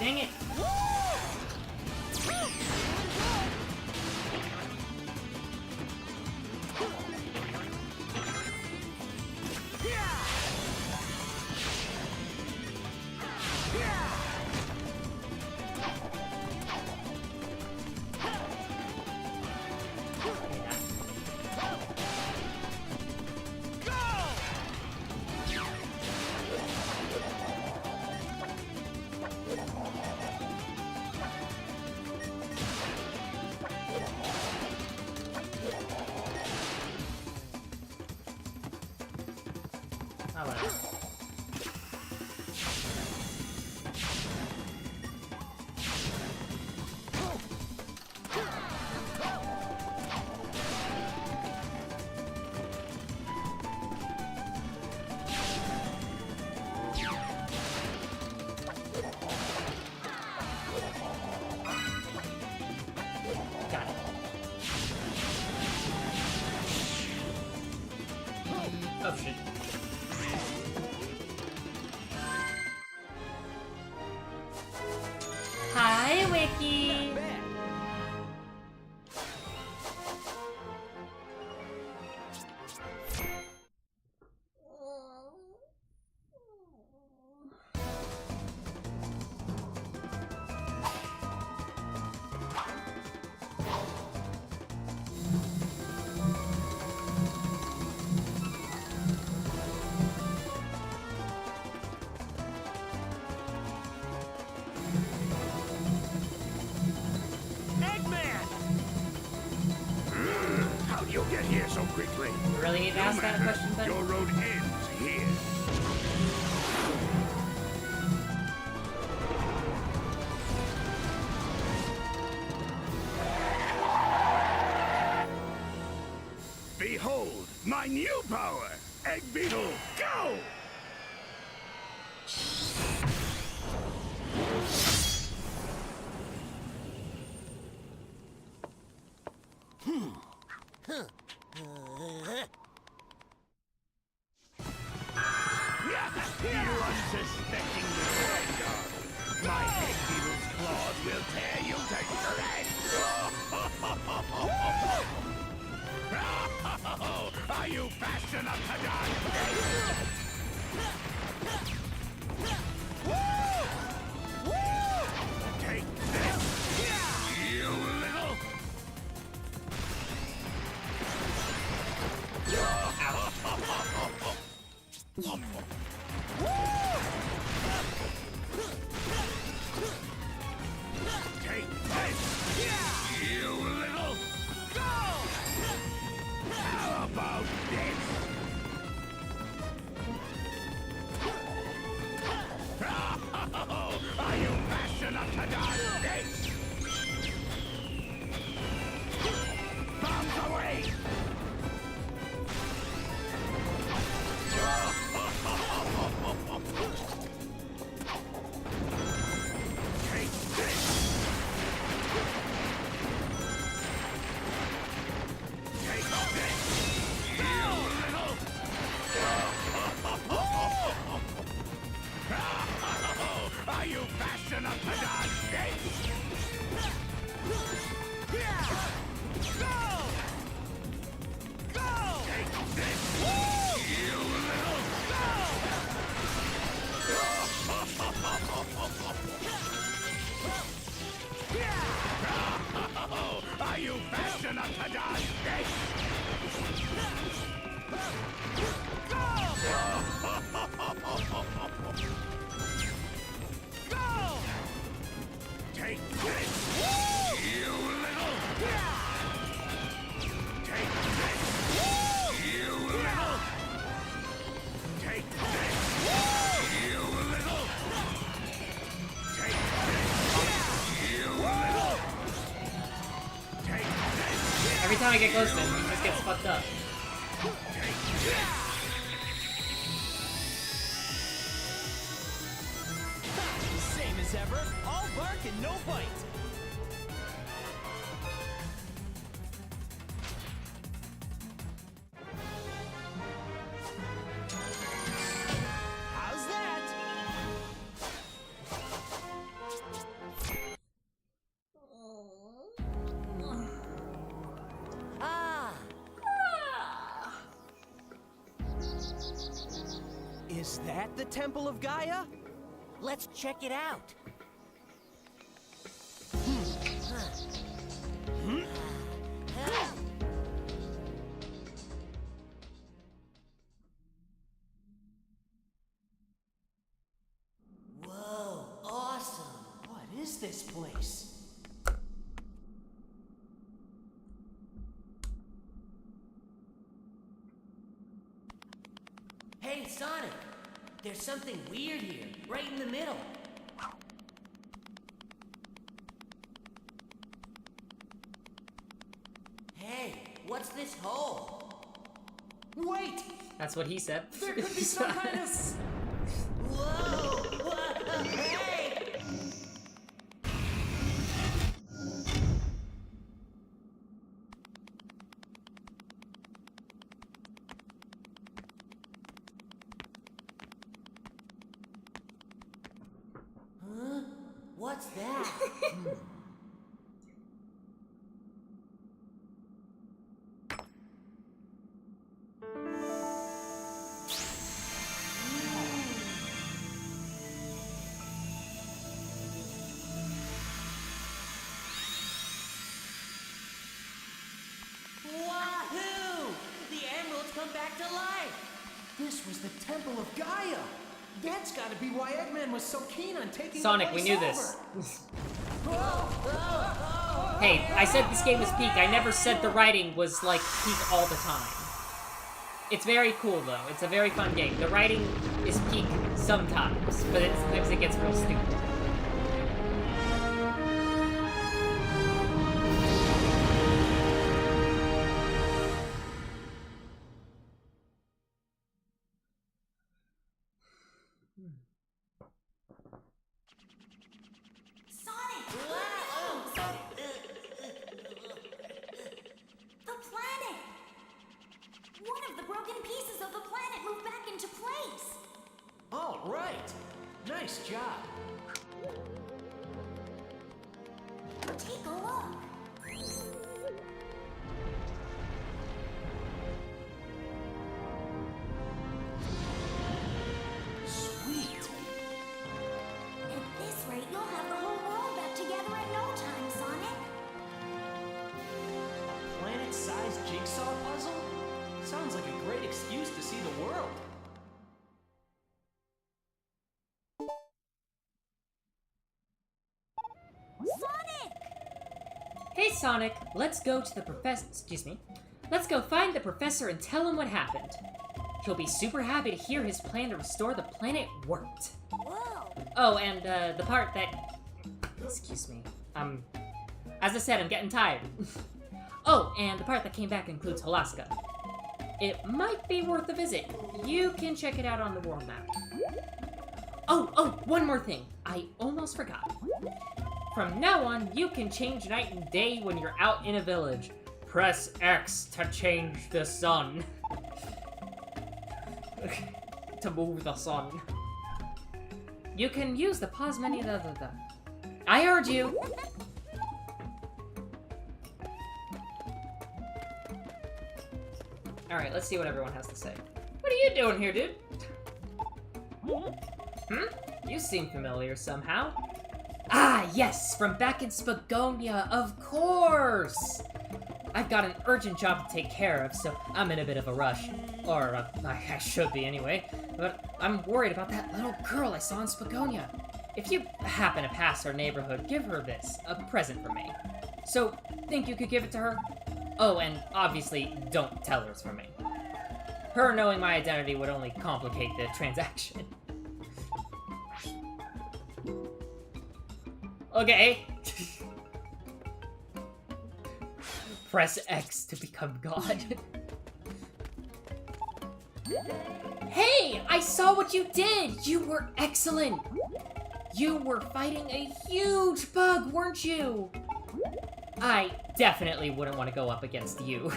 Dang it! Oh, whatever. Got it. Oh shit. Hi, Wiki. How'd you get here so quickly? You really need to ask that question, buddy? Your road ends here. Behold, my new power! Egg Beetle, go! You unsuspecting little vanguard. My Egg Beetle's claws will tear you to shreds! Are you fast enough to die? Take this, you little... time I get close to him, he just gets fucked up. Same as ever, all bark and no bite. How's that? Ah! Is that the Temple of Gaia? Let's check it out. Whoa, awesome. What is this place? Hey, Sonic! There's something weird here, right in the middle. Hey, what's this hole? Wait! That's what he said. There could be some kind of... Whoa! Whoa! Hey! Huh? What's that? Wahoo! The emeralds come back to life! This was the Temple of Gaia! That's gotta be why Eggman was so keen on taking Sonic, the we place knew this. over. Hey, I said this game was peak. I never said the writing was, like, peak all the time. It's very cool, though. It's a very fun game. The writing is peak sometimes, but sometimes it gets real stupid. Sonic! The planet! One of the broken pieces of the planet moved back into place! All right. Nice job. Take a look. Sweet. At this rate, you'll have the whole world back together in no time, Sonic. A planet-sized jigsaw puzzle? Sounds like a great excuse to see the world. Sonic! Hey, Sonic, let's go to the professor. Excuse me. Let's go find the professor and tell him what happened. He'll be super happy to hear his plan to restore the planet worked. Whoa! Oh, and the part that... Excuse me. As I said, I'm getting tired. Oh, and the part that came back includes Halaska. It might be worth a visit. You can check it out on the world map. Oh, one more thing. I almost forgot. From now on, you can change night and day when you're out in a village. Press X to change the sun. To move the sun. You can use the pause menu. I heard you. Alright, let's see what everyone has to say. What are you doing here, dude? You seem familiar somehow. Ah, yes! From back in Spagonia, of course! I've got an urgent job to take care of, so I'm in a bit of a rush. Or, I should be anyway. But I'm worried about that little girl I saw in Spagonia. If you happen to pass her neighborhood, give her this, a present from me. So, think you could give it to her? Oh, and obviously, don't tell her it's from me. Her knowing my identity would only complicate the transaction. Okay. Press X to become God. Hey! I saw what you did! You were excellent! You were fighting a huge bug, weren't you? I definitely wouldn't want to go up against you.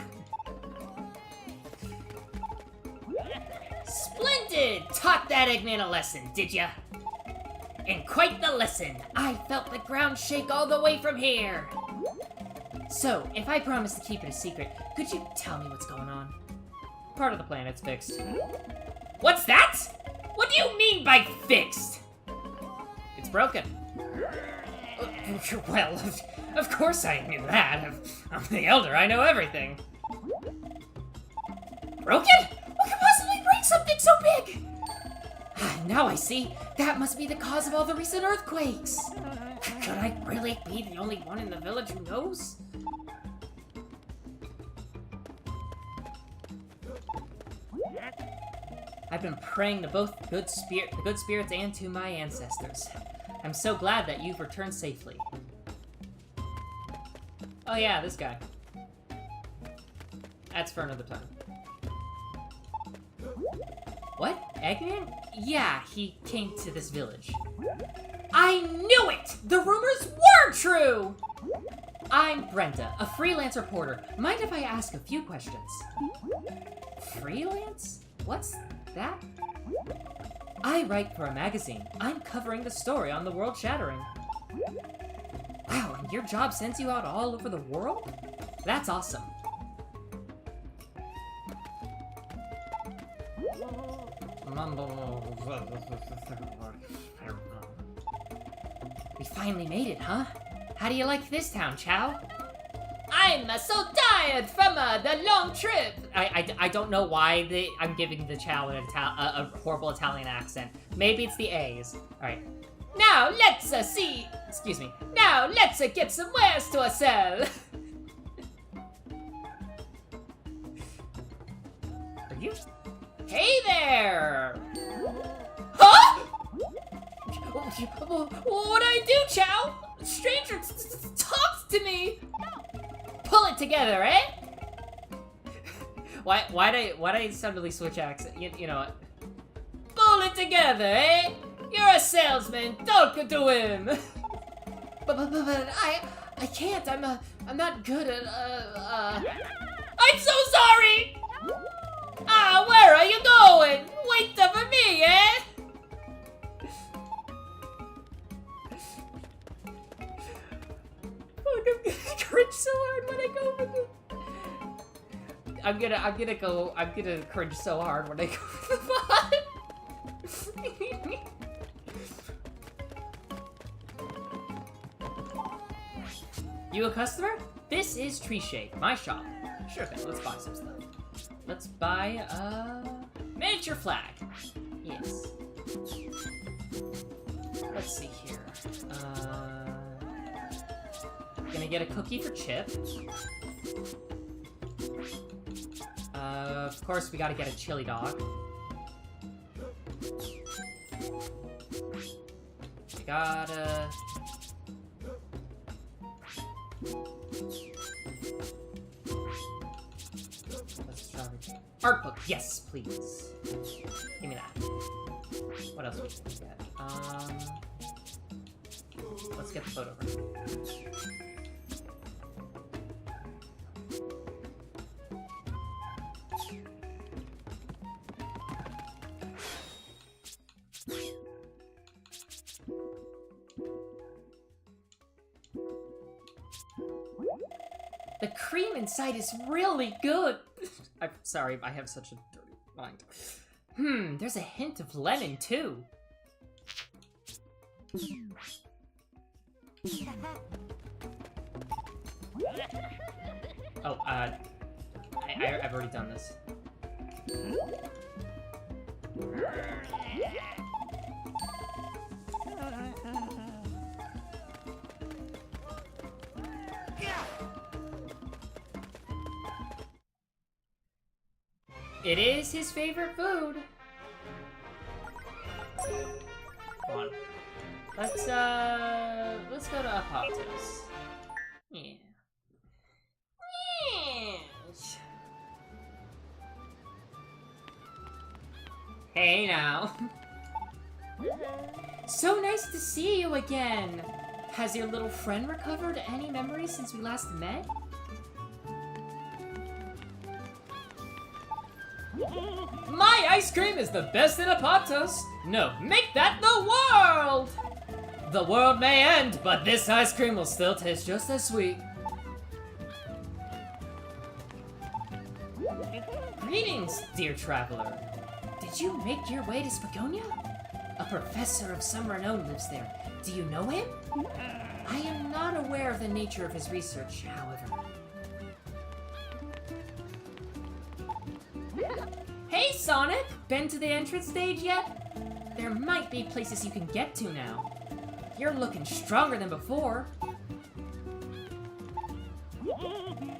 Splendid! Taught that Eggman a lesson, did ya? And quite the lesson. I felt the ground shake all the way from here. So, if I promise to keep it a secret, could you tell me what's going on? Part of the planet's fixed. What's that? What do you mean by fixed? It's broken. Well, of course I knew that. I'm the Elder, I know everything. Broken? What could possibly break something so big? Now I see. That must be the cause of all the recent earthquakes. Could I really be the only one in the village who knows? I've been praying to both the good spirits and to my ancestors. I'm so glad that you've returned safely. Oh yeah, this guy. That's for another time. What? Eggman? Yeah, he came to this village. I knew it! The rumors were true! I'm Brenda, a freelance reporter. Mind if I ask a few questions? Freelance? What's that? I write for a magazine. I'm covering the story on the world shattering. Wow, and your job sends you out all over the world? That's awesome. We finally made it, huh? How do you like this town, Chow? I'm so tired from the long trip. I don't know why I'm giving the Chow a horrible Italian accent. Maybe it's the A's. All right. Now let's see. Excuse me. Now let's get some wares to sell. Are you? Hey there! Huh? What'd I do, Chow? Stranger talks to me. Pull it together, eh? Why'd I suddenly switch accent? You know what? Pull it together, eh? You're a salesman. Talk to him. But I can't. I'm not good at I'm so sorry. Where are you going? Wait for me, eh? Fuck, I'm gonna cringe so hard when I go with it. I'm gonna cringe so hard when I go with the bot. You a customer? This is Tree Shake, my shop. Sure thing, let's buy some stuff. Let's buy a miniature flag. Yes. Let's see here. Gonna get a cookie for Chip. Of course, we gotta get a chili dog. We gotta... Art book, yes, please. Give me that. What else we can get? Let's get the photograph. The cream inside is really good. I'm sorry, I have such a dirty mind. There's a hint of lemon, too. Oh, I've already done this. It is his favorite food. Come on. Let's go to Apoptosis. Yeah. Hey now. So nice to see you again. Has your little friend recovered any memories since we last met? My ice cream is the best in Apatos. No, make that the world! The world may end, but this ice cream will still taste just as sweet. Greetings, dear traveler. Did you make your way to Spagonia? A professor of some renown lives there. Do you know him? I am not aware of the nature of his research, however. Hey, Sonic! Been to the entrance stage yet? There might be places you can get to now. You're looking stronger than before.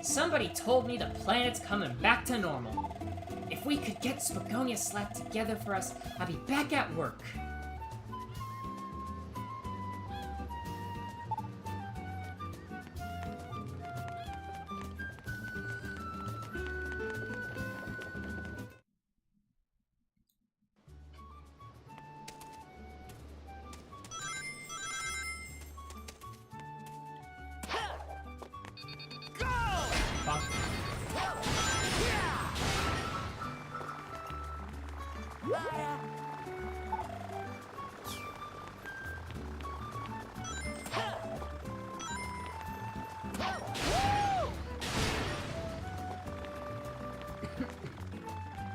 Somebody told me the planet's coming back to normal. If we could get Spagonia slapped together for us, I'd be back at work.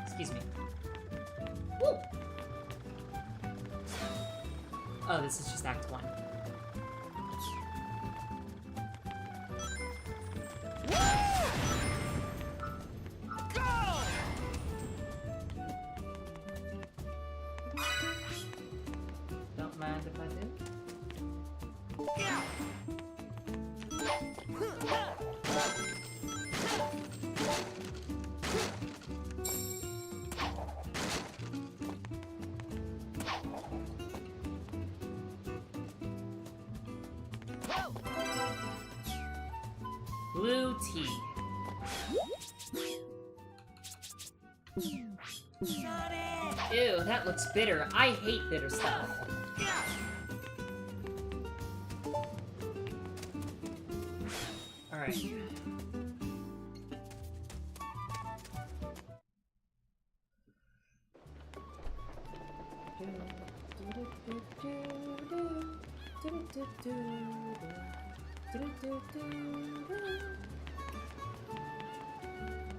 Excuse me. Woo! Oh, this is just Act 1. Don't mind if I do. Blue tea. Ew, that looks bitter. I hate bitter stuff. Alright.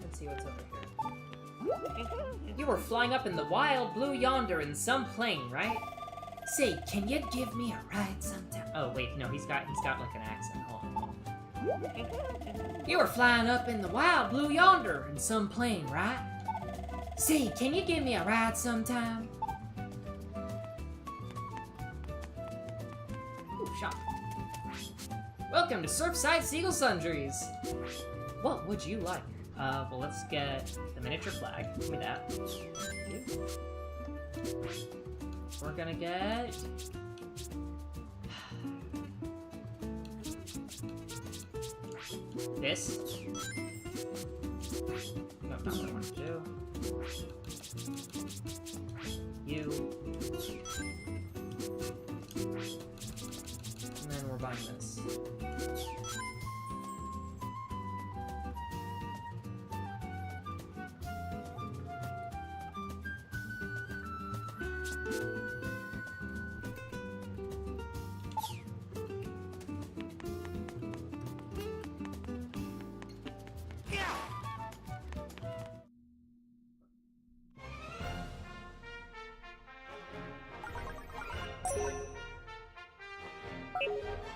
Let's see what's over here. You were flying up in the wild blue yonder in some plane, right? Say, can you give me a ride sometime? Oh wait, no, he's got like an accent. Hold on. You were flying up in the wild blue yonder in some plane, right? Say, can you give me a ride sometime? Ooh, shop. Welcome to Surfside Seagull Sundries. What would you like? Well, let's get the miniature flag. Give me that. Thank you. We're gonna get... this. No, not what I want to do. You. And then we're buying this.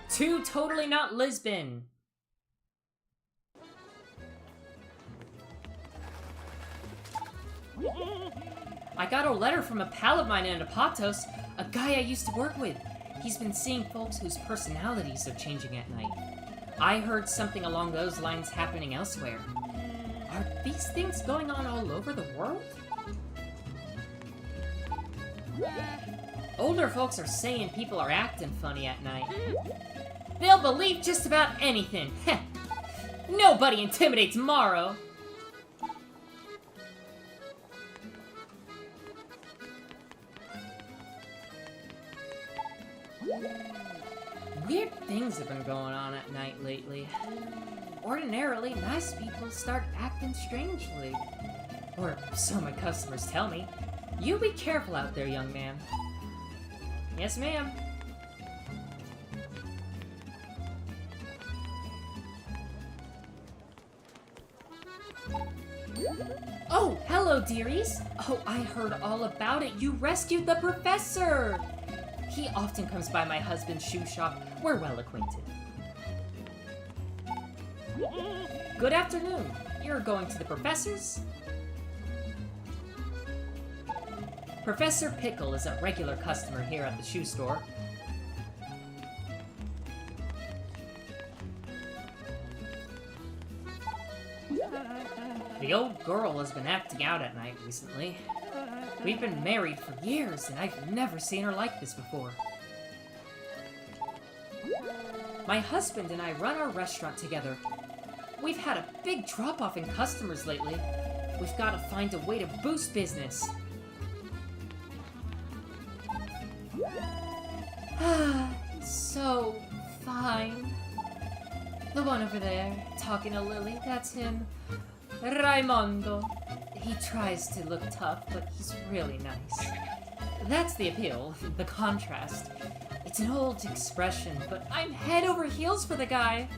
Two Totally Not Lisbon. I got a letter from a pal of mine in Apatos, a guy I used to work with. He's been seeing folks whose personalities are changing at night. I heard something along those lines happening elsewhere. Are these things going on all over the world? Older folks are saying people are acting funny at night. They'll believe just about anything. Heh. Nobody intimidates Morrow. Weird things have been going on at night lately. Ordinarily, nice people start acting strangely. Or so my customers tell me. You be careful out there, young man. Yes, ma'am. Oh, hello, dearies. Oh, I heard all about it. You rescued the professor. He often comes by my husband's shoe shop. We're well acquainted. Good afternoon. You're going to the professor's? Professor Pickle is a regular customer here at the shoe store. The old girl has been acting out at night recently. We've been married for years, and I've never seen her like this before. My husband and I run our restaurant together. We've had a big drop-off in customers lately. We've got to find a way to boost business. So fine. The one over there, talking to Lily, that's him. Raimondo. He tries to look tough, but he's really nice. That's the appeal, the contrast. It's an old expression, but I'm head over heels for the guy.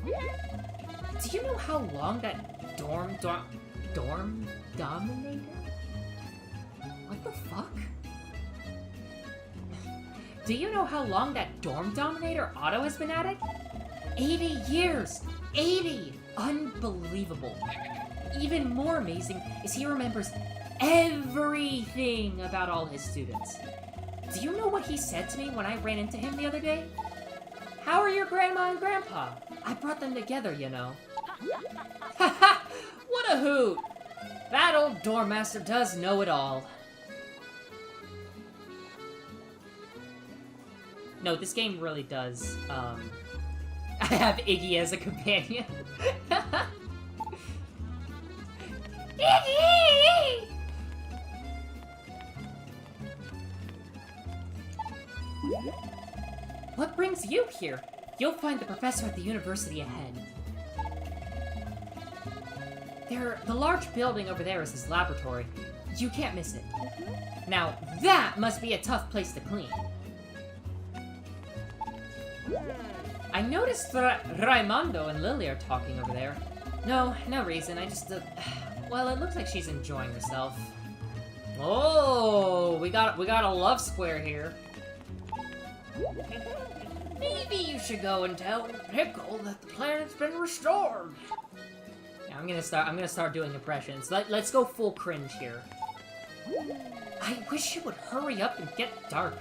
Do you know how long that dorm dominator? What the fuck? Do you know how long that dorm dominator Otto has been at it? 80 years! 80! Unbelievable. Even more amazing is he remembers everything about all his students. Do you know what he said to me when I ran into him the other day? How are your grandma and grandpa? I brought them together, you know. Haha! What a hoot! That old dorm master does know it all. No, this game really does, I have Iggy as a companion. Iggy! What brings you here? You'll find the professor at the university ahead. The large building over there is his laboratory. You can't miss it. Now, that must be a tough place to clean. I noticed Raimondo and Lily are talking over there. No reason. I just, well, it looks like she's enjoying herself. Oh, we got a love square here. Maybe you should go and tell Pickle that the planet's been restored. Yeah, I'm gonna start doing impressions. Let's go full cringe here. I wish it would hurry up and get dark.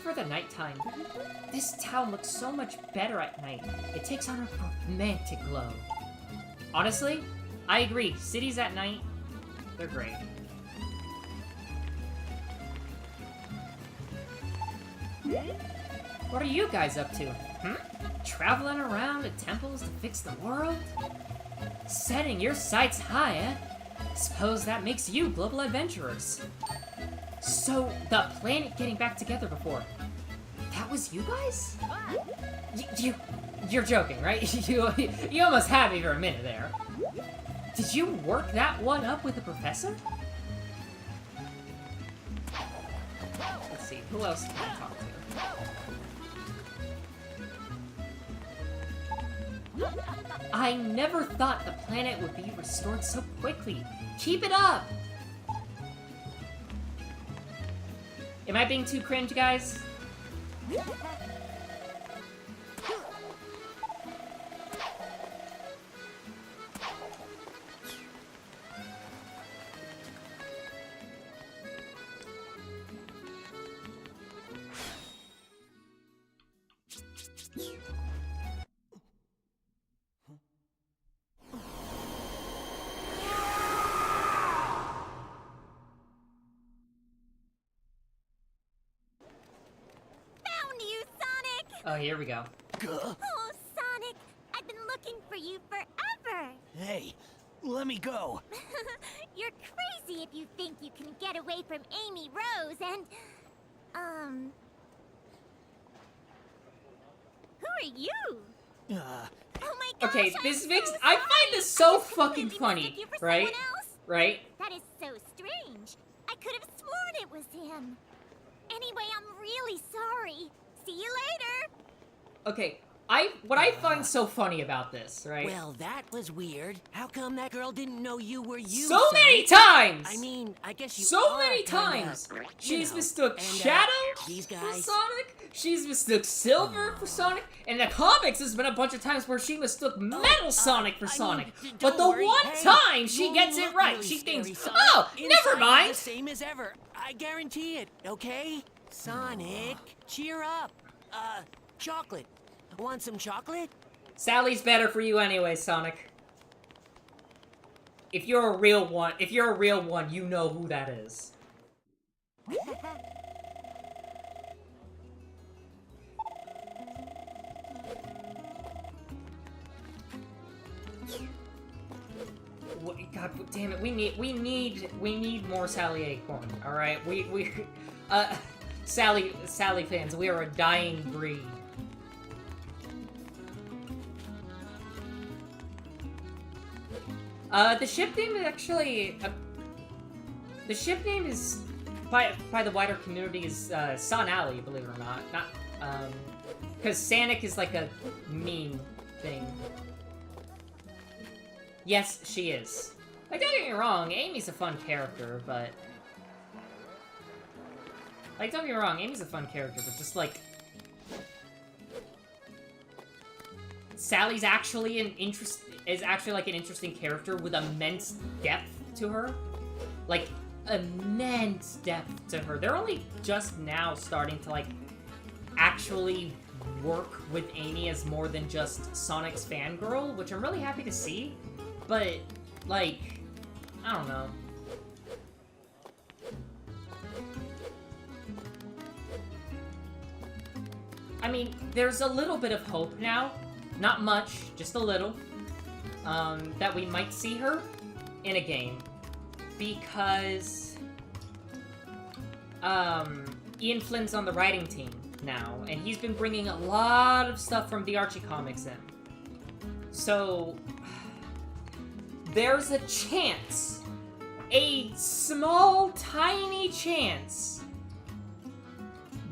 For the nighttime. This town looks so much better at night. It takes on a romantic glow. Honestly, I agree. Cities at night, they're great. What are you guys up to? Traveling around to temples to fix the world? Setting your sights high, eh? Suppose that makes you global adventurers. So, the planet getting back together before, that was you guys? You're joking, right? You almost had me for a minute there. Did you work that one up with the professor? Let's see, who else can I talk to? I never thought the planet would be restored so quickly. Keep it up! Am I being too cringe, guys? Oh, here we go. Oh, Sonic! I've been looking for you forever! Hey, let me go. You're crazy if you think you can get away from Amy Rose and... Who are you? Oh my gosh, Okay, I'm this so makes... sorry. I find this I so just fucking completely funny, mistook you for right? someone else. Right? That is so strange. I could have sworn it was him. Anyway, I'm really sorry. See you later. Okay, what I find so funny about this, right? Well, that was weird. How come that girl didn't know you were you, So many Sonic? times! I mean, I guess you So are many kinda, times! you She's know, mistook and, Shadow these for guys. Sonic. She's mistook Silver for Sonic. And in the comics, there's been a bunch of times where she mistook Metal Sonic for I mean, Sonic. don't But the worry. one Hey, time she you gets it look right, really she scary, thinks, Sonic. oh, Inside never you're mind. the same as ever. I guarantee it. Okay, Sonic, cheer up. Chocolate. Want some chocolate? Sally's better for you anyway, Sonic. If you're a real one, you know who that is. God damn it! We need more Sally Acorn. All right, Sally fans, we are a dying breed. The ship name is actually the ship name is by the wider community is Sun Alley, believe it or not. Not because Sonic is like a mean thing. Yes, she is. Like, don't get me wrong, Amy's a fun character, but... Like, don't get me wrong, Amy's a fun character, but just, like... Sally's actually an interesting character with immense depth to her. Like, immense depth to her. They're only just now starting to, like, actually work with Amy as more than just Sonic's fangirl, which I'm really happy to see. But, like, I don't know. I mean, there's a little bit of hope now. Not much, just a little. That we might see her in a game. Because, Ian Flynn's on the writing team now, and he's been bringing a lot of stuff from the Archie comics in. So... there's a chance, a small, tiny chance,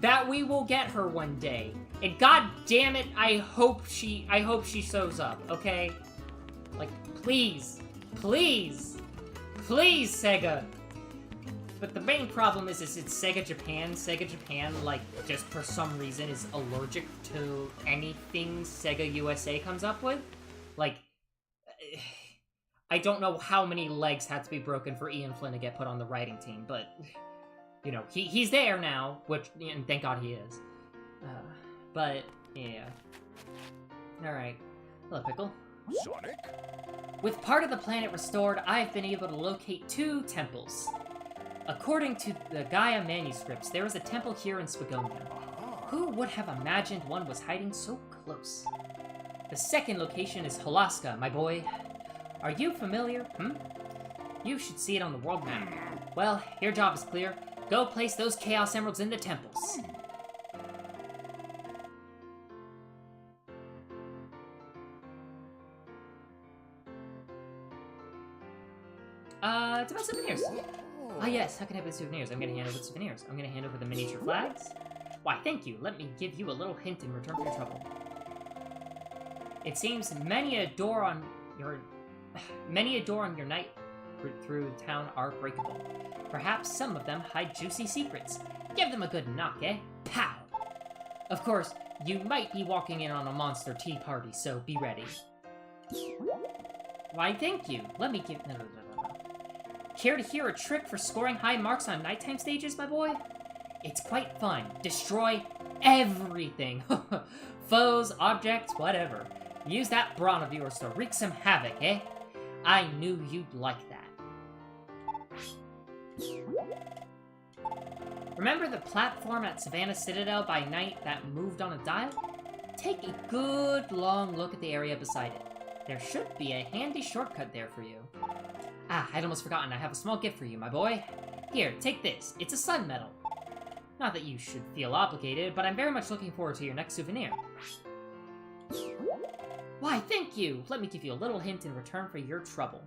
that we will get her one day. And god damn it, I hope she shows up, okay? Like, please, please, please, Sega. But the main problem is it's Sega Japan. Sega Japan, like, just for some reason is allergic to anything Sega USA comes up with. Like, I don't know how many legs had to be broken for Ian Flynn to get put on the writing team, but, you know, he's there now, which, and thank God he is. But, yeah. Alright. Hello, Pickle. Sonic? With part of the planet restored, I've been able to locate 2 temples. According to the Gaia manuscripts, there is a temple here in Spagonia. Who would have imagined one was hiding so close? The second location is Holaska, my boy. Are you familiar, You should see it on the world map. Well, your job is clear. Go place those Chaos Emeralds in the temples. It's about souvenirs. Ah yes, how can I have souvenirs? I'm gonna hand over souvenirs. I'm gonna hand over the miniature flags. Why, thank you. Let me give you a little hint in return for your trouble. It seems many a door on your night through town are breakable. Perhaps some of them hide juicy secrets. Give them a good knock, eh? Pow! Of course, you might be walking in on a monster tea party, so be ready. Why, thank you. Let me give... No. Care to hear a trick for scoring high marks on nighttime stages, my boy? It's quite fun. Destroy everything. Foes, objects, whatever. Use that brawn of yours to wreak some havoc, eh? I knew you'd like that. Remember the platform at Savannah Citadel by night that moved on a dial? Take a good long look at the area beside it. There should be a handy shortcut there for you. Ah, I'd almost forgotten. I have a small gift for you, my boy. Here, take this. It's a sun medal. Not that you should feel obligated, but I'm very much looking forward to your next souvenir. Why, thank you! Let me give you a little hint in return for your trouble.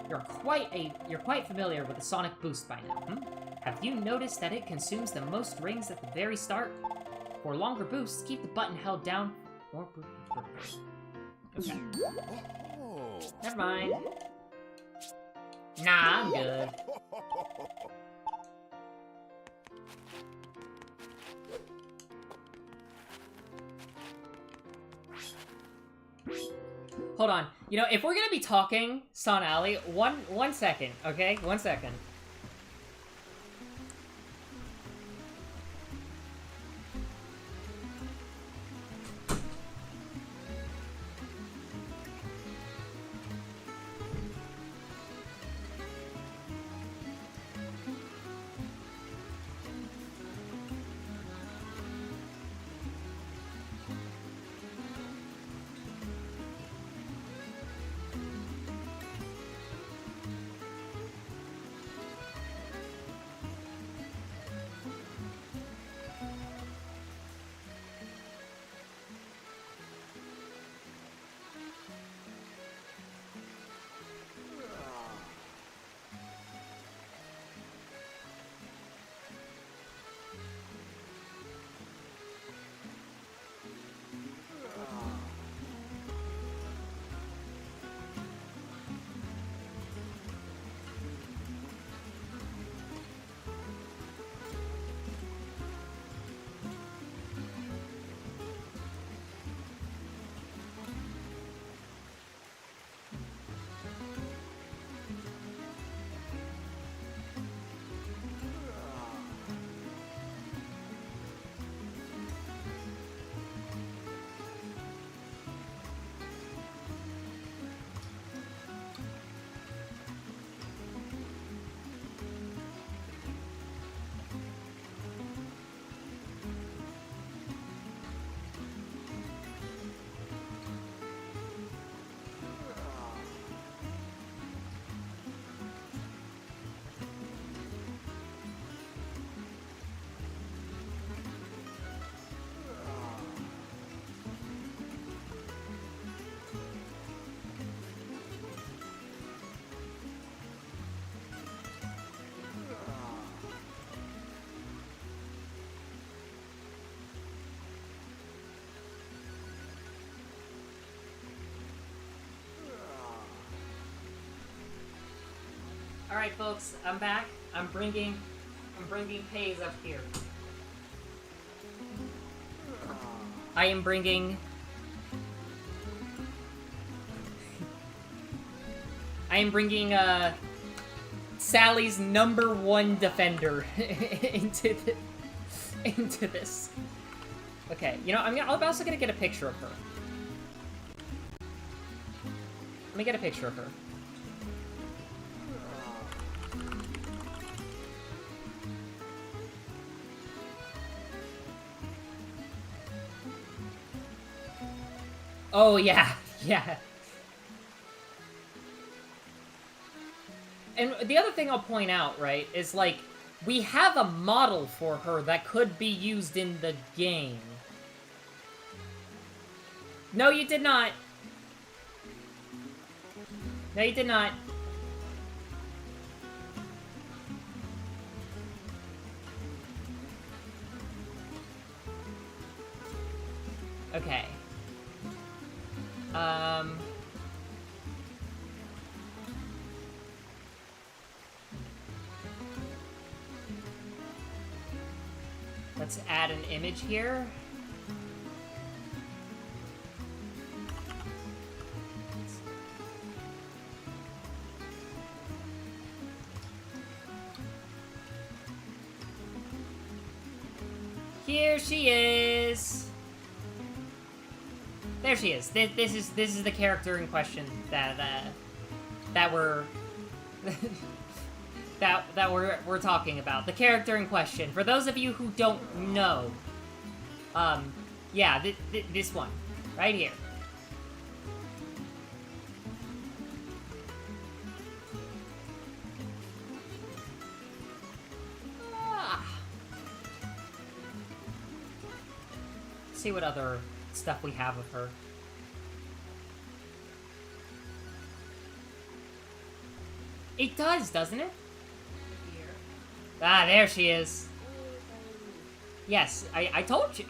You're quite familiar with the Sonic Boost by now, hmm? Have you noticed that it consumes the most rings at the very start? For longer boosts, keep the button held down or... Okay. Oh. Never mind. Nah, I'm good. Hold on. You know, if we're gonna be talking, Son Alley, one second, okay? 1 second. Alright, folks, I'm back. I'm bringing Pays up here. I am bringing... Sally's #1 defender into this. Okay, you know, I'm also gonna get a picture of her. Let me get a picture of her. Oh, yeah, yeah. And the other thing I'll point out, right, is, like, we have a model for her that could be used in the game. No, you did not. No, you did not. Okay. Let's add an image here. Here she is. There she is. This is the character in question that we're we're talking about. The character in question. For those of you who don't know, yeah, this one right here. see what other stuff we have of her. It does, doesn't it? Ah, there she is. Yes, I told you.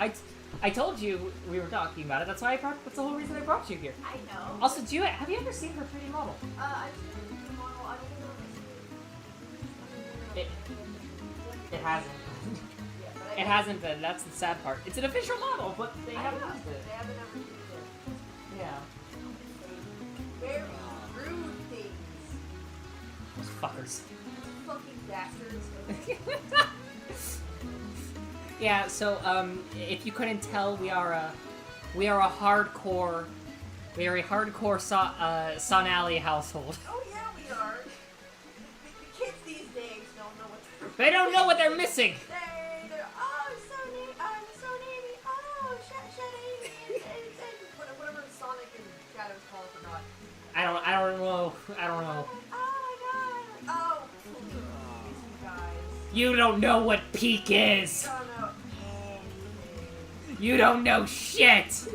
I told you we were talking about it. That's why that's the whole reason I brought you here. I know. Also, have you ever seen her 3D model? I've seen the 3D model. I don't know. It hasn't. Yeah, It hasn't been. That's the sad part. It's an official model, but they haven't used it. They haven't ever used it. Yeah. Very rude things. Those fuckers. Fucking bastards. Yeah. So, if you couldn't tell, we are a hardcore Sonali household. Oh yeah, we are. The kids these days don't know what They don't know what they're missing. They're oh Sonic, Sonamy, oh Shady, and whatever Sonic and Shadow's called, I forgot. I don't know. Oh my god. Oh, please, you guys. You don't know what peak is. Don't know anything. You don't know shit.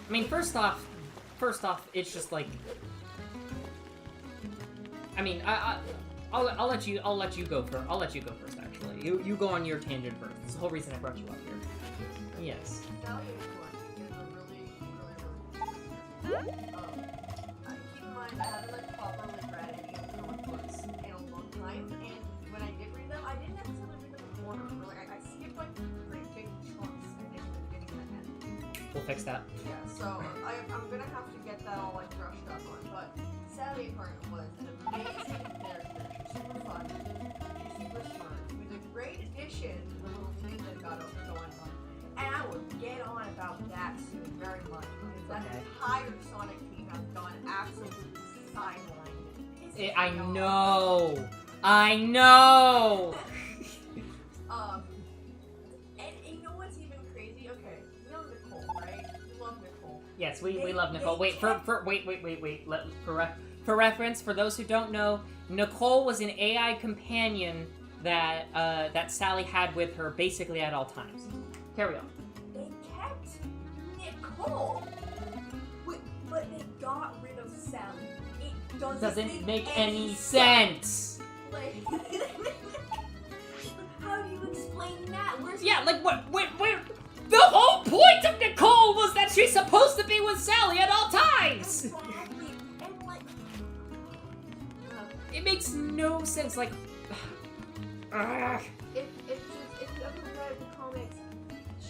I mean, first off, it's just like, I mean, I'll let you go first. I'll let you go first. Actually, you go on your tangent first. That's the whole reason I brought you up here. Yes. Keep in mind, I haven't like properly read any of the comic books in a long time, and when I did read them, I didn't necessarily read them in order. Like I skipped like pretty big chunks, I think, at the beginning and the end. We'll fix that. Yeah, so I'm gonna have to get that all like brushed up on. But Sally Parton was an amazing character. She's super fun. She's super smart. She was a great addition to the little team that got going on. And I will get on about that soon very much. Because that entire Sonic team has gone absolutely sidelined. I know. I know. And you know what's even crazy? Okay, you know Nicole, right? You love Nicole. Yes, we love Nicole. Wait, for reference, for those who don't know, Nicole was an AI companion that that Sally had with her basically at all times. Carry on. They kept Nicole, but they got rid of Sally. It Doesn't make any sense. Like, how do you explain that? Yeah, like what? Where? The whole point of Nicole was that she's supposed to be with Sally at all times. Exactly. And like, it makes no sense. Like, if you ever read the comics,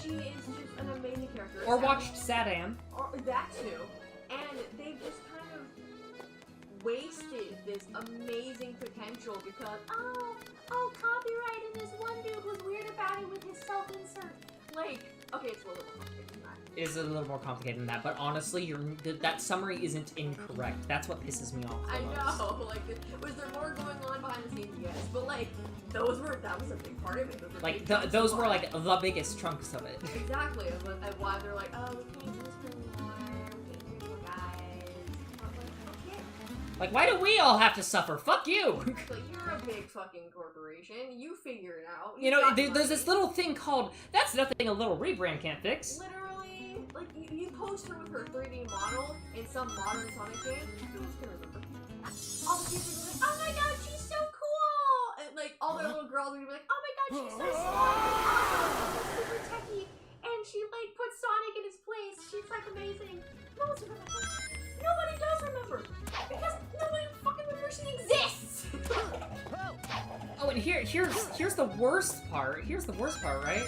she is just an amazing character. Or watched Sadam. Or that too. And they just kind of wasted this amazing potential because copyright and this one dude was weird about it with his self-insert. Like, okay, it's a little more complicated than that. It is a little more complicated than that, but honestly, that summary isn't incorrect. That's what pisses me off. I know, like, was there more going on behind the scenes? Yes, but like, that was a big part of it. Those were like the biggest chunks of it. Exactly, and why they're like, oh, we can't do this anymore, we can't do this, guys. I'm like, okay. Like, why do we all have to suffer? Fuck you! Like, you're a big fucking corporation, you figure it out. You know, there's this little thing called, that's nothing a little rebrand can't fix. Literally, like, you post her with her 3D model in some modern Sonic game, who's gonna remember? All the kids are like, oh my god, she's so cool! And like, all their little girls are gonna be like, oh my god, she's so smart, she's super techie, and she like puts Sonic in his place, she's like amazing. No one's remember her. Nobody does remember! Because nobody fucking remembers she exists! Oh, and here's the worst part. Here's the worst part, right?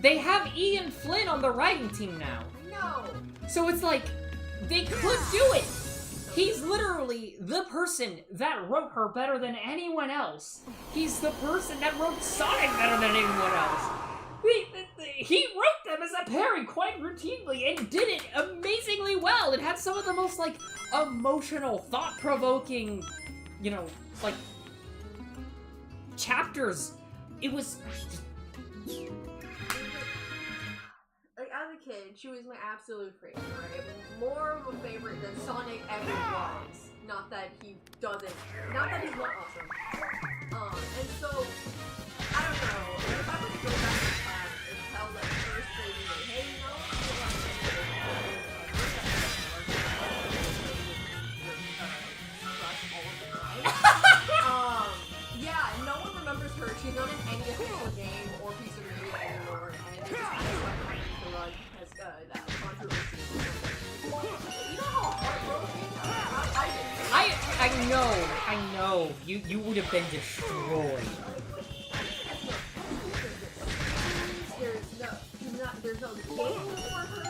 They have Ian Flynn on the writing team now. No! So it's like, they could do it! He's literally the person that wrote her better than anyone else. He's the person that wrote Sonic better than anyone else. He wrote them as a pairing quite routinely and did it amazingly well. It had some of the most, like, emotional, thought-provoking, you know, like, chapters. It was... Like, as a kid, she was my absolute favorite, right? More of a favorite than Sonic ever was. Not that he doesn't. Not that he's not awesome. And so I don't know. If I were to go back in time and tell like first grade, like, hey, you know, yeah, no one remembers her. She's not in any official game or piece of media anymore, and it just kind of went underneath the rug as that controversy. You know how heartbroken I know. You would have been destroyed. There's no game for her. There's no music for her.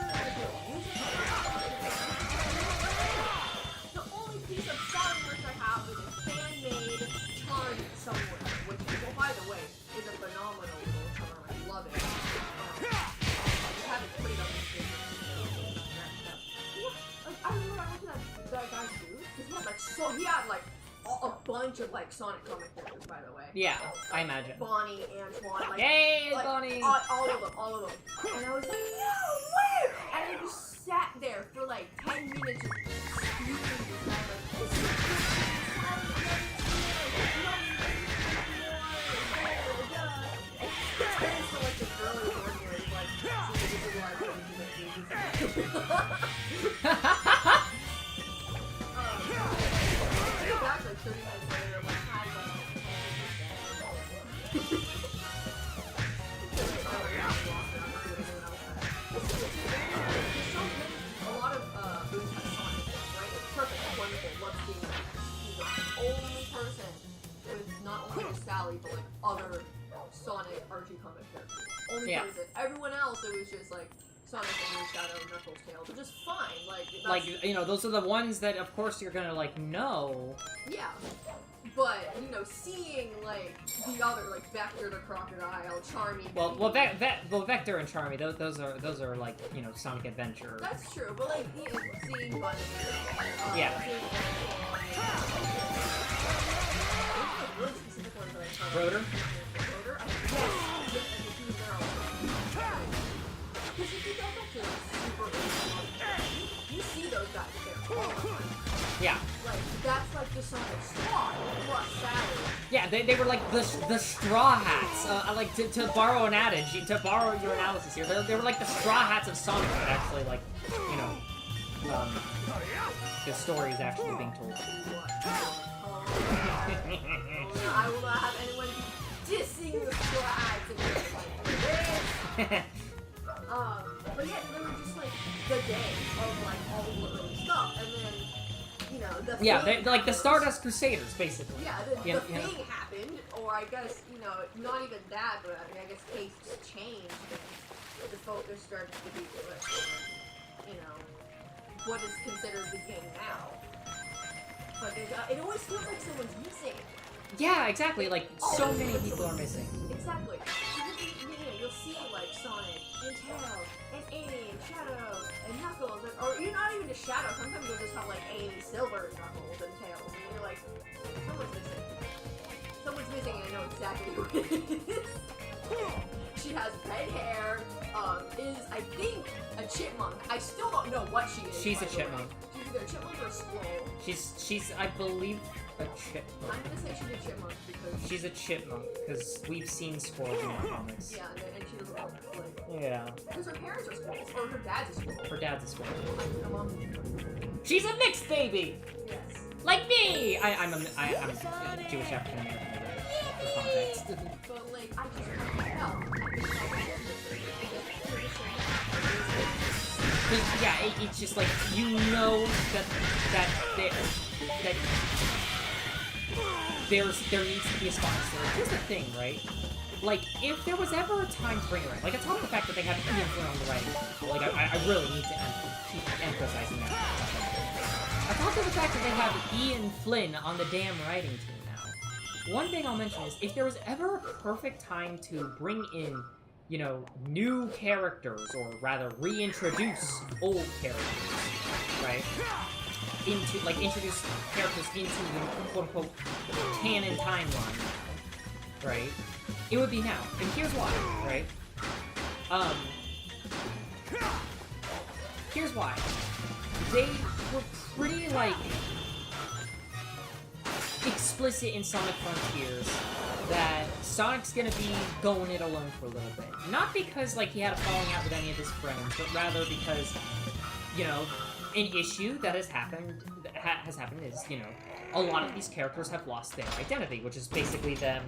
The only piece of song merch I have is a fan-made Charm Somewhere, which, well, by the way, is a phenomenal little charm. I love it. I haven't put it up in the yeah, like, I remember I went to that guy's booth, because he had like a bunch of like Sonic comic characters, by the way. Yeah, I imagine. Bonnie, Antoine, like, yay, like Bonnie! All of them. And I was like, no, where? And I just sat there for like 10 minutes just spewing this out, like, this is so like the girl is ordinary, like, see, this is why I don't do that. I go back like 30 minutes later, I'm like, hi, a lot of booths have Sonic, right? It's perfect, it's wonderful, loves being there. He's the only person with not only just Sally, but like other Sonic Archie comic characters. Only person. Everyone else, it was just like Sonic and Shadow, Knuckles, Tails, which is fine. Like, you know, those are the ones that, of course, you're gonna like know. Yeah. But, you know, seeing, like, the other, like, Vector the Crocodile, Charmy... Well, Vector and Charmy, those are like, you know, Sonic Adventure. That's true, but, like, seeing Bunny... yeah. Really specific ones that I saw. Rotor? Rotor? Yes! He was there all the time. Because if you go back to, like, super early, you see those guys there all the time. Yeah. Like, that's like the Sonic Squad plus Sally. Yeah, they were like the Straw Hats. Like, to borrow an adage, to borrow your analysis here, they were like the Straw Hats of Sonic, but actually, like, you know, the story is actually being told. I will not have anyone dissing the Straw Hats in this. But yeah, they were just like the day of like all the early stuff, and then, you know, the they're like the Stardust Crusaders, basically. Yeah, the thing happened, or I guess, you know, not even that, but I mean, I guess tastes changed, and the focus started to be like, you know, what is considered the game now. But it always feels like someone's missing. Yeah, exactly. Like, so many people are missing. Exactly. You'll see like Sonic and Tails and Amy and Shadow and Knuckles, or you're not even just Shadow. Sometimes you'll just have like Amy, Silver, Knuckles, and Tails, and you're like, someone's missing. Someone's missing, and I know exactly who it is. She has red hair. Is I think a chipmunk. I still don't know what she is. She's a chipmunk. She's either a chipmunk or a squirrel. She's I believe a chipmunk. I'm gonna say she's a chipmunk because she's a chipmunk because we've seen squirrels in the comics. Yeah, and she doesn't look like. Yeah. Because her parents are squirrels, or her dad's a squirrel. Her dad's a squirrel. Her mom's a squirrel. She's a mixed baby. Yes. Like me. I'm Jewish African American. For context. But like I just can't tell. Yeah, it's just like, you know that there needs to be a spot. So here's the thing, right? Like, if there was ever a time to bring it around, like, on top of the fact that they have Ian Flynn on the writing, like, I really need to keep emphasizing that. On top of the fact that they have Ian Flynn on the damn writing team now, one thing I'll mention is, if there was ever a perfect time to bring in, you know, new characters, or rather reintroduce old characters, right? Introduce characters into the quote-unquote canon timeline, right? It would be now. And here's why, right? Here's why. They were pretty, like, explicit in Sonic Frontiers that Sonic's gonna be going it alone for a little bit. Not because, like, he had a falling out with any of his friends, but rather because, you know, an issue that has happened is, you know, a lot of these characters have lost their identity, which is basically them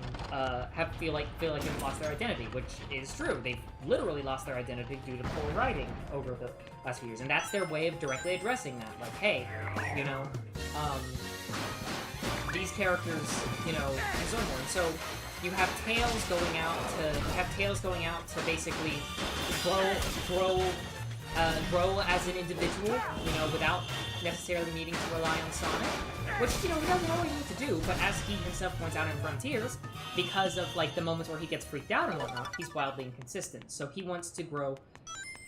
feel like they've lost their identity, which is true. They've literally lost their identity due to poor writing over the last few years, and that's their way of directly addressing that. Like, hey, you know, these characters, you know, and so on. So you have Tails going out to basically grow as an individual, you know, without necessarily needing to rely on Sonic, which, you know, he doesn't always need to do, but as he himself points out in Frontiers, because of, like, the moments where he gets freaked out and whatnot, he's wildly inconsistent. So he wants to grow,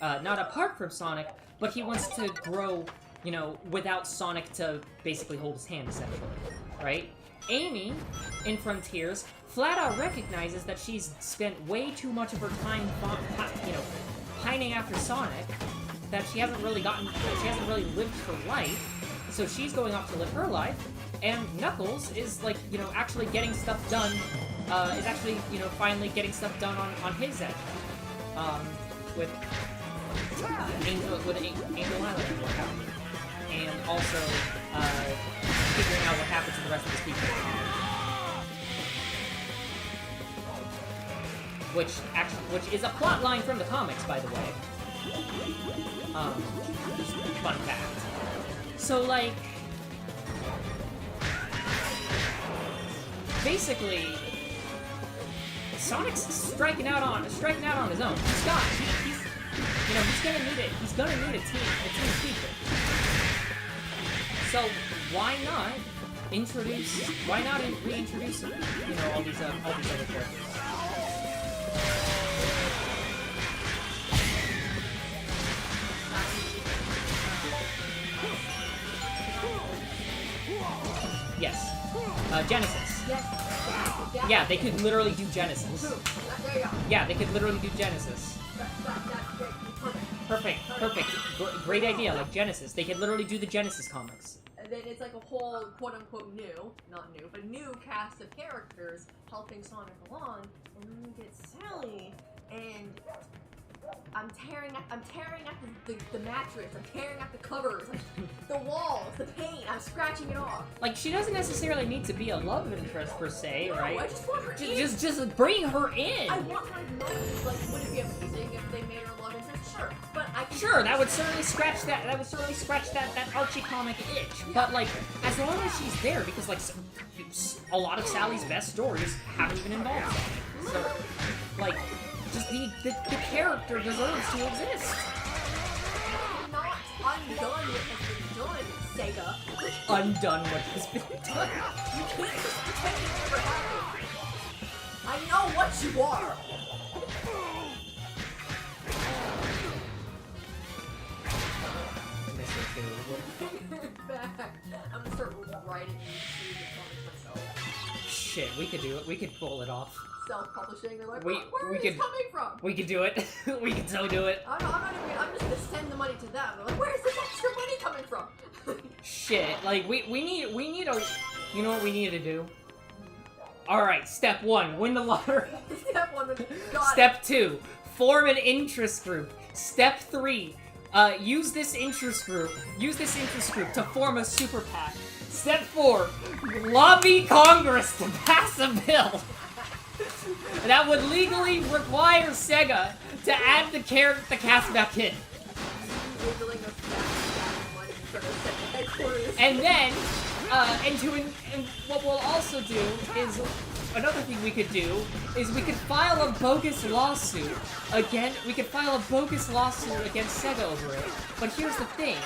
not apart from Sonic, but he wants to grow, you know, without Sonic to basically hold his hand, essentially, right? Amy, in Frontiers, flat out recognizes that she's spent way too much of her time, you know, pining after Sonic, that she hasn't really lived her life, so she's going off to live her life, and Knuckles is, like, you know, actually getting stuff done, is actually, you know, finally getting stuff done on his end, with Angel Island and what have you, and also, figuring out what happened to the rest of his people. Which is a plot line from the comics, by the way. Just fun fact. So, like, basically, Sonic's striking out on his own. He's you know, he's gonna need it. He's gonna need a team feature. So why not reintroduce, you know, all these other characters? Yes. Genesis. Yes. Yeah, they could literally do Genesis. There you go. Yeah, they could literally do Genesis. That's great. Perfect. Great idea, like Genesis. They could literally do the Genesis comics. And then it's like a whole quote-unquote new cast of characters helping Sonic along, and then you get Sally, and I'm tearing at the mattress, I'm tearing at the covers, like, the walls, the paint, I'm scratching it off. Like, she doesn't necessarily need to be a love interest per se, right? No, I just want her in. Just bring her in. I want her in. Like, would it be amazing if they made her a love interest? Sure, but I can. Sure, that would certainly scratch that Archie comic itch. Yeah. But, like, as long as she's there, because, like, a lot of Sally's best stories haven't even involved Sonic. So, like, just the character deserves to exist. I'm not undone what has been done, Sega. Undone what has been done. You can't just pretend it never happened. I know what you are. Back. I'm gonna start writing myself. Shit, we could do it. We could pull it off. Self-publishing. They're like, where is this coming from? We could do it. We could so do it. I'm just gonna send the money to them. They're like, where's this extra money coming from? Shit, like we need a. You know what we need to do? All right, step 1, win the lottery. Step 1, Step 2, form an interest group. Step 3, use this interest group to form a super PAC. Step 4, lobby Congress to pass a bill that would legally require Sega to add the cast back in. And then, and what we'll also do is, another thing we could do is we could file a bogus lawsuit against Sega over it. But here's the thing.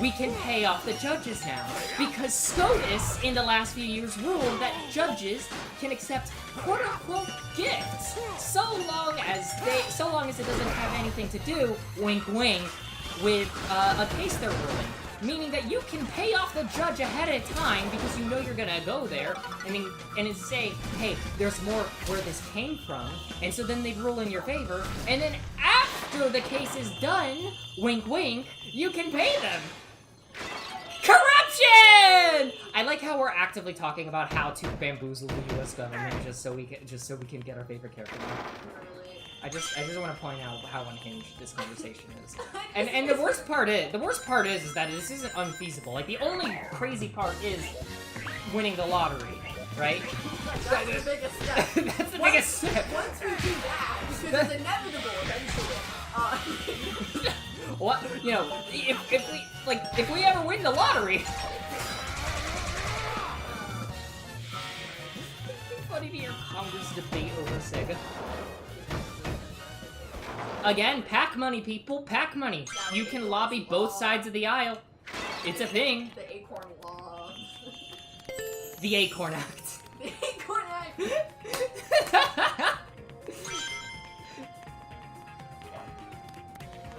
We can pay off the judges now, because SCOTUS in the last few years ruled that judges can accept quote-unquote gifts, so long as it doesn't have anything to do, wink wink, with a case they're ruling. Meaning that you can pay off the judge ahead of time because you know you're gonna go there, and say, hey, there's more where this came from, and so then they'd rule in your favor, and then after the case is done, wink wink, you can pay them. Corruption! Corruption! I like how we're actively talking about how to bamboozle the U.S. government just so we can get our favorite character. I just want to point out how unhinged this conversation is. And the worst part is that this isn't unfeasible. Like, the only crazy part is winning the lottery, right? That's the biggest step. That's the biggest step. Once we do that, because it's inevitable eventually. What? You know, if we ever win the lottery. It'd be funny to hear Congress debate over Sega. Again, pack money, people. Pack money. You can lobby both sides of the aisle. It's a thing. The Acorn Law. The Acorn Act. The Acorn Act.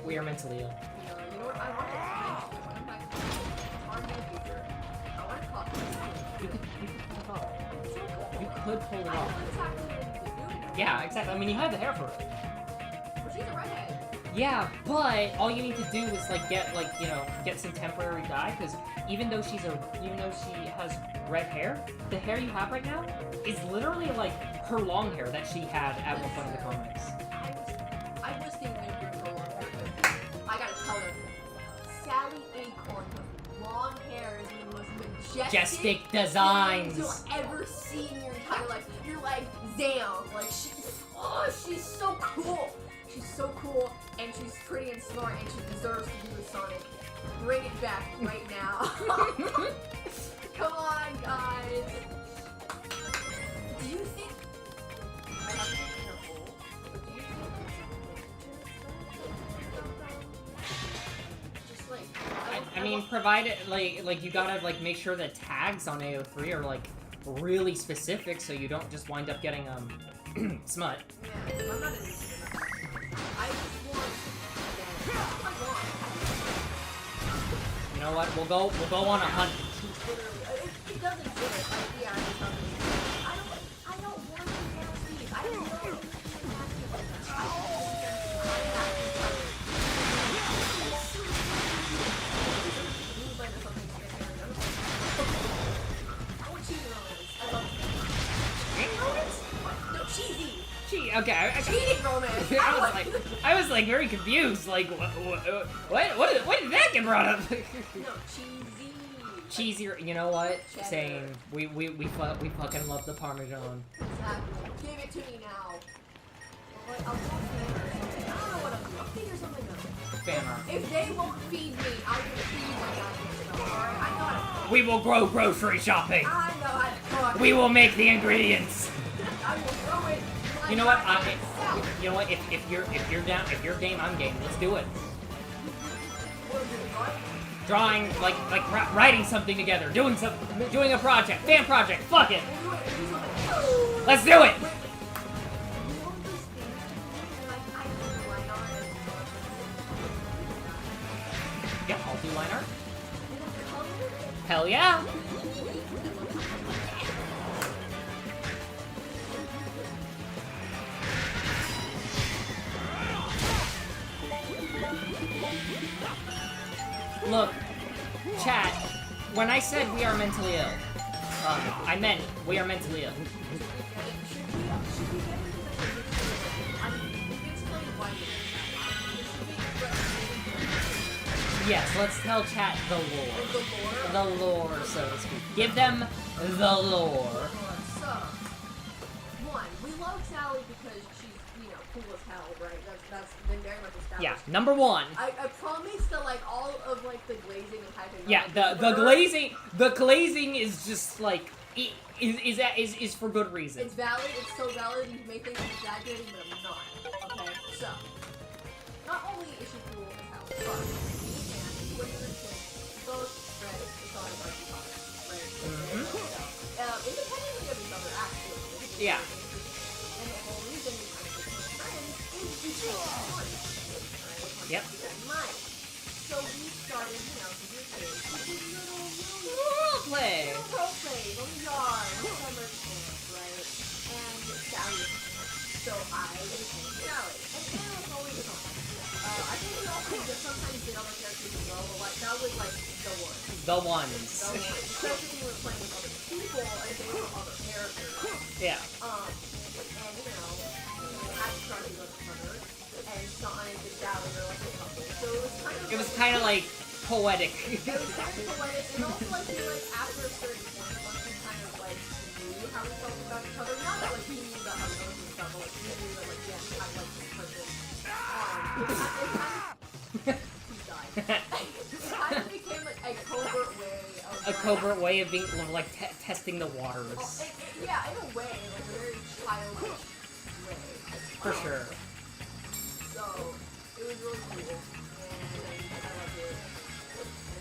We are mentally ill. You know what? I want to come back to the future. I want to call You could pull it off. You could pull it off. Yeah, exactly. I mean, you had the hair for it. Well, she's a redhead. Yeah, but all you need to do is get some temporary dye, because even though she has red hair, the hair you have right now is literally like her long hair that she had at one point in the comics. I was thinking of your long hair, but I gotta tell her, Sally Acorn with long hair is one of the most majestic designs things you'll ever see in your entire life. You're like, damn, like she's so cool. She's so cool, and she's pretty and smart, and she deserves to be with Sonic. Bring it back right now. Come on, guys. Do you think... I have to be careful, but do you think just like... I mean, provided, like you gotta, make sure the tags on AO3 are, really specific so you don't just wind up getting, smut. Yeah, I'm not interested in that. I just want... You know what? We'll go on a hunt. It doesn't fit. Yeah, it doesn't. I don't want to leave. I don't know. Okay. Cheating romance. I was very confused. Like, what did that get brought up? No, cheesy. Cheesy. You know what? Cheddar. Same. We fucking love the Parmesan. Exactly. Give it to me now. I'll do a fan or something. I don't know what I'll figure something out. Fan art. If they won't feed me, I will feed my goddamn stuff. Alright? I know how to. We will grow grocery shopping. I know how to cook. We will make the ingredients. I will grow it. You know what? You know what? If you're down, if you're game, I'm game. Let's do it. Drawing, writing something together, doing a project, fan project. Fuck it. Let's do it. Yeah, I'll do line art. Hell yeah. Look, chat, when I said we are mentally ill, I meant we are mentally ill. Yes, let's tell chat the lore. The lore, so to speak. Give them the lore. So, one, we love Sally because she's, cool as hell, right? That's been very much established. Yeah, number one. I promise that, all of, the glazing and typing... Yeah, the glazing is just, is for good reason. It's valid, it's so valid, you may think I'm exaggerating, but I'm not. Okay, so, not only is she cool as hell, but when you're both read the Sonic Archie comics, right? Independently of each other, actually. Yeah. And the whole reason we kind of became friends is because of Sonic. Yep. So we started, to do things. Roleplay. Roleplay, little yarn, summer camp, right? And Sally was so I was Sally. And Anna was always on. I think we also just sometimes did other characters as well, but that was the one. The ones. Especially when you were playing with other people and they were other characters. Yeah. And you know, you had crushes on each other, and Sonic and Sally were like a couple. So it was kind of like poetic. It was kind of poetic, and also I feel like after a certain point, once we kind of like knew how we felt about each other, not that like we knew that our emotions and stuff, but like we knew that like yes, I like this person. It kind of became like a covert way of A covert way of being like testing the waters. Yeah, in a way, like a very childish way. For sure. So it was really cool, and I loved it.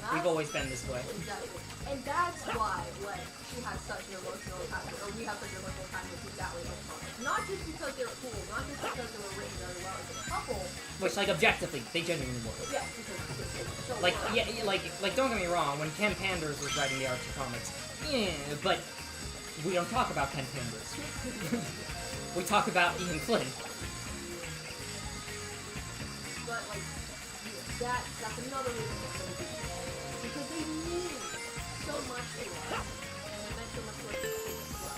And We've always been this way. Exactly. And that's why, like, she has such an emotional attachment, or we have such an emotional attachment to that way of comics. Not just because they were cool, not just because they were written very well as a couple. Which, like, objectively, they genuinely were. Yeah, because it's so like, well. yeah, like, don't get me wrong. When Ken Panders was writing the Archie comics, yeah, but we don't talk about Ken Panders. We talk about Ian Flynn. But like, that's another reason it's so good. Because they mean so much to us, and they meant so much to us as well.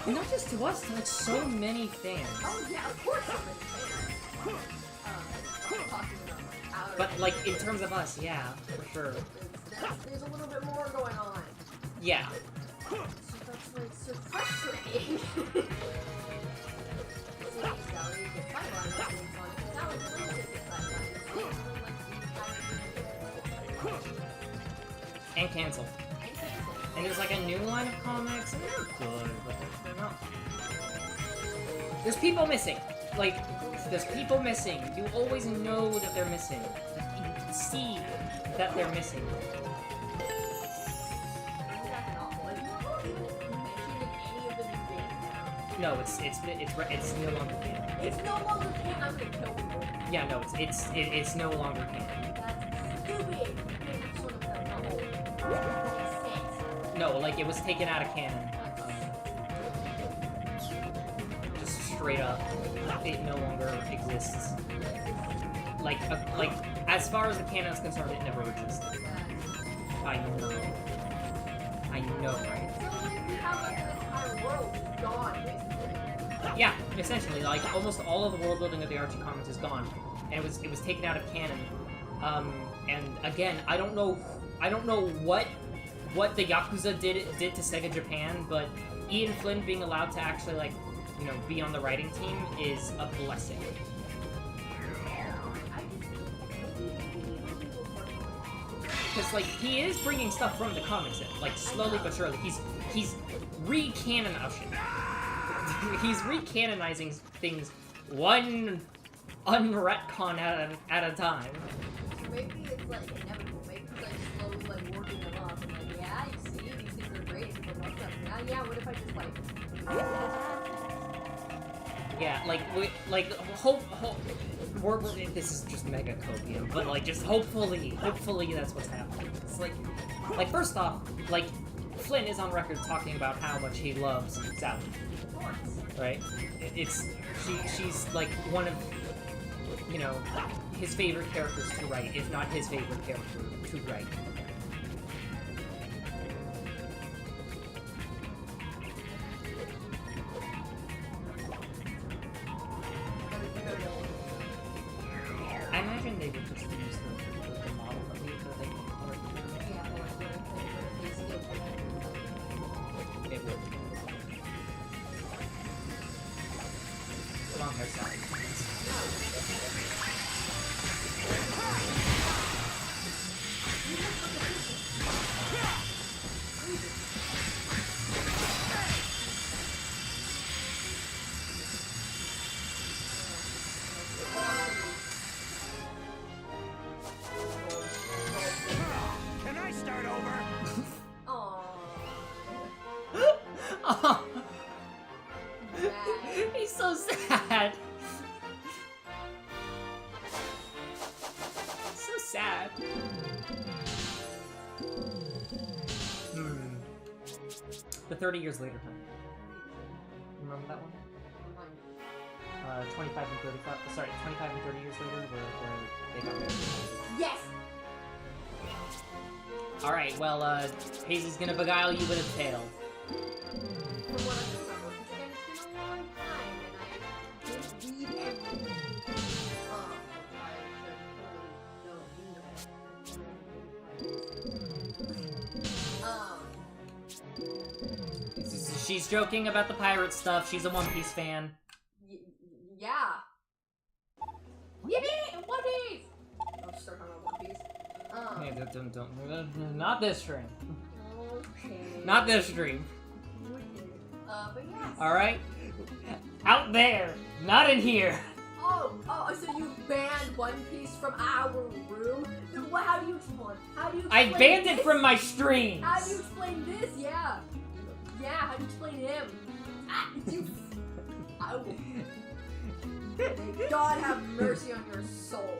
And not just to us, to like so many fans. Oh yeah, of course so many fans. I'm talking about outer. But like in terms of us, yeah, for sure. There's a little bit more going on. Yeah. So that's why it's so frustrating. And canceled. And there's like a new line of comics, and they're good, but they're not. There's people missing. Like, there's people missing. You always know that they're missing. You can see that they're missing. No, it's no longer canon. It's no longer canon. I'm gonna kill people. Yeah, no, it's no longer canon. That's stupid. Sort of the whole. No, like it was taken out of canon. Just straight up, it no longer exists. Like as far as the canon is concerned, it never existed. I know. I know, right? So like we have like an entire world gone, basically. Yeah, essentially, like almost all of the world building of the Archie comics is gone, and it was taken out of canon. And again, I don't know what the Yakuza did to Sega Japan, but Ian Flynn being allowed to actually like, you know, be on the writing team is a blessing. Because like he is bringing stuff from the comics in, like slowly but surely. He's re-canonizing. He's recanonizing things one unretcon at a time. Maybe it's like inevitable. Maybe he's like slowly like working them up and like, yeah, you see, these things are great. People love them. Now, yeah, what if I just like? Yeah, hope. We're this is just mega copium, but like just hopefully that's what's happening. It's like first off, like Flynn is on record talking about how much he loves Sally. Right? She's like one of, you know, his favorite characters to write, if not his favorite character to write. I imagine they would just use the model that they It would. Long hair Sally. Can I start over? Oh. He's so sad. So sad. The 30 years later time. Remember that one? 25 and 35. Sorry, 25 and 30 years later, where they got married. Yes. Alright, well, Hazy's gonna beguile you with a tail. From what I remember, because again, it's been a long time, and I didn't read everything. She's joking about the pirate stuff. She's a One Piece fan. Yeah. Yippee! One Piece! I'll just start talking about One Piece. Hey, don't, not this stream. Okay. Not this stream. But yes. Alright? Out there, not in here. Oh, so you banned One Piece from our room? How do you explain? I banned it this? from my streams. How do you explain this? Yeah. Yeah, how do you explain him? May God have mercy on your soul.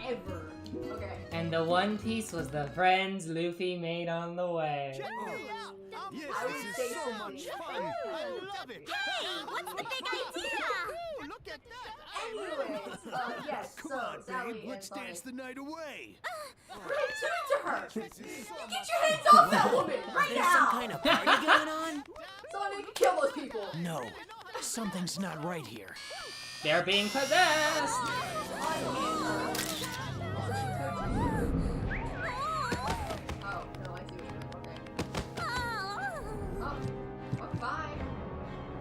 Ever. Okay. And the One Piece was the friends Luffy made on the way. Yes, I would this say is so so. much fun. I love it. Hey, what's the big idea? Ooh, look at that. Anyways, yes, Come so on, Sally babe. and Let's Sonic. dance the night away. Right to her! This is so Get much your hands off that woman! Right There's now! some kind of party going on? Sonic, kill those people! No, something's not right here. They're being possessed. Oh, no, I see what you're doing. Okay. Oh, bye.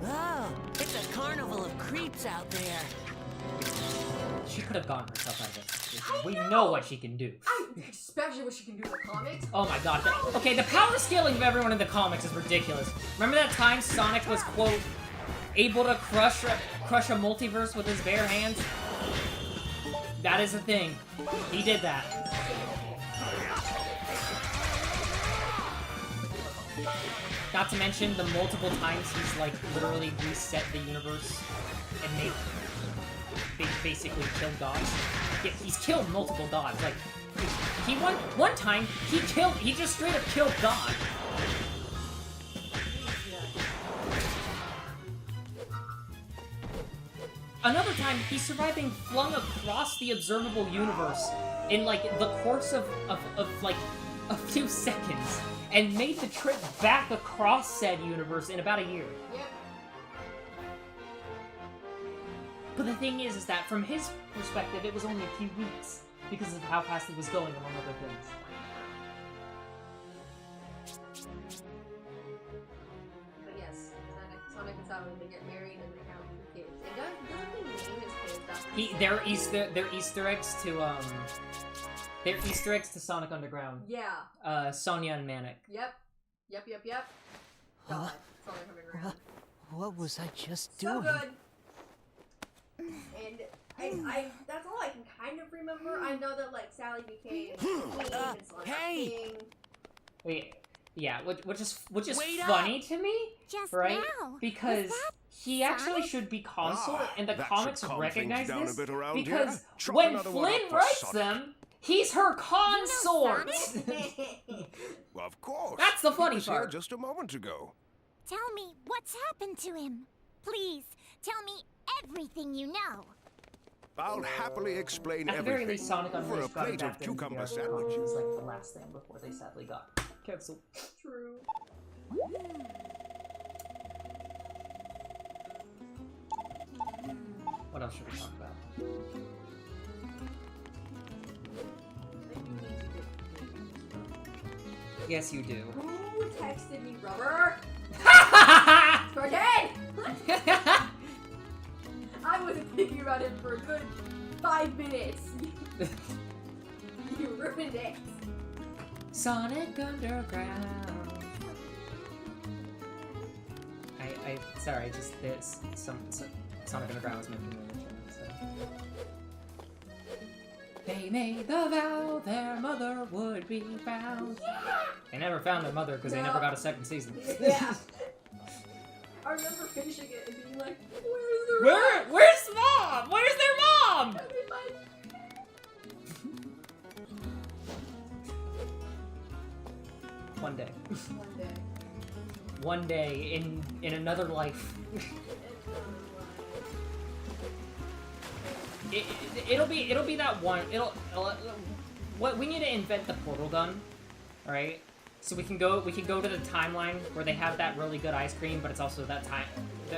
Oh, it's a carnival of creeps out there. She could have gone herself out of this. We know what she can do. Especially what she can do in the comics. Oh my god. Okay, the power scaling of everyone in the comics is ridiculous. Remember that time Sonic was, quote, able to crush a multiverse with his bare hands? That is a thing. He did that. Not to mention the multiple times he's, like, literally reset the universe and made... basically killed gods. Yeah, he's killed multiple gods. Like, he one time, he just straight up killed God. Another time, he survived being flung across the observable universe in, like, the course of like, a few seconds, and made the trip back across said universe in about a year. Yep. But the thing is that from his perspective, it was only a few weeks, because of how fast it was going, among other things. But yes, Sonic and Sally, they get married and they have 2 kids. And doesn't he name his kids after They're Easter eggs to they're Easter eggs to Sonic Underground. Yeah. Sonya and Manic. Yep. God, Sonic Underground. What was I just So doing? good. And I that's all I can kind of remember. I know that like Sally became queen and Sonic hey! king. Wait, yeah, which is Wait funny to me, Just right? now. Because Was that he actually Sonic? should be consort, and the that comics should calm recognize things down this a bit around because here. Chop when another one Flynn up for writes Sonic. them, he's her consort. Well, of course. That's the He funny was here part. just a moment ago. Tell me what's happened to him. Please, tell me everything you know. I'll happily explain At the very everything. least, Sonic For a Unleashed got plate of back into the cucumber arc sandwich. which was like the last thing before they sadly got canceled. True. What else should we talk about? Yes, you do. Who texted me, rubber? Forget! I wasn't thinking about him for a good 5 minutes. You ruined it. Sonic Underground. Sorry, just this. Sonic Underground was making me so. They made the vow their mother would be found. They never found their mother because they never got a second season. Yeah. I remember finishing it and being like, where's the Where's mom? Where's their mom? One day. One day. One day in another life. It'll be that one. what we need to invent the portal gun, alright? So we can go to the timeline where they have that really good ice cream, but it's also that time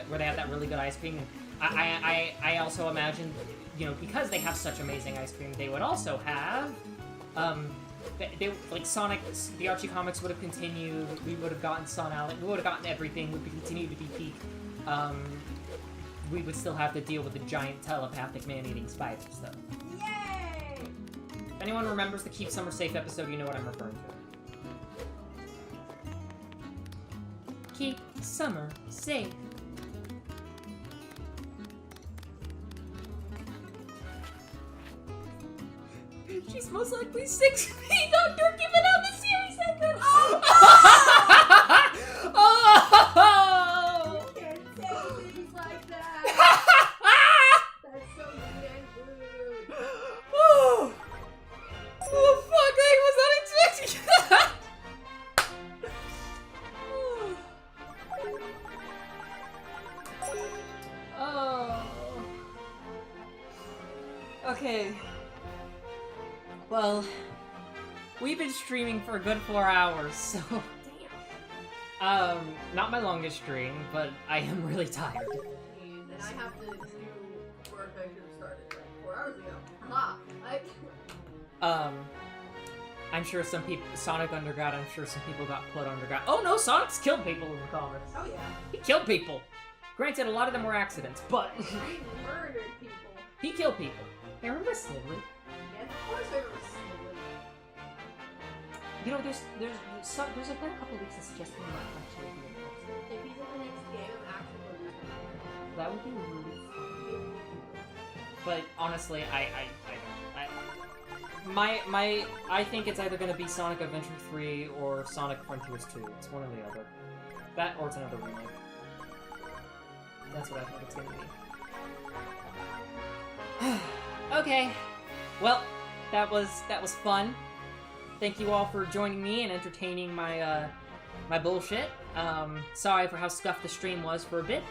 where they have that really good ice cream. I also imagine, you know, because they have such amazing ice cream, they would also have, like Sonic, the Archie comics would have continued. We would have gotten Sun Alex. We would have gotten everything. Would continue to be peak. We would still have to deal with the giant telepathic man-eating spiders, though. Yay! If anyone remembers the Keep Summer Safe episode, you know what I'm referring to. Keep summer safe. She's most likely 6 feet under giving out the series ended. Oh! You can't say things like that. That's so mean and rude. Oh, fuck, I was not expecting that! Oh. Okay. Well, we've been streaming for a good 4 hours, so... not my longest stream, but I am really tired. And I have to do work I should have started like 4 hours ago. Haha. I'm sure some people... Sonic Underground, I'm sure some people got put underground. Oh no, Sonic's killed people in the comics. Oh yeah. He killed people! Granted, a lot of them were accidents, but... He murdered people. he killed people. Hey, remember Snively? Yes, of course I remember Snively. You know, there's been a couple weeks that suggest he might actually be in the next game. If he's in the next game, I'm actually going to lose my That would be really fun. But honestly, I think it's either going to be Sonic Adventure 3 or Sonic Frontiers 2. It's one or the other. That or it's another remake. That's what I think it's going to be. Okay. Well, that was fun. Thank you all for joining me and entertaining my my bullshit. Sorry for how scuffed the stream was for a bit.